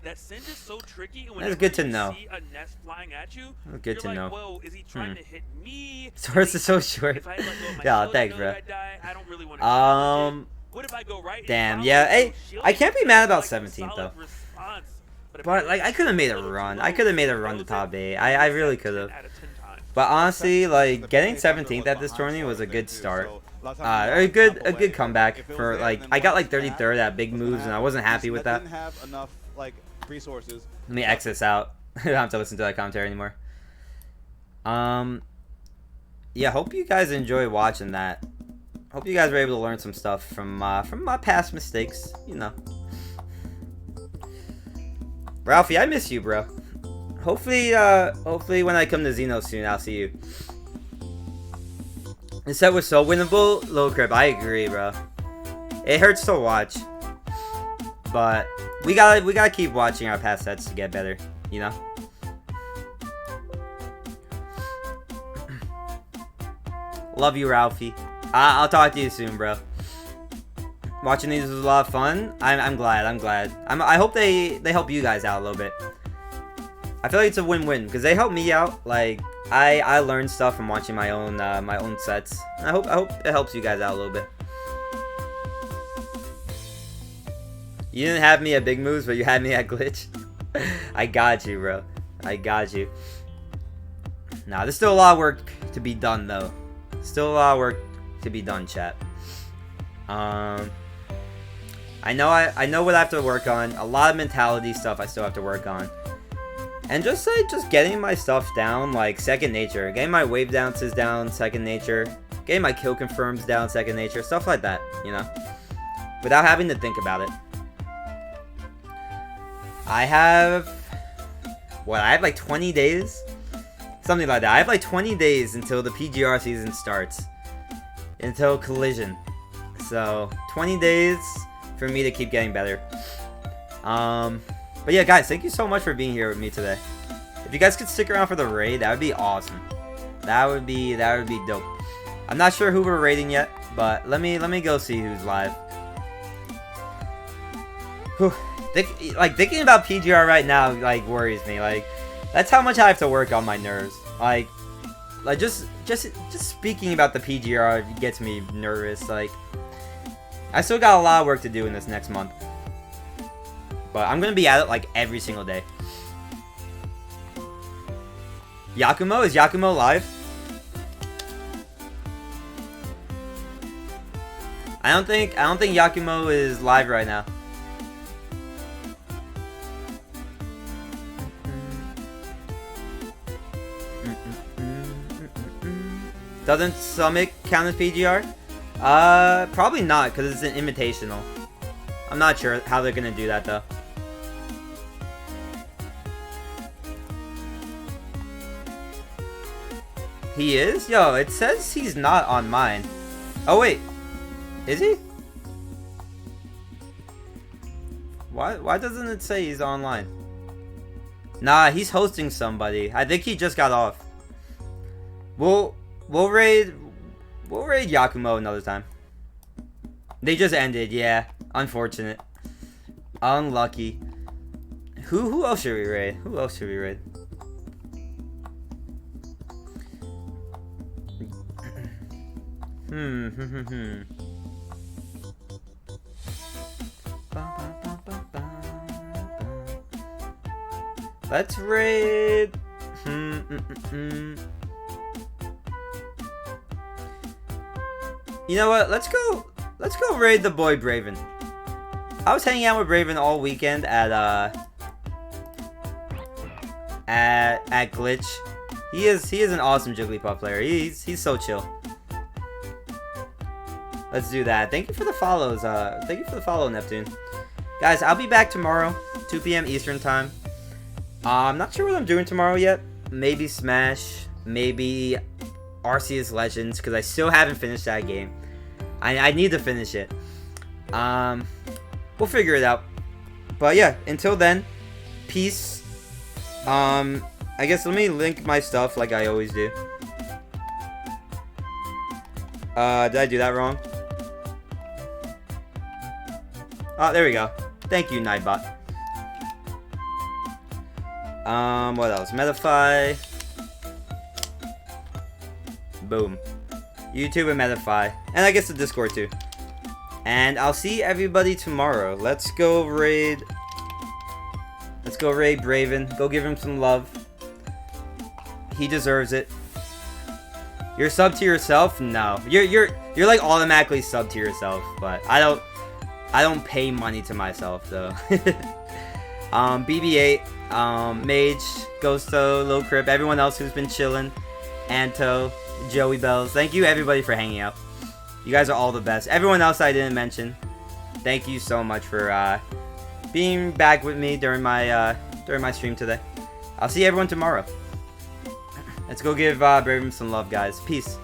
That Sin is so tricky. That's good to know. See a Ness flying at you, good to like, know. Whoa, is he trying to hit me? Suarez is so short. Yeah, thanks, bro. I don't really want to what if I go right? Damn, yeah. Hey, I can't be mad about 17th though. But like, I could have made a run. I could have made a run to top 8. I really could have. But honestly, like getting 17th at this tourney was a good start. A good comeback for like I got like 33rd at big moves and I wasn't happy with that. Resources. Let me X this out. I don't have to listen to that commentary anymore. Yeah, hope you guys enjoy watching that. Hope you guys were able to learn some stuff from my past mistakes, you know. Ralphie, I miss you, bro. Hopefully when I come to Xeno soon, I'll see you. This set was so winnable, low crib. I agree, bro. It hurts to watch, but we gotta keep watching our past sets to get better, you know. Love you, Ralphie. I'll talk to you soon, bro. Watching these was a lot of fun. I'm glad. I hope they help you guys out a little bit. I feel like it's a win-win because they help me out. Like I learned stuff from watching my own sets. And I hope it helps you guys out a little bit. You didn't have me at big moves, but you had me at glitch. I got you, bro. I got you. Nah, there's still a lot of work to be done, though. Still a lot of work to be done, chat. I know what I have to work on. A lot of mentality stuff I still have to work on. And just getting my stuff down, like second nature. Getting my wave dances down, second nature. Getting my kill confirms down, second nature. Stuff like that, you know. Without having to think about it. I have... What, I have like 20 days? Something like that. I have like 20 days until the PGR season starts. Until Collision. So, 20 days for me to keep getting better. But yeah, guys, thank you so much for being here with me today. If you guys could stick around for the raid, that would be awesome. That would be dope. I'm not sure who we're raiding yet, but let me go see who's live. Whew. Thinking about PGR right now, like, worries me. Like, that's how much I have to work on my nerves. Like just speaking about the PGR gets me nervous. Like, I still got a lot of work to do in this next month, but I'm gonna be at it like every single day. Yakumo, is Yakumo live? I don't think Yakumo is live right now. Doesn't Summit count as PGR? Probably not, because it's an invitational. I'm not sure how they're gonna do that though. He is? Yo, it says he's not on mine. Oh wait, is he? Why doesn't it say he's online? Nah, he's hosting somebody. I think he just got off. We'll raid Yakumo another time. They just ended, yeah. Unfortunate. Unlucky. Who else should we raid? Who else should we raid? Let's raid. You know what? Let's go raid the boy Braven. I was hanging out with Braven all weekend at Glitch. He is an awesome Jigglypuff player. He's so chill. Let's do that. Thank you for the follows. Thank you for the follow, Neptune. Guys, I'll be back tomorrow, 2 p.m. Eastern time. I'm not sure what I'm doing tomorrow yet. Maybe Smash, maybe Arceus Legends, because I still haven't finished that game. I need to finish it. We'll figure it out. But yeah, until then, peace. I guess let me link my stuff like I always do. Did I do that wrong? Oh, there we go. Thank you, Nightbot. What else? Metafy. Boom. YouTube and Metafy. And I guess the Discord too. And I'll see everybody tomorrow. Let's go raid Braven. Go give him some love. He deserves it. You're sub to yourself? No. You're like automatically sub to yourself, but I don't pay money to myself though. BB8, Mage, Ghosto, Low Crip, everyone else who's been chilling, Anto, Joey Bells. Thank you everybody for hanging out. You guys are all the best. Everyone else I didn't mention, thank you so much for being back with me during my stream today. I'll see everyone tomorrow. Let's go give Braven some love, guys. Peace.